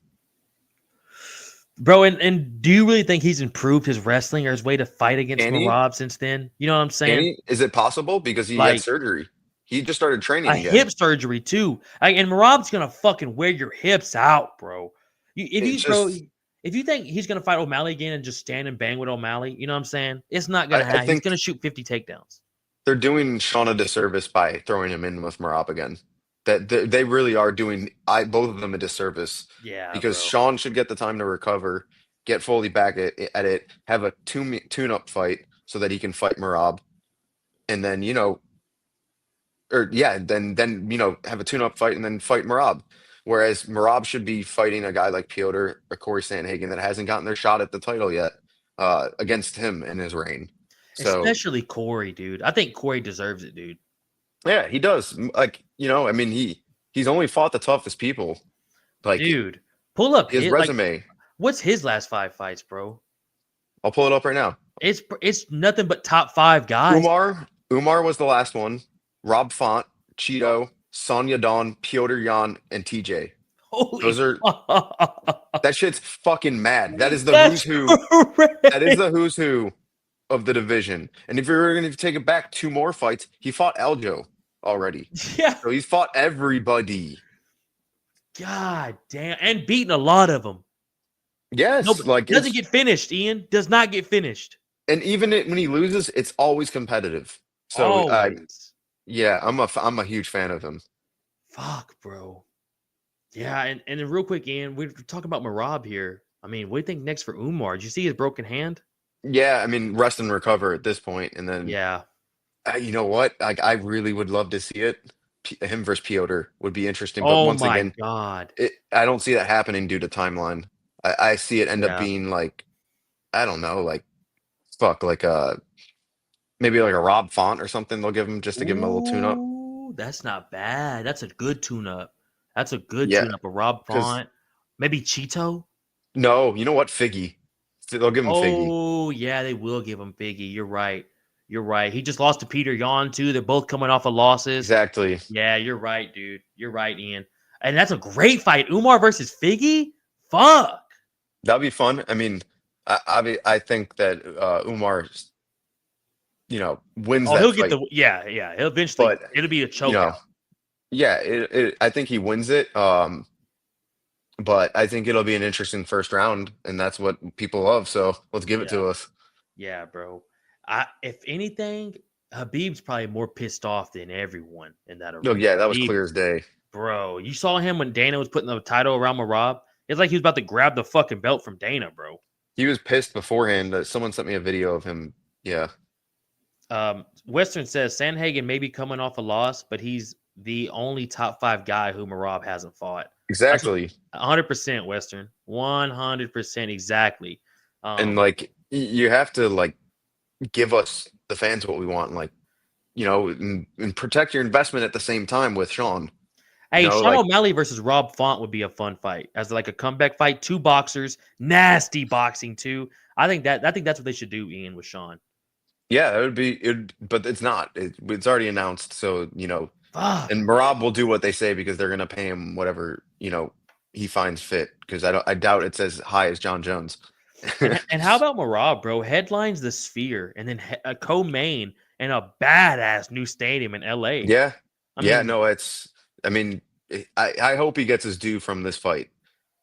Bro, and do you really think he's improved his wrestling or his way to fight against
Can he?
Marab since then? You know what I'm
Can
saying?
he? Is it possible? Because he had
Like
surgery. He just started training
a
again.
hip surgery too. And Marab's gonna fucking wear your hips out, bro. If you think he's gonna fight O'Malley again and just stand and bang with O'Malley, you know what I'm saying? It's not gonna
I
happen. He's
think
gonna shoot 50 takedowns.
they're doing Sean a disservice by throwing him in with Marab again. That they really are doing both of them a disservice
Yeah,
because
bro.
Sean should get the time to recover, get fully back at it, have a tune-up fight so that he can fight Marab, and then have a tune-up fight and then fight Marab. Whereas Marab should be fighting a guy like Piotr or Corey Sandhagen that hasn't gotten their shot at the title yet against him in his reign. So
Especially Corey, dude. I think Corey deserves it, dude.
yeah, he does. Like I mean, he's only fought the toughest people. Like
Dude, pull up
his
his
resume.
what's his last 5 fights, bro?
I'll pull it up right now.
It's nothing but top 5 guys.
Umar was the last one. Rob Font, Cheeto, Sonya Dawn, Piotr Jan, and TJ.
Holy
Those are that shit's fucking mad. That is the
That's
who's who.
correct.
That is the who's who of the division. And if you're going to take it back 2 more fights, he fought Aljo already.
Yeah.
So he's fought everybody.
God damn. And beating a lot of them.
Yes,
No, but doesn't get finished, Ian. Does not get finished.
and even when he loses, it's always competitive. So
Always.
yeah, I'm a huge fan of him.
Fuck, bro. Yeah, and then real quick, Ian, we're talking about Marab here. I mean, what do you think next for Umar? Did you see his broken hand?
Yeah, I mean, rest and recover at this point, and then
Yeah.
you know what? I really would love to see it. Him versus Piotr would be interesting, but
Oh
once
my
again,
God.
I don't see that happening due to timeline. I see it end up
Yeah.
being like, I don't know, like maybe like a Rob Font or something. They'll give him just to give him a little tune-up.
Ooh, that's not bad. That's a good tune-up. That's a good
Yeah,
tune-up. A Rob
'cause
Font. Maybe Cheeto.
no, you know what? Figgy. They'll give him Figgy.
Oh, yeah, they will give him Biggie. You're right. You're right. He just lost to Peter Yan, too. They're both coming off of losses.
Exactly.
Yeah, you're right, dude. You're right, Ian. And that's a great fight. Umar versus Figgy? Fuck.
That'd be fun. I mean, I think that Umar, wins
Oh,
that
he'll
fight.
get yeah. He'll eventually,
But
it'll be a
you
choke
know,
out.
yeah, I think he wins it. But I think it'll be an interesting first round, and that's what people love. So let's give it to us.
Yeah, bro. If anything, Habib's probably more pissed off than everyone in that arena.
Oh yeah, that was
Habib,
clear as day.
bro. You saw him when Dana was putting the title around Marab. It's like he was about to grab the fucking belt from Dana, bro.
He was pissed beforehand. Someone sent me a video of him. Yeah.
Western says Sandhagen may be coming off a loss, but he's the only top 5 guy who Marab hasn't fought.
Exactly.
100% Western. 100% exactly.
And like you have to like give us the fans what we want, like and protect your investment at the same time with Sean.
Hey,
You know,
Sean
like-
O'Malley versus Rob Font would be a fun fight as like a comeback fight. 2 boxers, nasty boxing too. I think that's what they should do, Ian, with Sean.
Yeah, it would be but it's not. It's already announced, so
Fuck.
and Marab will do what they say because they're gonna pay him whatever he finds fit. Because I doubt it says hi as John Jones.
And how about Marab, bro? Headlines the Sphere and then a co-main and a badass new stadium in LA.
Yeah,
I
mean, I hope he gets his due from this fight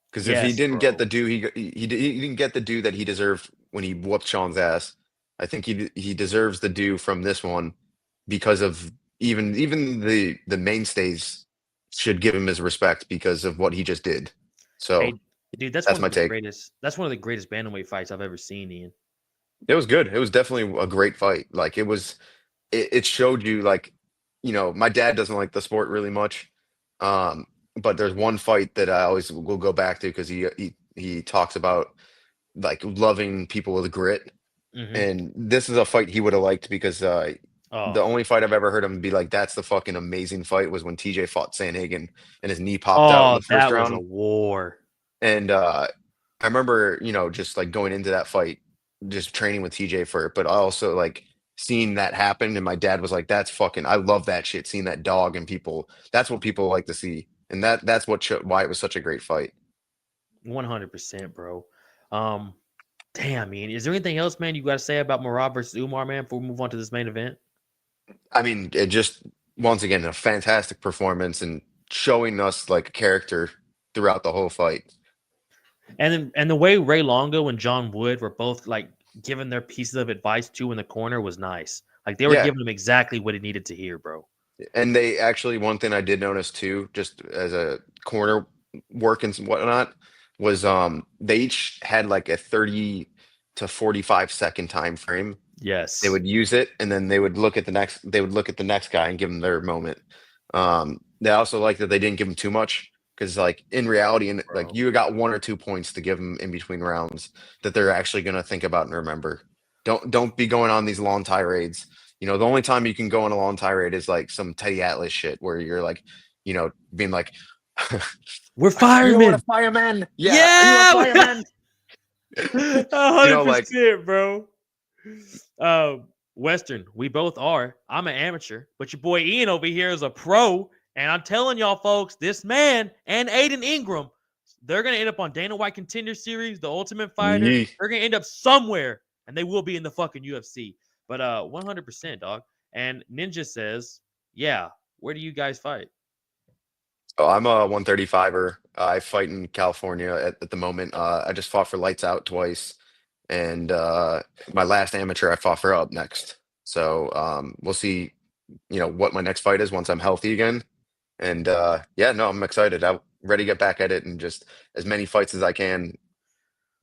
because if he
Yes,
didn't
bro.
get the due, he didn't get the due that he deserved when he whooped Sean's ass. I think he deserves the due from this one because of even the mainstays should give him his respect because of what he just did. So
Hey, dude, that's
that's
one
my
of the
take.
greatest. That's one of the greatest bantamweight fights I've ever seen, Ian.
It was good. It was definitely a great fight. Like it showed you like, my dad doesn't like the sport really much. But there's one fight that I always will go back to because he talks about like loving people with grit.
Mhm.
And this is a fight he would have liked because the
Oh,
only fight I've ever heard him be like, that's the fucking amazing fight was when TJ fought Sandhagen and his knee popped out in the
that
first
was a
round.
war.
And I remember, just like going into that fight, just training with TJ for it, but also like seeing that happen. And my dad was like, "That's fucking, I love that shit." Seeing that dog and people, that's what people like to see, and that's why it was such a great fight.
100%, bro. Damn, man. Is there anything else, man, you got to say about Marab versus Umar, man, before we move on to this main event?
I mean, it just once again a fantastic performance and showing us like a character throughout the whole fight.
And the way Ray Longo and John Wood were both like giving their pieces of advice to in the corner was nice. Like they were
Yeah,
giving him exactly what he needed to hear, bro.
and they actually one thing I did notice too, just as a corner work and whatnot, was they each had like a 30 to 45-second time frame. They
Yes.
would use it, and then they would look at the next guy and give them their moment. They also like that they didn't give them too much, because like in reality, and like
Bro.
you got 1 or 2 points to give them in between rounds that they're actually going to think about and remember. Don't be going on these long tirades. The only time you can go on a long tirade is like some Teddy Atlas shit where you're like, being like,
We're
"You want
firemen.
a fireman? Yeah, are you a
Yeah.
fireman?"
100%, bro. Western, we both are. I'm an amateur, but your boy Ian over here is a pro. And I'm telling y'all, folks, this man and Aiden Ingram, they're gonna end up on Dana White Contender Series, The Ultimate Fighter.
Yee.
They're gonna end up somewhere, and they will be in the fucking UFC. But 100%, dog. And Ninja says, "Yeah, where do you guys fight?"
Oh, I'm a 135er. I fight in California at the moment. I just fought for Lights Out twice, and my last amateur I fought for Up Next. So we'll see, what my next fight is once I'm healthy again. And yeah, no, I'm excited. I'm ready to get back at it and just as many fights as I can,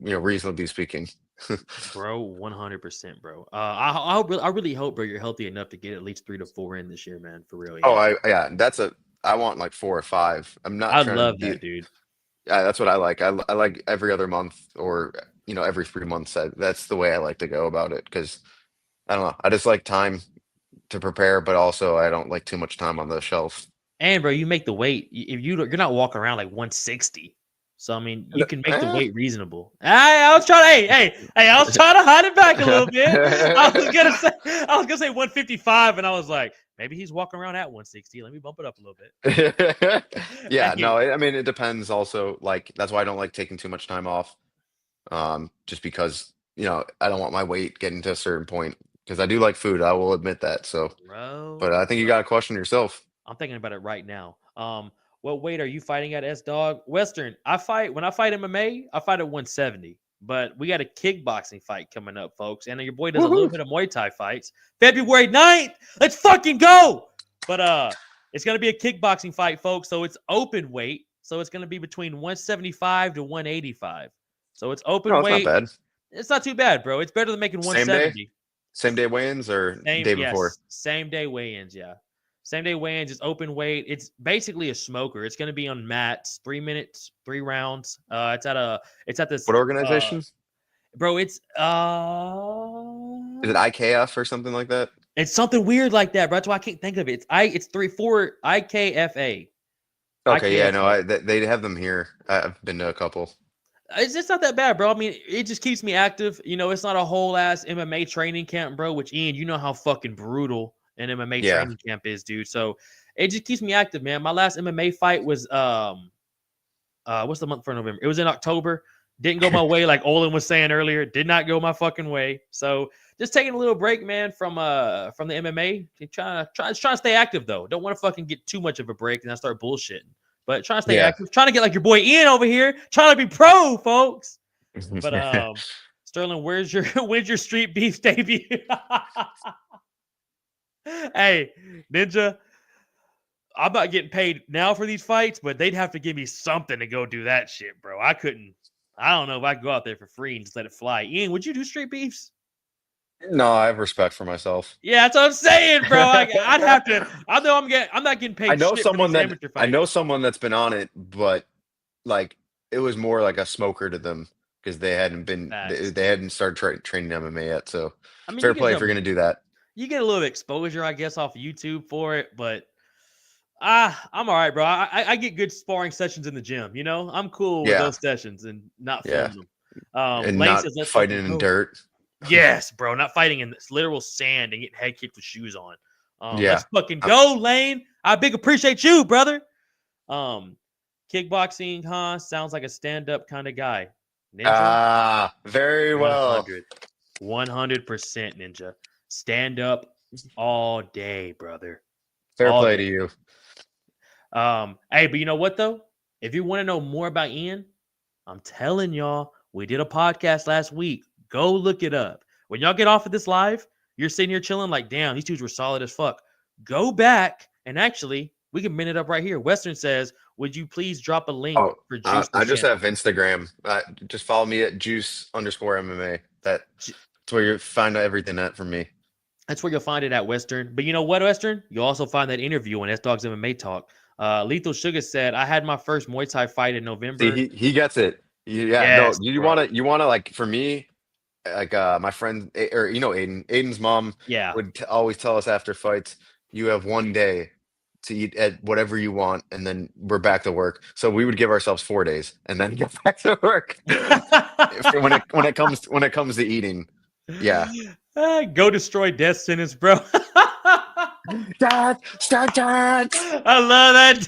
reasonably speaking.
Bro, 100%, bro. I really hope, bro, you're healthy enough to get at least 3 to 4 in this year, man. For real,
Oh,
yeah.
I want like 4 or 5. I'm not
I
trying to
love
be.
that, dude.
Yeah, that's what I like. I like every other month or every 3 months. That's the way I like to go about it, because I don't know. I just like time to prepare, but also I don't like too much time on the shelf.
And bro, you make the weight. If you're not walking around like 160, so I mean, you can make the
Eh.
weight reasonable. I was trying. Hey! I was trying to hide it back a little bit. I was gonna say 155, and I was like, maybe he's walking around at 160. Let me bump it up a little bit.
Yeah,
Hey,
no, I mean it depends also. Like that's why I don't like taking too much time off. Just because, I don't want my weight getting to a certain point, because I do like food. I will admit that. So, but I think you got to question yourself.
I'm thinking about it right now. What weight are you fighting at, S Dog? Western. When I fight MMA, I fight at 170. But we got a kickboxing fight coming up, folks. And your boy does a little
Woohoo!
bit of Muay Thai fights. February 9th. Let's fucking go. But it's gonna be a kickboxing fight, folks. So it's open weight. So it's gonna be between 175 to 185. So it's open
No, it's not
weight.
bad.
It's not too bad, bro. It's better than making
Same day,
170.
same day weigh-ins or day before.
Same day weigh-ins, yeah. Same day weigh-ins, it's open weight. It's basically a smoker. It's gonna be on mats, 3 minutes, 3 rounds. It's at this
What organization?
bro,
Is it IKF or something like that?
it's something weird like that, bro. That's why I can't think of it. It's 3-4 IKFA.
Okay, yeah, no,
IKFA.
they have them here. I've been to a couple.
It's just not that bad, bro. I mean, it just keeps me active. It's not a whole ass MMA training camp, bro. Which Ian, you know how fucking brutal an MMA
Yeah.
training camp is, dude. So it just keeps me active, man. My last MMA fight was what's the month for November? It was in October. Didn't go my way, like Olin was saying earlier. Did not go my fucking way. So just taking a little break, man, from the MMA. Trying to stay active though. Don't want to fucking get too much of a break and I start bullshitting. But trying to stay
Yeah.
active, trying to get like your boy Ian over here, trying to be pro, folks. But Sterling, when's your street beef debut? Hey, Ninja, I'm not getting paid now for these fights, but they'd have to give me something to go do that shit, bro. I don't know if I could go out there for free and just let it fly. Ian, would you do street beefs?
No, I have respect for myself.
Yeah, that's what I'm saying, bro. I'd have to. I know I'm not getting paid.
I know
shit for these amateur
I
fights.
know someone that's been on it, but like it was more like a smoker to them, because they hadn't been
Facts.
they hadn't started training MMA yet. So
I mean,
fair
you get
play if
some-
you're gonna do that.
You get a little exposure, I guess, off YouTube for it, but I'm all right, bro. I get good sparring sessions in the gym. You know, I'm cool with
Yeah,
those sessions and not
yeah,
filming them.
and
Lane
not
says, "Let's
fighting
fucking
in
go."
dirt.
Yes, bro. Not fighting in this literal sand and getting head kicked with shoes on.
Yeah.
Let's fucking go, Lane. I big appreciate you, brother. Kickboxing, huh? Sounds like a stand-up kind of guy. Ninja,
Very well.
100% Ninja. Stand up all day, brother.
Fair
All
play
day.
to you.
Hey, but you know what though? If you want to know more about Ian, I'm telling y'all, we did a podcast last week. Go look it up. When y'all get off of this live, you're sitting here chilling like, damn, these dudes were solid as fuck. Go back and actually, we can min it up right here. Western says, would you please drop a link
Oh,
for Juice?
I just have Instagram. Just follow me at juice_MMA. That's where you find everything at from me.
That's where you'll find it at, Western. But you know what, Western? You'll also find that interview on S Dogs MMA Talk. Lethal Sugar said, I had my first Muay Thai fight in November.
See, he gets it. Yeah,
Yes,
no, you
bro.
wanna like for me, like my friend or Aiden. Aiden's mom
Yeah.
would always tell us after fights, you have one day to eat at whatever you want, and then we're back to work. So we would give ourselves 4 days and then get back to work. when it comes to eating. Yeah.
Go destroy death sentence, bro.
Dad.
I love that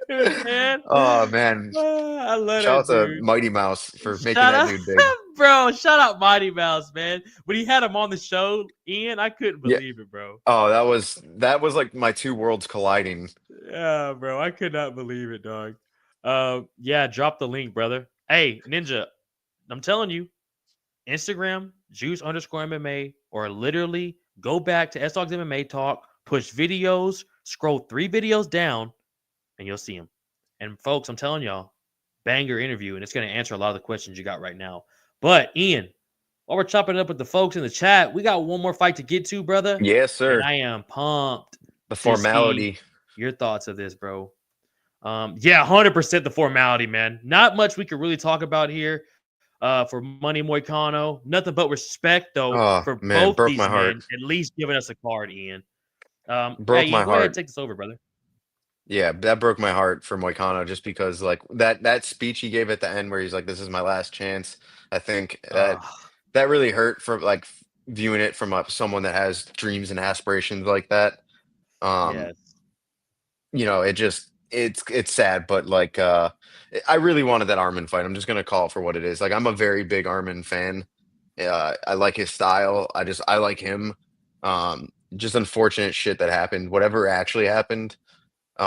dude, man.
Oh man.
I love
Shout out
that
to
dude.
Mighty Mouse for making
Shout
that
out,
dude big.
bro. Shout out Mighty Mouse, man. When he had him on the show, Ian, I couldn't
Yeah.
believe it, bro.
Oh, that was like my two worlds colliding.
Yeah, bro. I could not believe it, dog. Yeah, drop the link, brother. Hey, Ninja, I'm telling you, Instagram, juice_MMA, or literally go back to S Dogs MMA Talk, push videos, scroll 3 videos down, and you'll see them. And folks, I'm telling y'all, banger interview, and it's going to answer a lot of the questions you got right now. But Ian, while we're chopping it up with the folks in the chat, we got one more fight to get to, brother.
Yes, sir.
And I am pumped.
The formality.
Your thoughts of this, bro? Yeah, 100% the formality, man. Not much we could really talk about here. For Money Moicano, nothing but respect though for both
broke
these
my heart.
men. At least giving us a card, Ian.
Broke
Ian,
my
go ahead,
heart.
take this over, brother.
Yeah, that broke my heart for Moicano just because like that speech he gave at the end where he's like, "This is my last chance." I think that really hurt for like viewing it from someone that has dreams and aspirations like that.
Yes.
You know, it's sad, but like I really wanted that Armin fight. I'm just gonna call it for what it is. Like I'm a very big Armin fan. I like his style. I like him. Just unfortunate shit that happened. Whatever actually happened. You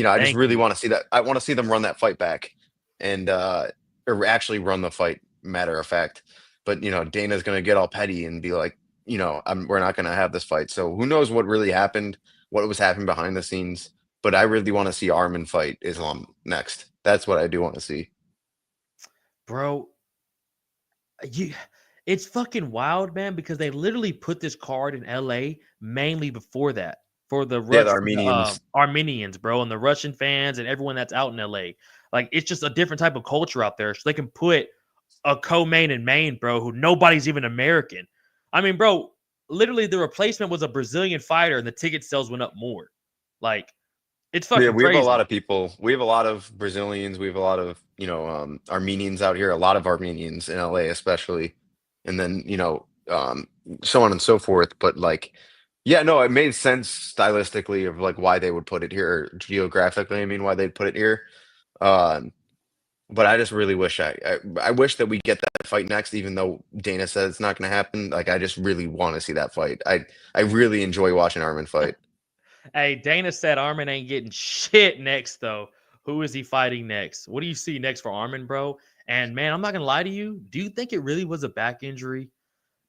know, I just really want to see that. I want to see them run that fight back and or actually run the fight, matter of fact. But you know, Dana's gonna get all petty and be like, you know, we're not gonna have this fight. So who knows what really happened, what was happening behind the scenes. But I really want to see Armin fight Islam next. That's what I do want to see.
Bro, it's fucking wild, man, because they literally put this card in LA mainly before that. For the Russian,
the Armenians.
Armenians, bro, and the Russian fans and everyone that's out in LA. Like, it's just a different type of culture out there. So they can put a co-main in Maine, bro, who nobody's even American. I mean, bro, literally the replacement was a Brazilian fighter and the ticket sales went up more. Like, it's fucking
we
crazy.
have a lot of people. We have a lot of Brazilians. We have a lot of, you know, Armenians out here, a lot of Armenians in LA, especially. And then, you know, so on and so forth. But like, yeah, no, it made sense stylistically of like why they would put it here geographically. I mean, why they'd put it here. But I just really wish I wish that we get that fight next, even though Dana said it's not going to happen. Like, I just really want to see that fight. I really enjoy watching Armin fight.
Hey, Dana said Armin ain't getting shit next, though. Who is he fighting next? What do you see next for Armin, bro? And, man, I'm not going to lie to you. Do you think it really was a back injury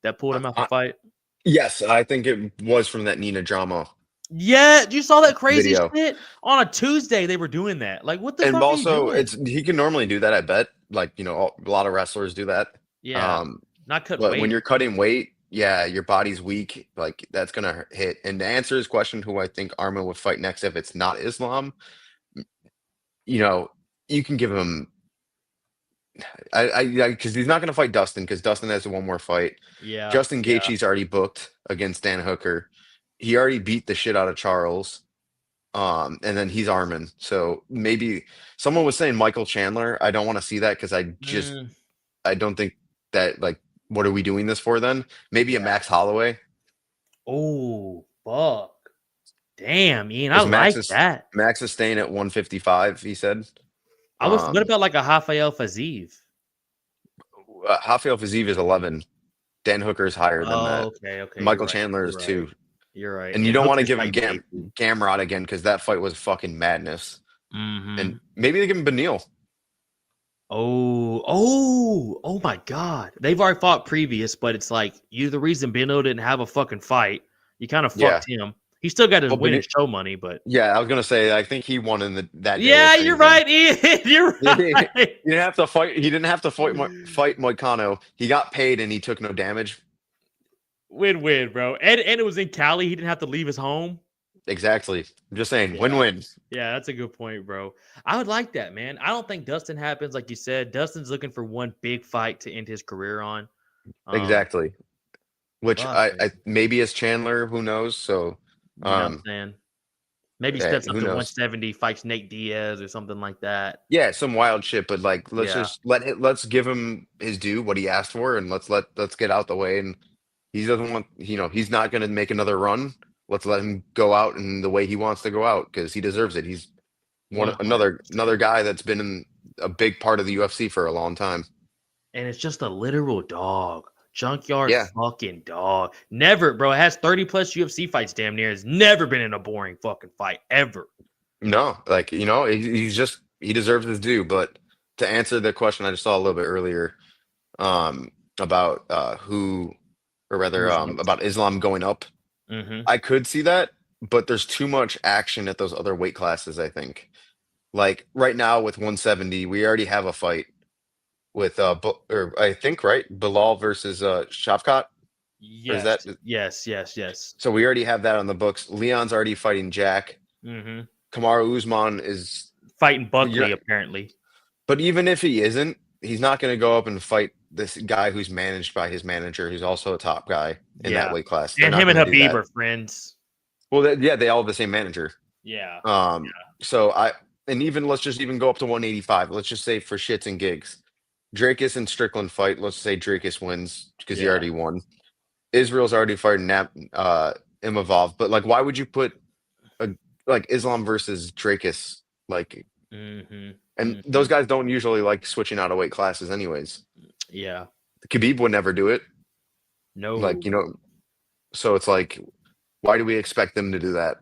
that pulled him out the fight?
Yes, I think it was from that Nina drama.
Yeah, you saw that crazy
video.
shit? On a Tuesday, they were doing that. Like, what the fuck?
And also,
are you doing?
he can normally do that, I bet. Like, you know, a lot of wrestlers do that.
Yeah, not cut
but
weight.
when you're cutting weight, yeah, your body's weak. Like, that's going to hit. And to answer his question, who I think Armin would fight next if it's not Islam, you know, you can give him. Because he's not going to fight Dustin because Dustin has one more fight.
Yeah.
Justin Gaethje's already booked against Dan Hooker. He already beat the shit out of Charles. And then he's Armin. So maybe someone was saying Michael Chandler. I don't want to see that because
Mm,
I don't think that like what are we doing this for then? Maybe a
yeah.
Max Holloway.
Oh, fuck. Damn, Ian, I
Because
like that.
Max is staying at 155, he said.
What about like a Rafael Fazeev?
Rafael Fazeev is 11. Dan Hooker is higher than that.
Oh, okay.
Michael
You're right.
Chandler is
You're right.
2.
You're right.
And you don't want to
Hooker's
give him
fighting Casey.
Gamrot again because that fight was fucking madness.
Mhm.
And maybe they give him Beneil.
Oh my God. They've already fought previous, but it's like you're the reason Beno didn't have a fucking fight. You kind of fucked him. He still got his win and show money, but
yeah, I was gonna say I think he won in that day.
yeah, you're right, Ian. You're right.
He didn't have to fight. He didn't have to fight Moicano. He got paid and he took no damage.
Win-win, bro. And it was in Cali. He didn't have to leave his home.
Exactly. I'm just saying,
Yeah.
win-win.
Yeah, that's a good point, bro. I would like that, man. I don't think Dustin happens, like you said. Dustin's looking for one big fight to end his career on.
Exactly. Which
fuck,
I maybe as Chandler, who knows? So
you know what I'm saying? Maybe
yeah,
steps up
who
to
knows?
170, fights Nate Diaz or something like that.
Yeah, some wild shit, but like
Yeah.
let's give him his due, what he asked for, and let's get out the way. And he doesn't want, he's not gonna make another run. Let's let him go out in the way he wants to go out because he deserves it. He's another guy that's been in a big part of the UFC for a long time.
And it's just a literal dog. Junkyard
Yeah.
fucking dog. Never, bro. It has 30 plus UFC fights damn near. It's never been in a boring fucking fight ever.
No, like, he deserves his due. But to answer the question I just saw a little bit earlier, about about Islam going up, I could see that, but there's too much action at those other weight classes, I think. Like right now with 170, we already have a fight with I think, right? Bilal versus Shavkat.
Yes.
that-
Yes.
So we already have that on the books. Leon's already fighting Jack.
Mm-hmm.
Kamaru Usman is
Fighting Buckley,
Yeah.
apparently.
But even if he isn't, he's not going to go up and fight this guy who's managed by his manager, who's also a top guy in that weight class. They're
And
not
him and
gonna do
Habib
that.
are friends.
Well, they all have the same manager.
Yeah.
So let's just even go up to 185. Let's just say for shits and gigs, Drakus and Strickland fight. Let's say Drakus wins because he already won. Israel's already fighting Imavov, but like, why would you put Islam versus Drakus And those guys don't usually like switching out of weight classes, anyways.
Yeah.
Khabib would never do it.
No.
So it's like, why do we expect them to do that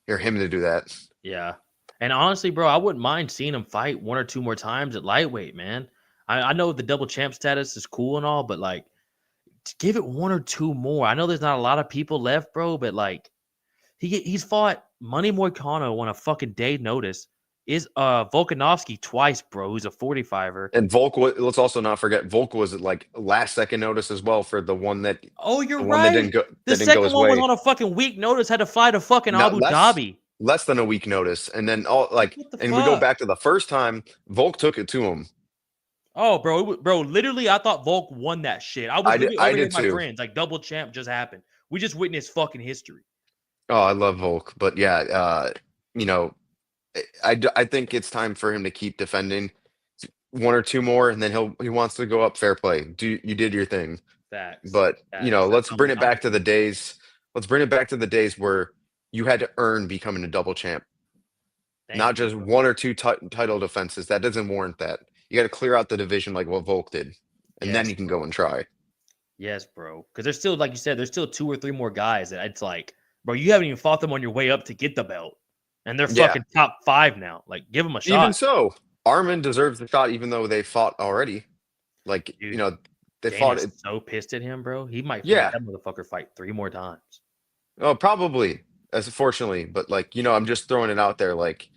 or him to do that?
Yeah. And honestly, bro, I wouldn't mind seeing him fight one or two more times at lightweight, man. I know the double champ status is cool and all, but like, give it one or two more. I know there's not a lot of people left, bro, but like, he's fought Money Moicano on a fucking day notice. Is Volkanovski twice, bro, who's a 45er.
And Volk, let's also not forget, Volk was at like last second notice as well for the one that.
Oh, you're
the
right.
One that didn't go,
the
that
second
didn't go
one
his
was
way.
on a fucking week notice, had to fly to fucking Abu Dhabi.
Less than a week notice. And then we go
fuck?
back to the first time, Volk took it to him.
Oh, bro, literally, I thought Volk won that shit. I was
I
literally over here
did
with my
too.
friends. Like, double champ just happened. We just witnessed fucking history.
Oh, I love Volk, but yeah, I think it's time for him to keep defending one or two more, and then he wants to go up. Fair play. You did your thing.
Facts.
But let's bring it
I'm-
back to the days. Let's bring it back to the days where you had to earn becoming a double champ, not just one or two title defenses. That doesn't warrant that. You got to clear out the division like what Volk did, and then you can go and try.
Yes, bro. Because there's still, like you said, there's still 2 or 3 more guys that it's like, bro, you haven't even fought them on your way up to get the belt, and they're fucking top 5 now. Like, give them a shot.
Even so, Armin deserves the shot, even though they fought already. Like,
Dude,
they
Dan
fought.
is so pissed at him, bro. He might
Yeah.
that motherfucker fight 3 more times.
Oh, probably. As fortunately, but like, I'm just throwing it out there. Like,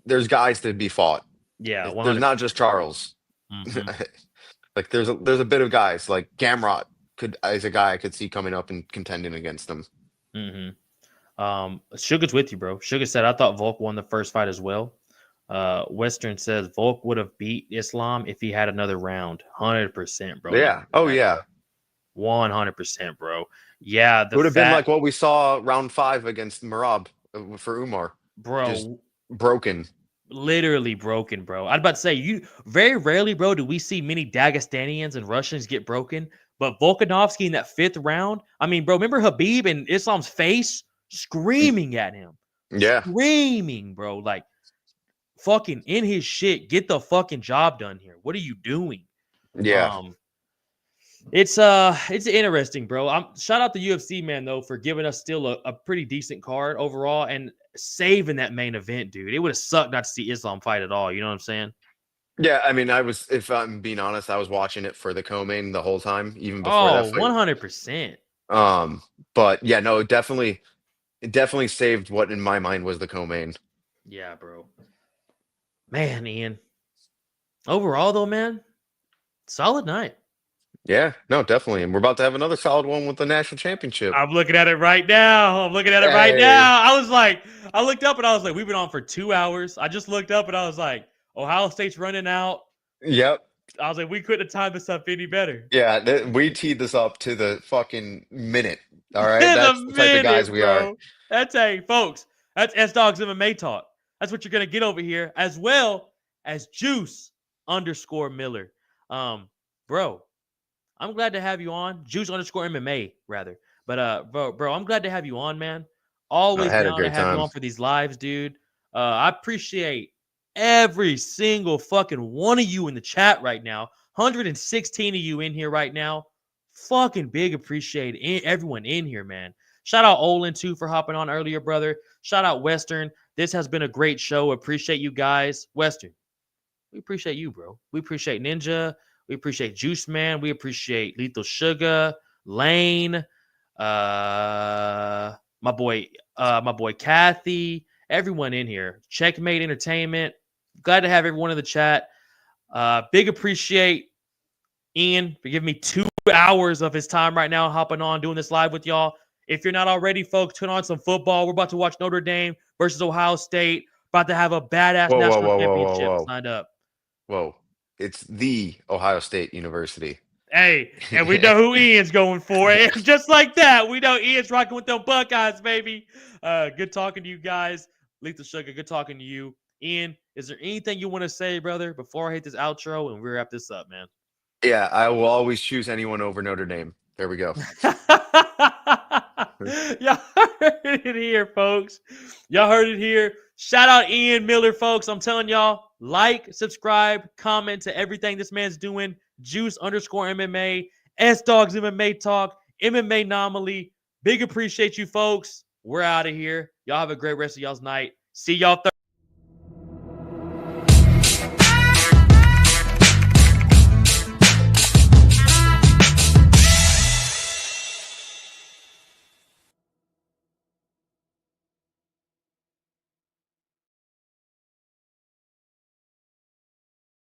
there's guys to be fought.
Yeah,
There's not just Charles. Like, there's a bit of guys like Gamrot is a guy I could see coming up and contending against them.
Sugar's with you, bro. Sugar said, I thought Volk won the first fight as well. Western says Volk would have beat Islam if he had another round. 100%, bro.
Yeah. Oh, yeah.
100%, bro. Yeah.
It would have been like what we saw round 5 against Merab for Umar.
bro.
Just broken.
Literally broken, bro. I'd about to say you very rarely, bro, do we see many Dagestanians and Russians get broken. But Volkanovski in that 5th round, I mean, bro, remember Habib and Islam's face screaming at him,
Yeah.
screaming, bro, like fucking in his shit. Get the fucking job done here. What are you doing?
Yeah.
It's interesting, bro. Shout out the UFC, man, though, for giving us still a pretty decent card overall and saving that main event, dude. It would have sucked not to see Islam fight at all. You know what I'm saying?
Yeah, I mean, if I'm being honest, I was watching it for the co-main the whole time, even before that
Oh,
fight.
100%.
But yeah, no, it definitely saved what in my mind was the co-main.
Yeah, bro. Man, Ian. Overall, though, man, solid night.
Yeah, no, definitely. And we're about to have another solid one with the national championship.
I'm looking at it right now. I looked up and I was like, we've been on for 2 hours. I just looked up and I was like, Ohio State's running out.
Yep.
I was like, we couldn't have timed this up any better.
Yeah, we teed this up to the fucking minute. All right,
To
that's the type of guys we are.
That's folks. That's S Dogs MMA talk. That's what you're gonna get over here, as well as Juice_Miller. Bro, I'm glad to have you on. Juice_MMA, rather. But bro, I'm glad to have you on, man. Always
I had a
down to
great
have
time.
you on for these lives, dude. I appreciate every single fucking one of you in the chat right now. 116 of you in here right now. Fucking big appreciate everyone in here, man. Shout out Olin too for hopping on earlier, brother. Shout out Western. This has been a great show. Appreciate you guys. Western, we appreciate you, bro. We appreciate Ninja. We appreciate Juice Man. We appreciate Lethal Sugar, Lane, my boy Kathy, everyone in here. Checkmate Entertainment. Glad to have everyone in the chat. Big appreciate Ian for giving me 2 hours of his time right now, hopping on, doing this live with y'all. If you're not already, folks, turn on some football. We're about to watch Notre Dame versus Ohio State. About to have a badass national championship signed up.
Whoa. It's the Ohio State University.
Hey, and we know who Ian's going for. And just like that, we know Ian's rocking with them Buckeyes, baby. Good talking to you guys. Lethal Sugar, good talking to you. Ian, is there anything you want to say, brother, before I hit this outro and we wrap this up, man?
Yeah, I will always choose anyone over Notre Dame. There we go.
Y'all heard it here, folks. Y'all heard it here. Shout out Ian Miller, folks. I'm telling y'all, like, subscribe, comment to everything this man's doing. Juice_MMA, S Dogs MMA Talk, MMA Anomaly. Big appreciate you, folks. We're out of here. Y'all have a great rest of y'all's night. See y'all Thursday.